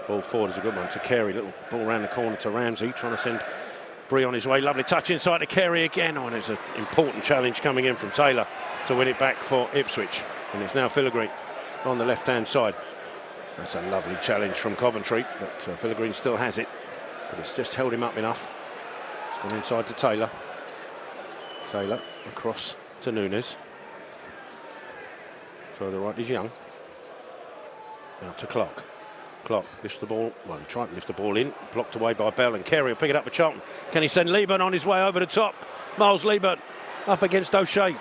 Ball forward is a good one to Carey. Little ball around the corner to Ramsey, trying to send Bree on his way. Lovely touch inside to Carey again. Oh, and there's an important challenge coming in from Taylor to win it back for Ipswich. And it's now Filigree on the left-hand side. That's a lovely challenge from Coventry, but Filigree still has it. But it's just held him up enough. It's gone inside to Taylor. Taylor across to Nunes. Further right is Young. Now to Clark. Clark lifts the ball. Well, he tried to lift the ball in. Blocked away by Bell, and Carey will pick it up for Charlton. Can he send Leeburn on his way over the top? Miles Leeburn up against O'Shea.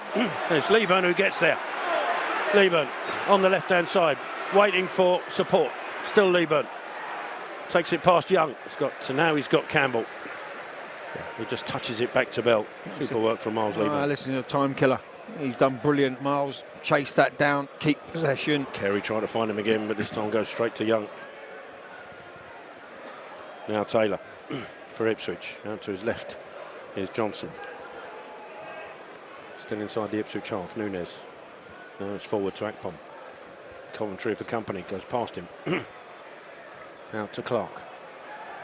It's Leeburn who gets there. Leeburn on the left-hand side, waiting for support. Still Leeburn. Takes it past Young. Now he's got Campbell. He just touches it back to Bell. Super work from Miles Leeburn. Listen to the time killer. He's done brilliant, Miles. Chase that down, keep possession. Carey trying to find him again, but this time goes straight to Young. Now Taylor for Ipswich. Out to his left is Johnson. Still inside the Ipswich half, Nunes. Now it's forward to Akpom. Coventry for company, goes past him. Out to Clark.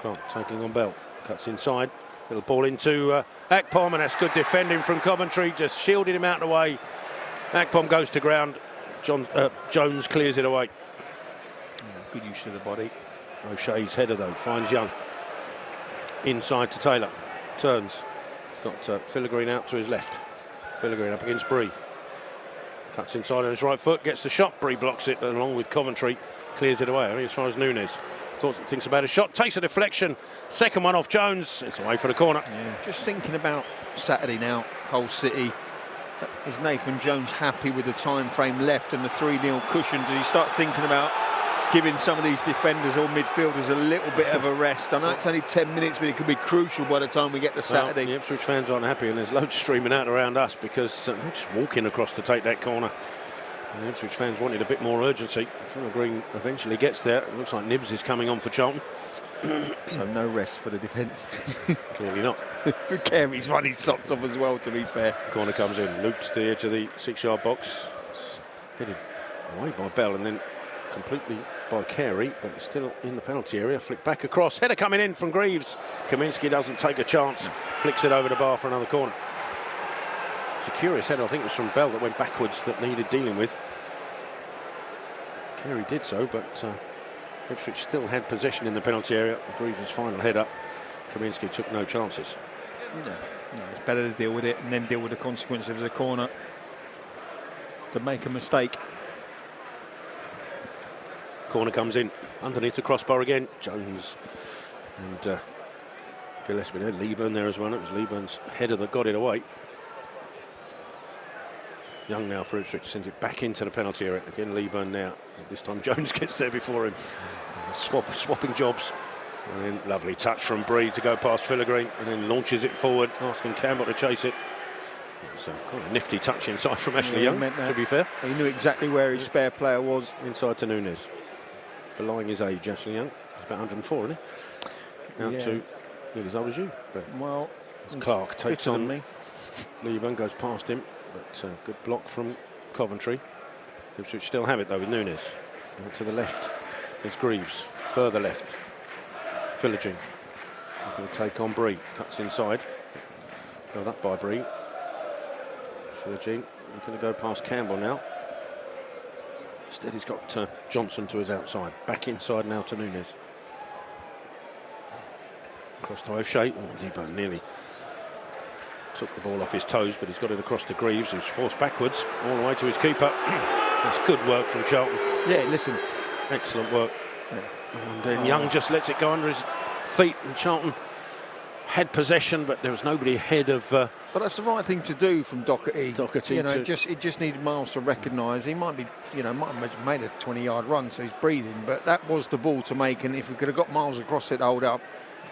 Clark taking on Bell. Cuts inside. Little ball into Akpom, and that's good defending from Coventry. Just shielded him out of the way. Akpom goes to ground. Jones clears it away. Good use of the body. O'Shea's header though finds Young. Inside to Taylor. Turns. Got Filigree out to his left. Filigree up against Bree. Cuts inside on his right foot. Gets the shot. Bree blocks it along with Coventry. Clears it away. I mean, as far as Nunes. Thinks about a shot. Takes a deflection. Second one off Jones. It's away for the corner. Yeah. Just thinking about Saturday now. Hull City. Is Nathan Jones happy with the time frame left and the 3-0 cushion? Does he start thinking about giving some of these defenders or midfielders a little bit of a rest? I know it's only 10 minutes, but it could be crucial by the time we get to Saturday. The Ipswich fans aren't happy, and there's loads streaming out around us because they're just walking across to take that corner. And the Ipswich fans wanted a bit more urgency. Green eventually gets there. It looks like Nibs is coming on for Charlton. So no rest for the defence. Clearly not. Carey's run his socks off as well, to be fair. Corner comes in, looped to the edge of the 6-yard box. It's headed away by Bell and then completely by Carey, but it's still in the penalty area. Flick back across. Header coming in from Greaves. Kaminski doesn't take a chance. Flicks it over the bar for another corner. It's a curious header. I think it was from Bell that went backwards that needed dealing with. Carey did so, but Ipswich still had possession in the penalty area. Greaves' final header. Kaminski took no chances. No, it's better to deal with it and then deal with the consequences of the corner. To make a mistake. Corner comes in underneath the crossbar again. Jones and Gillespie there. Leeburn there as well. It was Leeburn's header that got it away. Young now for Ipswich sends it back into the penalty area. Again, Leeburn now. This time Jones gets there before him. Swapping jobs. And then lovely touch from Bree to go past Filigree and then launches it forward, asking Campbell to chase it. It's quite a nifty touch inside from Ashley Young, to be fair. He knew exactly where his spare player was. Inside to Nunes. Belying his age, Ashley Young. He's about 104, isn't he? Out to nearly as old as you. But well, Clark takes on me. Leeburn goes past him, but good block from Coventry. Ipswich still have it though with Nunes. Out to the left is Greaves, further left. Philogene going to take on Bree. Cuts inside. Held up by Bree. Philogene going to go past Campbell now. Instead he's got Johnson to his outside. Back inside now to Nunes. Across to O'Shea. Oh, Lebo nearly took the ball off his toes, but he's got it across to Greaves, who's forced backwards all the way to his keeper. That's good work from Charlton. Yeah, listen. Excellent work. Yeah. And then Young just lets it go under his feet, and Charlton had possession, but there was nobody ahead of. But that's the right thing to do from Doherty. You know, to it just needed Miles to recognise. He might be, might have made a 20-yard run, so he's breathing. But that was the ball to make, and if we could have got Miles across it to hold up,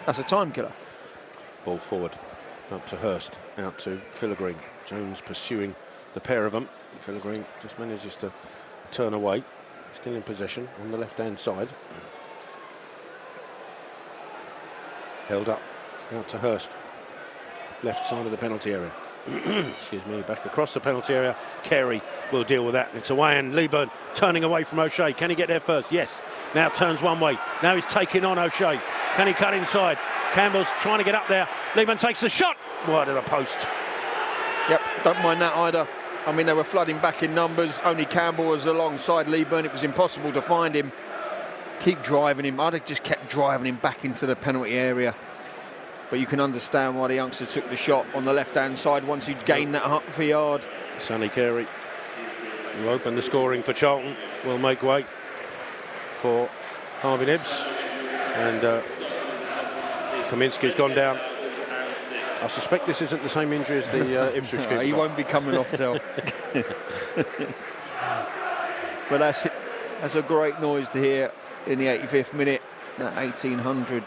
that's a time killer. Ball forward, up to Hurst, out to Philogene. Jones pursuing the pair of them. Philogene just manages to turn away. Still in possession on the left-hand side. Held up, out to Hurst. Left side of the penalty area. Excuse me, back across the penalty area. Carey will deal with that. It's away, and Leeburn turning away from O'Shea. Can he get there first? Yes. Now turns one way. Now he's taking on O'Shea. Can he cut inside? Campbell's trying to get up there. Leeburn takes the shot. Wide of the post. Yep, don't mind that either. I mean, they were flooding back in numbers. Only Campbell was alongside Leeburn. It was impossible to find him. Keep driving him. I'd have just kept driving him back into the penalty area. But you can understand why the youngster took the shot on the left-hand side once he'd gained that half a yard. Sonny Carey, who opened the scoring for Charlton, will make way for Harvey Nibbs. And Kaminski's gone down. I suspect this isn't the same injury as the Ipswich keeper. He won't be coming off till. But that's a great noise to hear in the 85th minute. That 1,800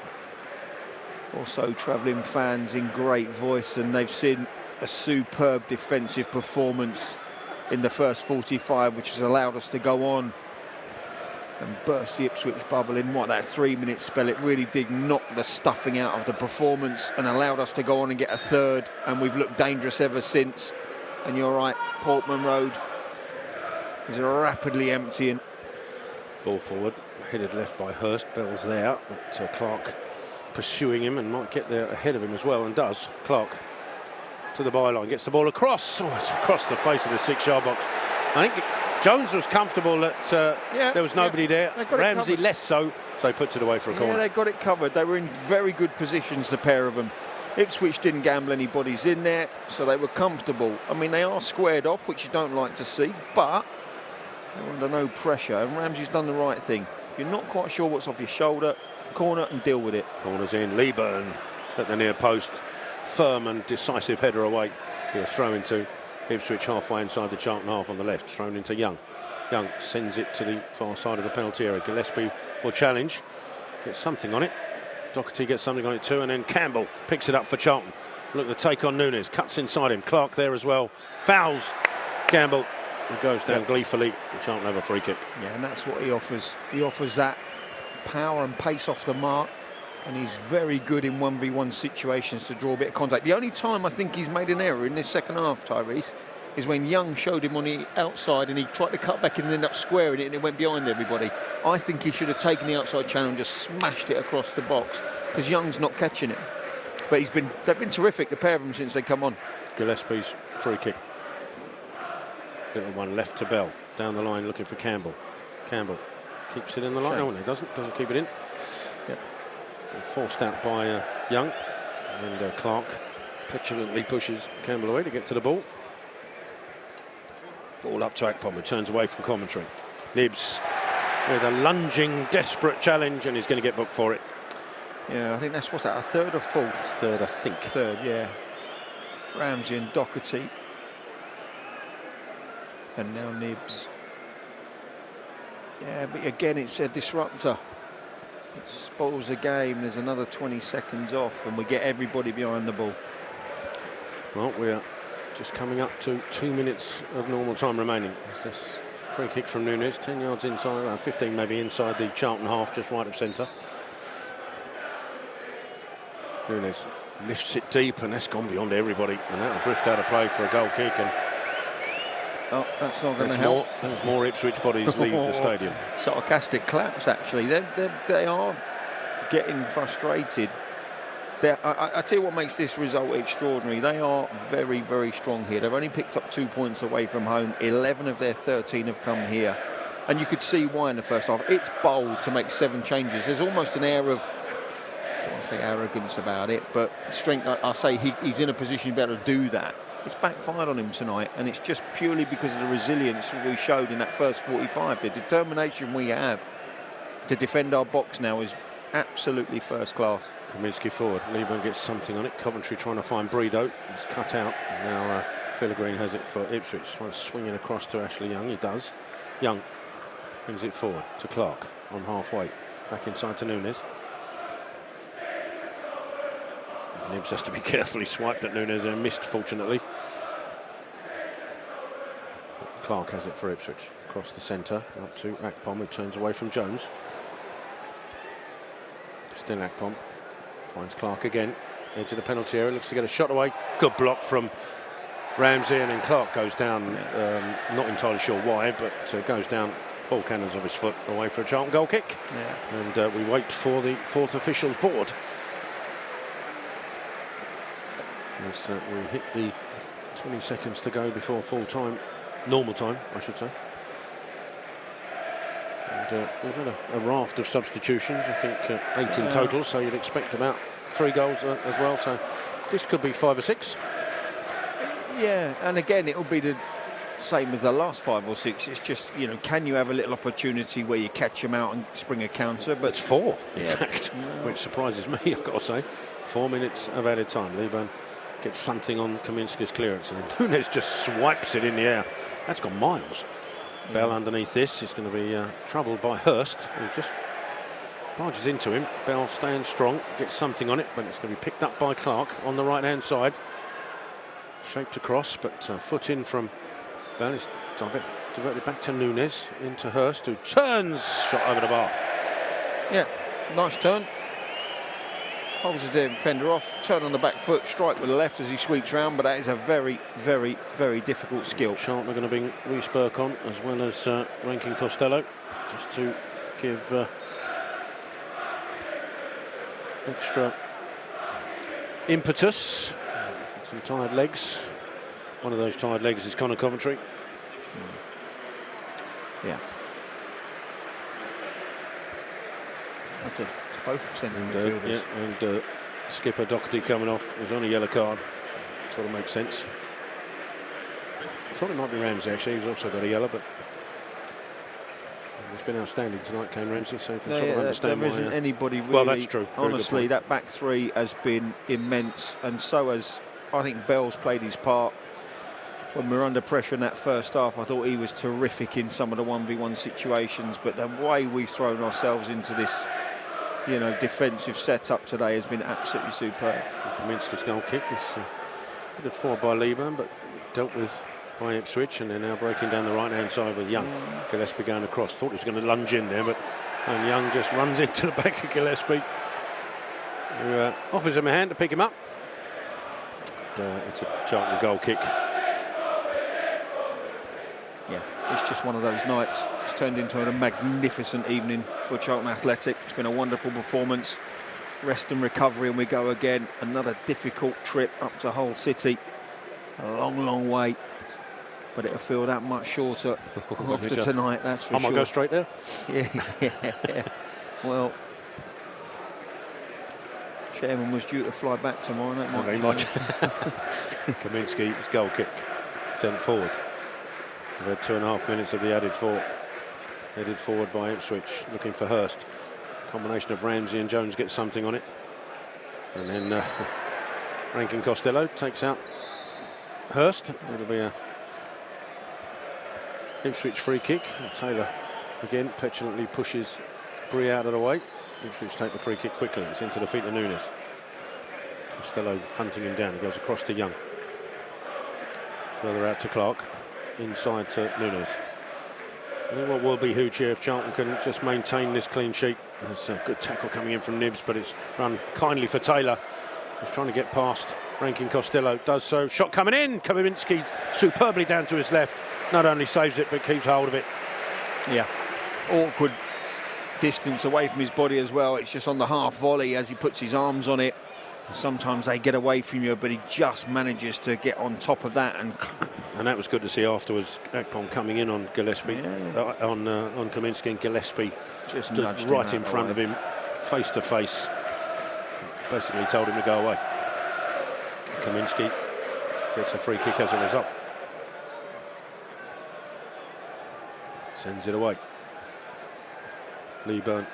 or so travelling fans in great voice, and they've seen a superb defensive performance in the first 45, which has allowed us to go on and burst the Ipswich bubble in that 3-minute spell. It really did knock the stuffing out of the performance and allowed us to go on and get a third, and we've looked dangerous ever since. And you're right, Portman Road is rapidly emptying. Ball forward, headed left by Hurst. Bell's there, but Clark pursuing him and might get there ahead of him as well, and does. Clark to the byline, gets the ball across. Oh, it's across the face of the 6-yard box. I think Jones was comfortable that there was nobody there. Ramsey less so he puts it away for a corner. Yeah, they got it covered. They were in very good positions, the pair of them. Ipswich didn't gamble anybody's in there, so they were comfortable. I mean, they are squared off, which you don't like to see, but they're under no pressure, and Ramsey's done the right thing. If you're not quite sure what's off your shoulder, corner and deal with it. Corner's in. Leeburn at the near post. Firm and decisive header away. Be a throw into Ipswich halfway inside the Charlton half on the left. Thrown into Young. Young sends it to the far side of the penalty area. Gillespie will challenge. Gets something on it. Doherty gets something on it too. And then Campbell picks it up for Charlton. Look at the take on Nunes. Cuts inside him. Clark there as well. Fouls Campbell. He goes down gleefully. Charlton have a free kick. Yeah, and that's what he offers. He offers that power and pace off the mark, and he's very good in 1v1 situations to draw a bit of contact. The only time I think he's made an error in this second half, Tyrese, is when Young showed him on the outside and he tried to cut back and ended up squaring it and it went behind everybody. I think he should have taken the outside channel and just smashed it across the box, because Young's not catching it. But they've been terrific, the pair of them, since they come on. Gillespie's free kick. Little one left to Bell. Down the line looking for Campbell. Campbell keeps it in the line. Oh, no, he doesn't keep it in. Yep. Forced out by Young. And Clark petulantly pushes Campbell away to get to the ball. Ball up to Akpom, turns away from commentary. Nibbs with a lunging, desperate challenge, and he's going to get booked for it. Yeah, I think that's, what's that, a third or fourth? Third, I think. Third, yeah. Ramsey and Doherty. And now Nibbs. Yeah, but again, it's a disruptor. It spoils the game. There's another 20 seconds off, and we get everybody behind the ball. Well, we're just coming up to 2 minutes of normal time remaining. It's this free kick from Nunes, 10 yards inside, around 15 maybe inside the Charlton half, just right of centre. Nunes lifts it deep, and that's gone beyond everybody, and that'll drift out of play for a goal kick. And oh, that's not going to help. There's more Ipswich bodies leave the stadium. Sarcastic claps, actually. They are getting frustrated. I tell you what makes this result extraordinary. They are very, very strong here. They've only picked up 2 points away from home. 11 of their 13 have come here. And you could see why in the first half. It's bold to make 7 changes. There's almost an air of, I don't want to say arrogance about it, but strength. I say he's in a position to be able to do that. It's backfired on him tonight, and it's just purely because of the resilience we showed in that first 45. The determination we have to defend our box now is absolutely first class. Kaminsky forward. Lieberman gets something on it. Coventry trying to find Bredo. It's cut out. Now Green has it for Ipswich. Trying to swing it across to Ashley Young. He does. Young brings it forward to Clark on halfway. Back inside to Nunes. Nibs has to be carefully swiped at Nunes and missed, fortunately. Clark has it for Ipswich. Across the centre, up to Akpom, who turns away from Jones. Still Akpom. Finds Clark again. Edge of the penalty area, looks to get a shot away. Good block from Ramsey, and then Clark goes down. Not entirely sure why, but goes down. Ball cannons of his foot away for a Charlton goal kick. Yeah. And we wait for the fourth official's board. As we hit the 20 seconds to go before full time, normal time, I should say. And we've had a raft of substitutions, I think 8 in total, so you'd expect about 3 goals as well, so this could be 5 or 6. Yeah, and again, it'll be the same as the last 5 or 6. It's just, you know, can you have a little opportunity where you catch them out and spring a counter? But it's 4, in fact, which surprises me, I've got to say. 4 minutes of added time. Lieberman gets something on Kaminsky's clearance, and Nunes just swipes it in the air. That's gone miles. Bell underneath this is going to be troubled by Hurst, who just barges into him. Bell staying strong, gets something on it, but it's going to be picked up by Clark on the right-hand side. Shaped across, but foot in from Bell. It's diverted back to Nunes, into Hurst, who turns, shot over the bar. Yeah, nice turn. Holds the defender off, turn on the back foot, strike with the left as he sweeps round, but that is a very, very, very difficult skill. Charlton are going to bring Rhys Burke on, as well as Rankin Costello, just to give extra impetus. Some tired legs. One of those tired legs is Connor Coventry. Yeah. That's it. Both centre midfielders. Yeah, and skipper Doherty coming off. It was on a yellow card. Sort of makes sense. I thought it might be Ramsey, actually. He's also got a yellow, but he's been outstanding tonight, Kane Ramsey, so you can sort of understand there why. Isn't anybody really. Well, that's true. Honestly, that back three has been immense, and so has, I think, Bell's played his part. When we were under pressure in that first half, I thought he was terrific in some of the 1v1 situations, but the way we've thrown ourselves into this, you know, defensive setup today has been absolutely superb. Kaminsky's goal kick is headed forward by Lieberman, but dealt with by Ipswich, and they're now breaking down the right-hand side with Young. Gillespie going across. Thought he was going to lunge in there, but Young just runs into the back of Gillespie, who offers him a hand to pick him up. It's a Charlton goal kick. Yeah, it's just one of those nights. It's turned into a magnificent evening for Charlton Athletic. It's been a wonderful performance. Rest and recovery, and we go again. Another difficult trip up to Hull City. A long, long way, but it'll feel that much shorter after tonight, that's for sure. I might go straight there. Yeah. Well, Chairman was due to fly back tomorrow night. Not very much. Kaminsky's goal kick sent forward. We've had 2.5 minutes of the added forward. Headed forward by Ipswich, looking for Hurst. Combination of Ramsey and Jones gets something on it. And then Rankin Costello takes out Hurst. It'll be a Ipswich free kick. And Taylor again petulantly pushes Bree out of the way. Ipswich take the free kick quickly. It's into the feet of Nunes. Costello hunting him down. He goes across to Young. Further out to Clark. Inside to Nunes. I think what will be huge here if Charlton can just maintain this clean sheet. There's a good tackle coming in from Nibs, but it's run kindly for Taylor. He's trying to get past Rankin Costello. Does so. Shot coming in. Kaminsky superbly down to his left. Not only saves it, but keeps hold of it. Yeah. Awkward distance away from his body as well. It's just on the half volley as he puts his arms on it. Sometimes they get away from you, but he just manages to get on top of that. And that was good to see afterwards. Akpom coming in on Gillespie, on Kaminski, and Gillespie just stood right in front of him, face to face. Basically told him to go away. Kaminski gets a free kick as a result. Sends it away. Leeburn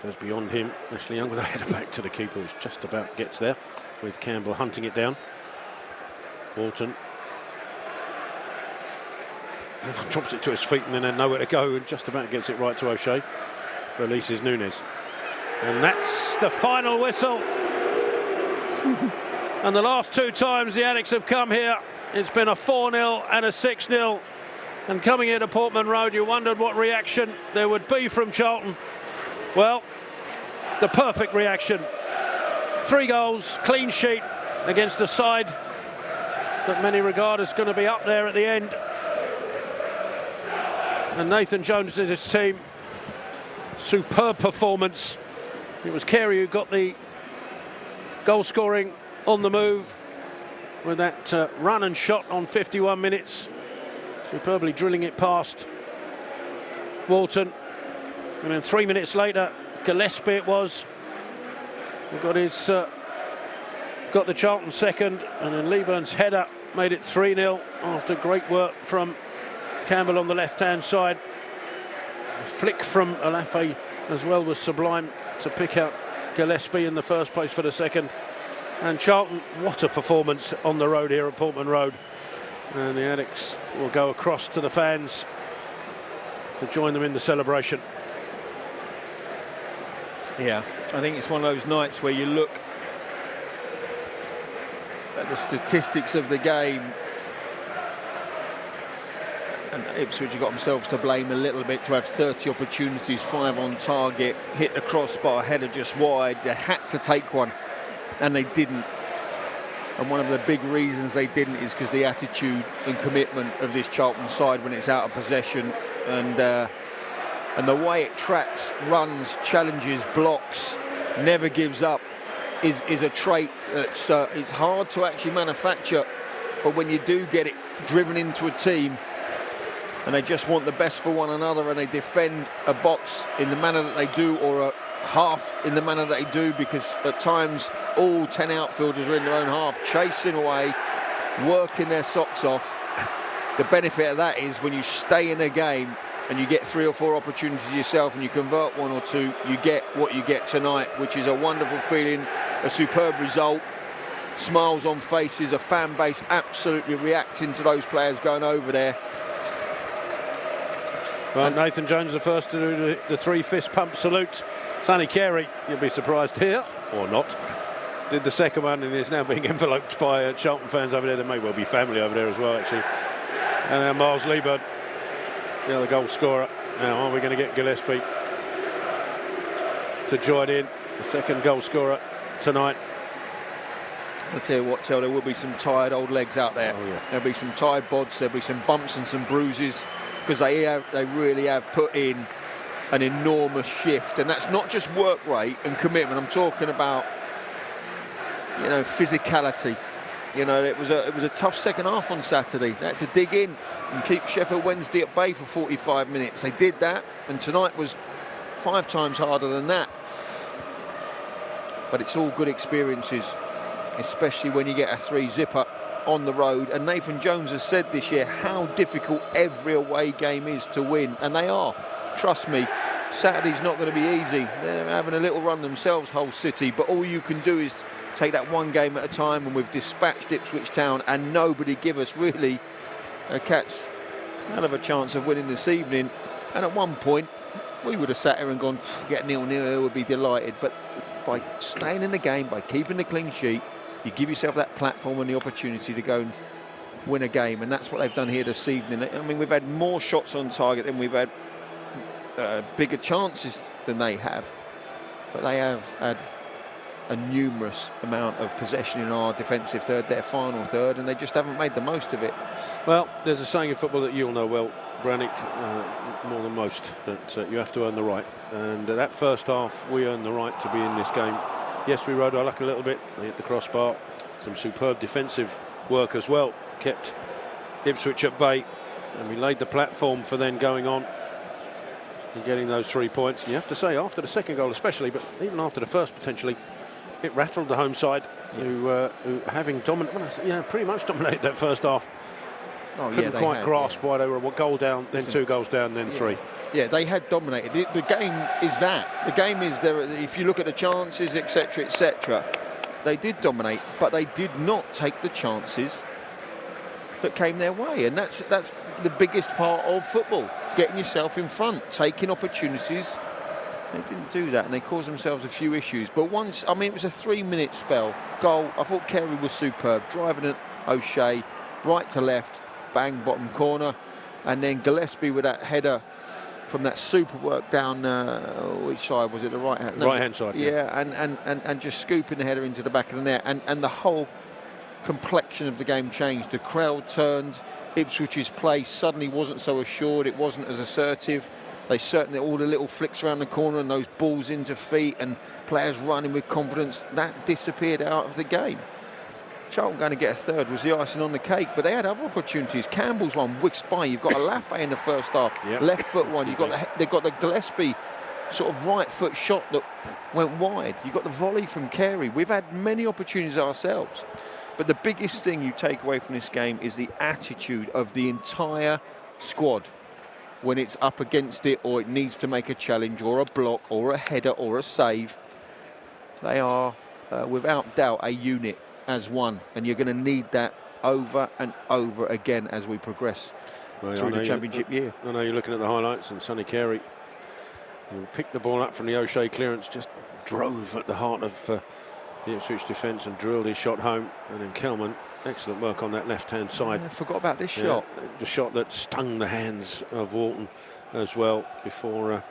goes beyond him. Ashley Young with a header back to the keeper, which just about gets there, with Campbell hunting it down. Walton drops it to his feet and then had nowhere to go, and just about gets it right to O'Shea. Releases Nunes. And that's the final whistle. And the last two times the Addicts have come here, it's been a 4-0 and a 6-0. And coming into Portman Road, you wondered what reaction there would be from Charlton. Well, the perfect reaction. 3 goals, clean sheet against a side that many regard as going to be up there at the end. And Nathan Jones and his team, superb performance. It was Carey who got the goal scoring on the move with that run and shot on 51 minutes. Superbly drilling it past Walton. And then 3 minutes later, Gillespie it was, he got his got the Charlton second, and then Leeburn's header made it 3-0 after great work from Campbell on the left-hand side. A flick from Alafe as well was sublime to pick out Gillespie in the first place for the second. And Charlton, what a performance on the road here at Portman Road. And the Addicts will go across to the fans to join them in the celebration. Yeah, I think it's one of those nights where you look at the statistics of the game, and Ipswich have got themselves to blame a little bit to have 30 opportunities, 5 on target, hit the crossbar, header just wide. They had to take one, and they didn't. And one of the big reasons they didn't is because the attitude and commitment of this Charlton side when it's out of possession, and the way it tracks, runs, challenges, blocks, never gives up, is a trait that's it's hard to actually manufacture. But when you do get it driven into a team, and they just want the best for one another, and they defend a box in the manner that they do, or a half in the manner that they do, because at times all 10 outfielders are in their own half, chasing away, working their socks off. The benefit of that is when you stay in a game and you get 3 or 4 opportunities yourself and you convert 1 or 2, you get what you get tonight, which is a wonderful feeling, a superb result, smiles on faces, a fan base absolutely reacting to those players going over there. Well, Nathan Jones the first to do the 3 fist pump salute. Sonny Carey, you'll be surprised here, or not, did the second one, and is now being enveloped by Charlton fans over there. There may well be family over there as well, actually. And now Miles Leeburn, the other goal scorer. Now, are we going to get Gillespie to join in, the second goal scorer tonight? I'll tell you what, there will be some tired old legs out there. Oh, yeah. There'll be some tired bods, there'll be some bumps and some bruises, because they really have put in an enormous shift, and that's not just work rate and commitment. I'm talking about, you know, physicality. You know, it was a tough second half on Saturday. They had to dig in and keep Sheffield Wednesday at bay for 45 minutes. They did that, and tonight was 5 times harder than that. But it's all good experiences, especially when you get a 3-zipper on the road. And Nathan Jones has said this year how difficult every away game is to win, and they are. Trust me, Saturday's not going to be easy. They're having a little run themselves, Hull City, but all you can do is take that one game at a time, and we've dispatched Ipswich Town, and nobody give us really a cat's hell of a chance of winning this evening. And at one point, we would have sat here and gone, get 0-0, we would be delighted. But by staying in the game, by keeping the clean sheet, you give yourself that platform and the opportunity to go and win a game, and that's what they've done here this evening. I mean, we've had more shots on target than we've had bigger chances than they have, but they have had a numerous amount of possession in our defensive third, their final third, and they just haven't made the most of it. Well, there's a saying in football that you'll know well, Brannick, more than most, that you have to earn the right. And that first half, we earned the right to be in this game. Yes, we rode our luck a little bit. They hit the crossbar. Some superb defensive work as well. Kept Ipswich at bay. And we laid the platform for then going on and getting those 3 points. And you have to say, after the second goal especially, but even after the first potentially, it rattled the home side, who having pretty much dominated that first half. Couldn't quite grasp why they were a goal down, then 2 goals down, then 3. Yeah, they had dominated. The game is that. The game is there. If you look at the chances, etc., etc., they did dominate, but they did not take the chances that came their way, and that's the biggest part of football: getting yourself in front, taking opportunities. They didn't do that, and they caused themselves a few issues. But once, I mean, it was a 3-minute spell. Goal. I thought Carey was superb, driving at O'Shea, right to left, bang, bottom corner, and then Gillespie with that header from that super work down. Which side was it? The right hand. Right hand side. Yeah, and just scooping the header into the back of the net, and the whole complexion of the game changed. The crowd turned. Ipswich's play suddenly wasn't so assured. It wasn't as assertive. They certainly, all the little flicks around the corner and those balls into feet and players running with confidence, that disappeared out of the game. Charlton going to get a third was the icing on the cake, but they had other opportunities. Campbell's one whisked by. You've got a Lafay in the first half, left foot one. They've got the Gillespie sort of right foot shot that went wide. You've got the volley from Carey. We've had many opportunities ourselves. But the biggest thing you take away from this game is the attitude of the entire squad when it's up against it, or it needs to make a challenge or a block or a header or a save. They are, without doubt, a unit as one, and you're going to need that over and over again as we progress through the championship year. I know you're looking at the highlights, and Sonny Carey, who picked the ball up from the O'Shea clearance, just drove at the heart of the Ipswich defence and drilled his shot home. And then Kelman, excellent work on that left-hand side. I forgot about this shot. The shot that stung the hands of Walton as well before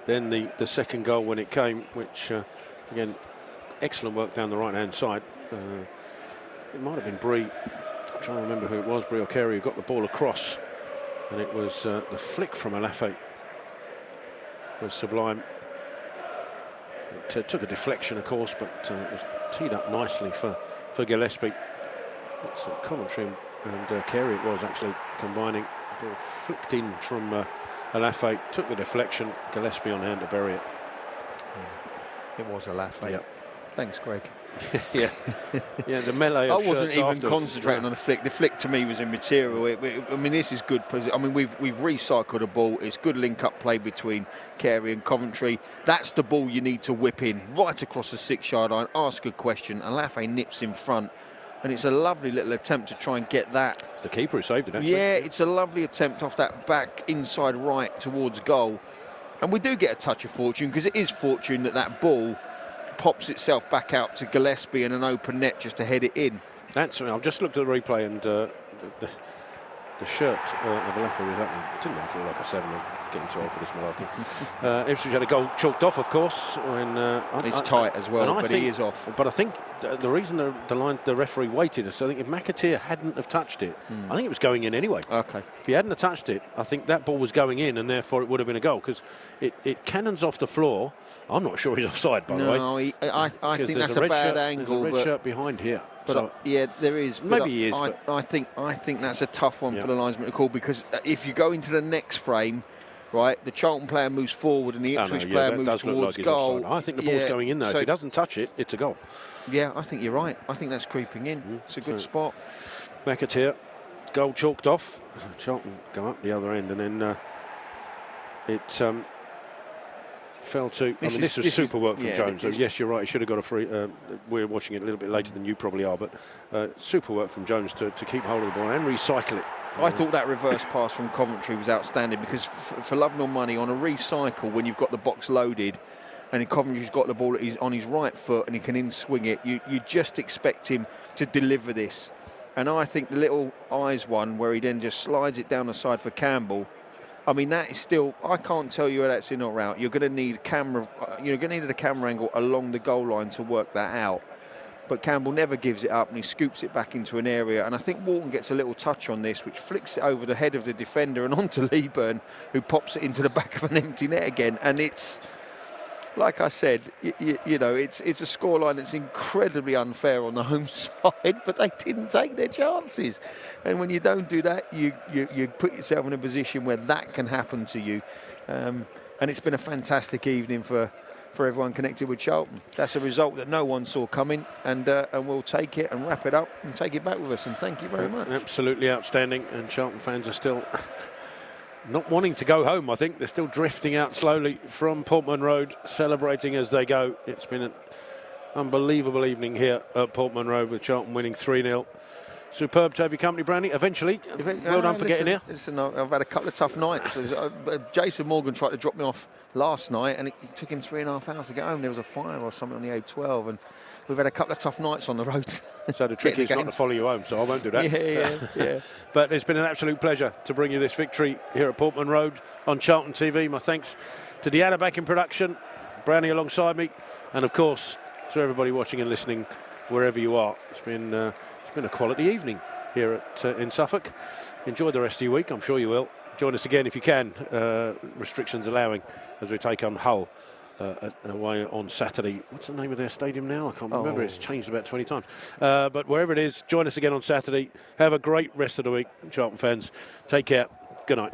then the second goal when it came, which, again, excellent work down the right-hand side. It might have been Bree. I'm trying to remember who it was, Bree or Carey, who got the ball across. And it was the flick from Alafe was sublime. It took a deflection, of course, but it was teed up nicely for Gillespie. It's Coventry and Carey it was actually combining. The ball flicked in from Alafe, took the deflection, Gillespie on hand to bury it. It was Alafe. Yep. Thanks, Greg. yeah, the melee of I wasn't even afterwards. concentrating on the flick. The flick to me was immaterial. I mean, this is good. I mean, we've recycled a ball. It's good link-up play between Carey and Coventry. That's the ball you need to whip in right across the 6-yard line. Ask a question. Alafe nips in front, and it's a lovely little attempt to try and get that. It's the keeper who saved it, actually. Yeah, it's a lovely attempt off that back inside right towards goal, and we do get a touch of fortune, because it is fortune that ball pops itself back out to Gillespie and an open net just to head it in. I've just looked at the replay, and the shirt of Alafe was up. It didn't feel like a 7. I'm getting too old for this malarkey. Ipswich had a goal chalked off, of course. When it's tight as well, but he is off. But I think the reason the referee waited is, I think if McAteer hadn't have touched it, I think it was going in anyway. Okay. If he hadn't have touched it, I think that ball was going in, and therefore it would have been a goal, because it cannons off the floor. I'm not sure he's offside, by the way. No, I think that's a bad angle. There's a red shirt behind here. But So yeah, there is. Maybe he is. I think that's a tough one for the linesman to call, because if you go into the next frame, right, the Charlton player moves forward and the Ipswich player moves towards goal. I think the ball's going in, though. So if he doesn't touch it, it's a goal. Yeah, I think you're right. I think that's creeping in. It's a good spot. McAteer, goal chalked off. Charlton go up the other end, and then it fell to. This was super work from Jones. So yes, you're right. He should have got a free. We're watching it a little bit later than you probably are, but super work from Jones to keep hold of the ball and recycle it. I thought that reverse pass from Coventry was outstanding, because for love nor money, on a recycle, when you've got the box loaded and Coventry's got the ball on his right foot and he can in-swing it, you just expect him to deliver this. And I think the little eyes one, where he then just slides it down the side for Campbell, I mean, that is still, I can't tell you whether that's in or out. You're going to need a camera angle along the goal line to work that out. But Campbell never gives it up, and he scoops it back into an area. And I think Walton gets a little touch on this, which flicks it over the head of the defender and onto Leeburn, who pops it into the back of an empty net again. And it's, like I said, you know, it's a scoreline that's incredibly unfair on the home side, but they didn't take their chances. And when you don't do that, you put yourself in a position where that can happen to you. And it's been a fantastic evening for everyone connected with Charlton. That's a result that no one saw coming, and we'll take it and wrap it up and take it back with us. And thank you very much. Absolutely outstanding. And Charlton fans are still not wanting to go home, I think. They're still drifting out slowly from Portman Road, celebrating as they go. It's been an unbelievable evening here at Portman Road with Charlton winning 3-0. Superb to have your company, Brandy. Eventually, well done for getting here. Listen, I've had a couple of tough nights. Jason Morgan tried to drop me off last night, and it took him 3.5 hours to get home. There was a fire or something on the A12, and we've had a couple of tough nights on the road. So the trick is not to follow you home, so I won't do that. Yeah. But it's been an absolute pleasure to bring you this victory here at Portman Road on Charlton TV. My thanks to Deanna back in production, Brownie alongside me, and of course to everybody watching and listening wherever you are. It's been a quality evening here in Suffolk. Enjoy the rest of your week, I'm sure you will. Join us again if you can, restrictions allowing, as we take on Hull away on Saturday. What's the name of their stadium now? I can't remember. It's changed about 20 times. But wherever it is, join us again on Saturday. Have a great rest of the week, Charlton fans. Take care. Good night.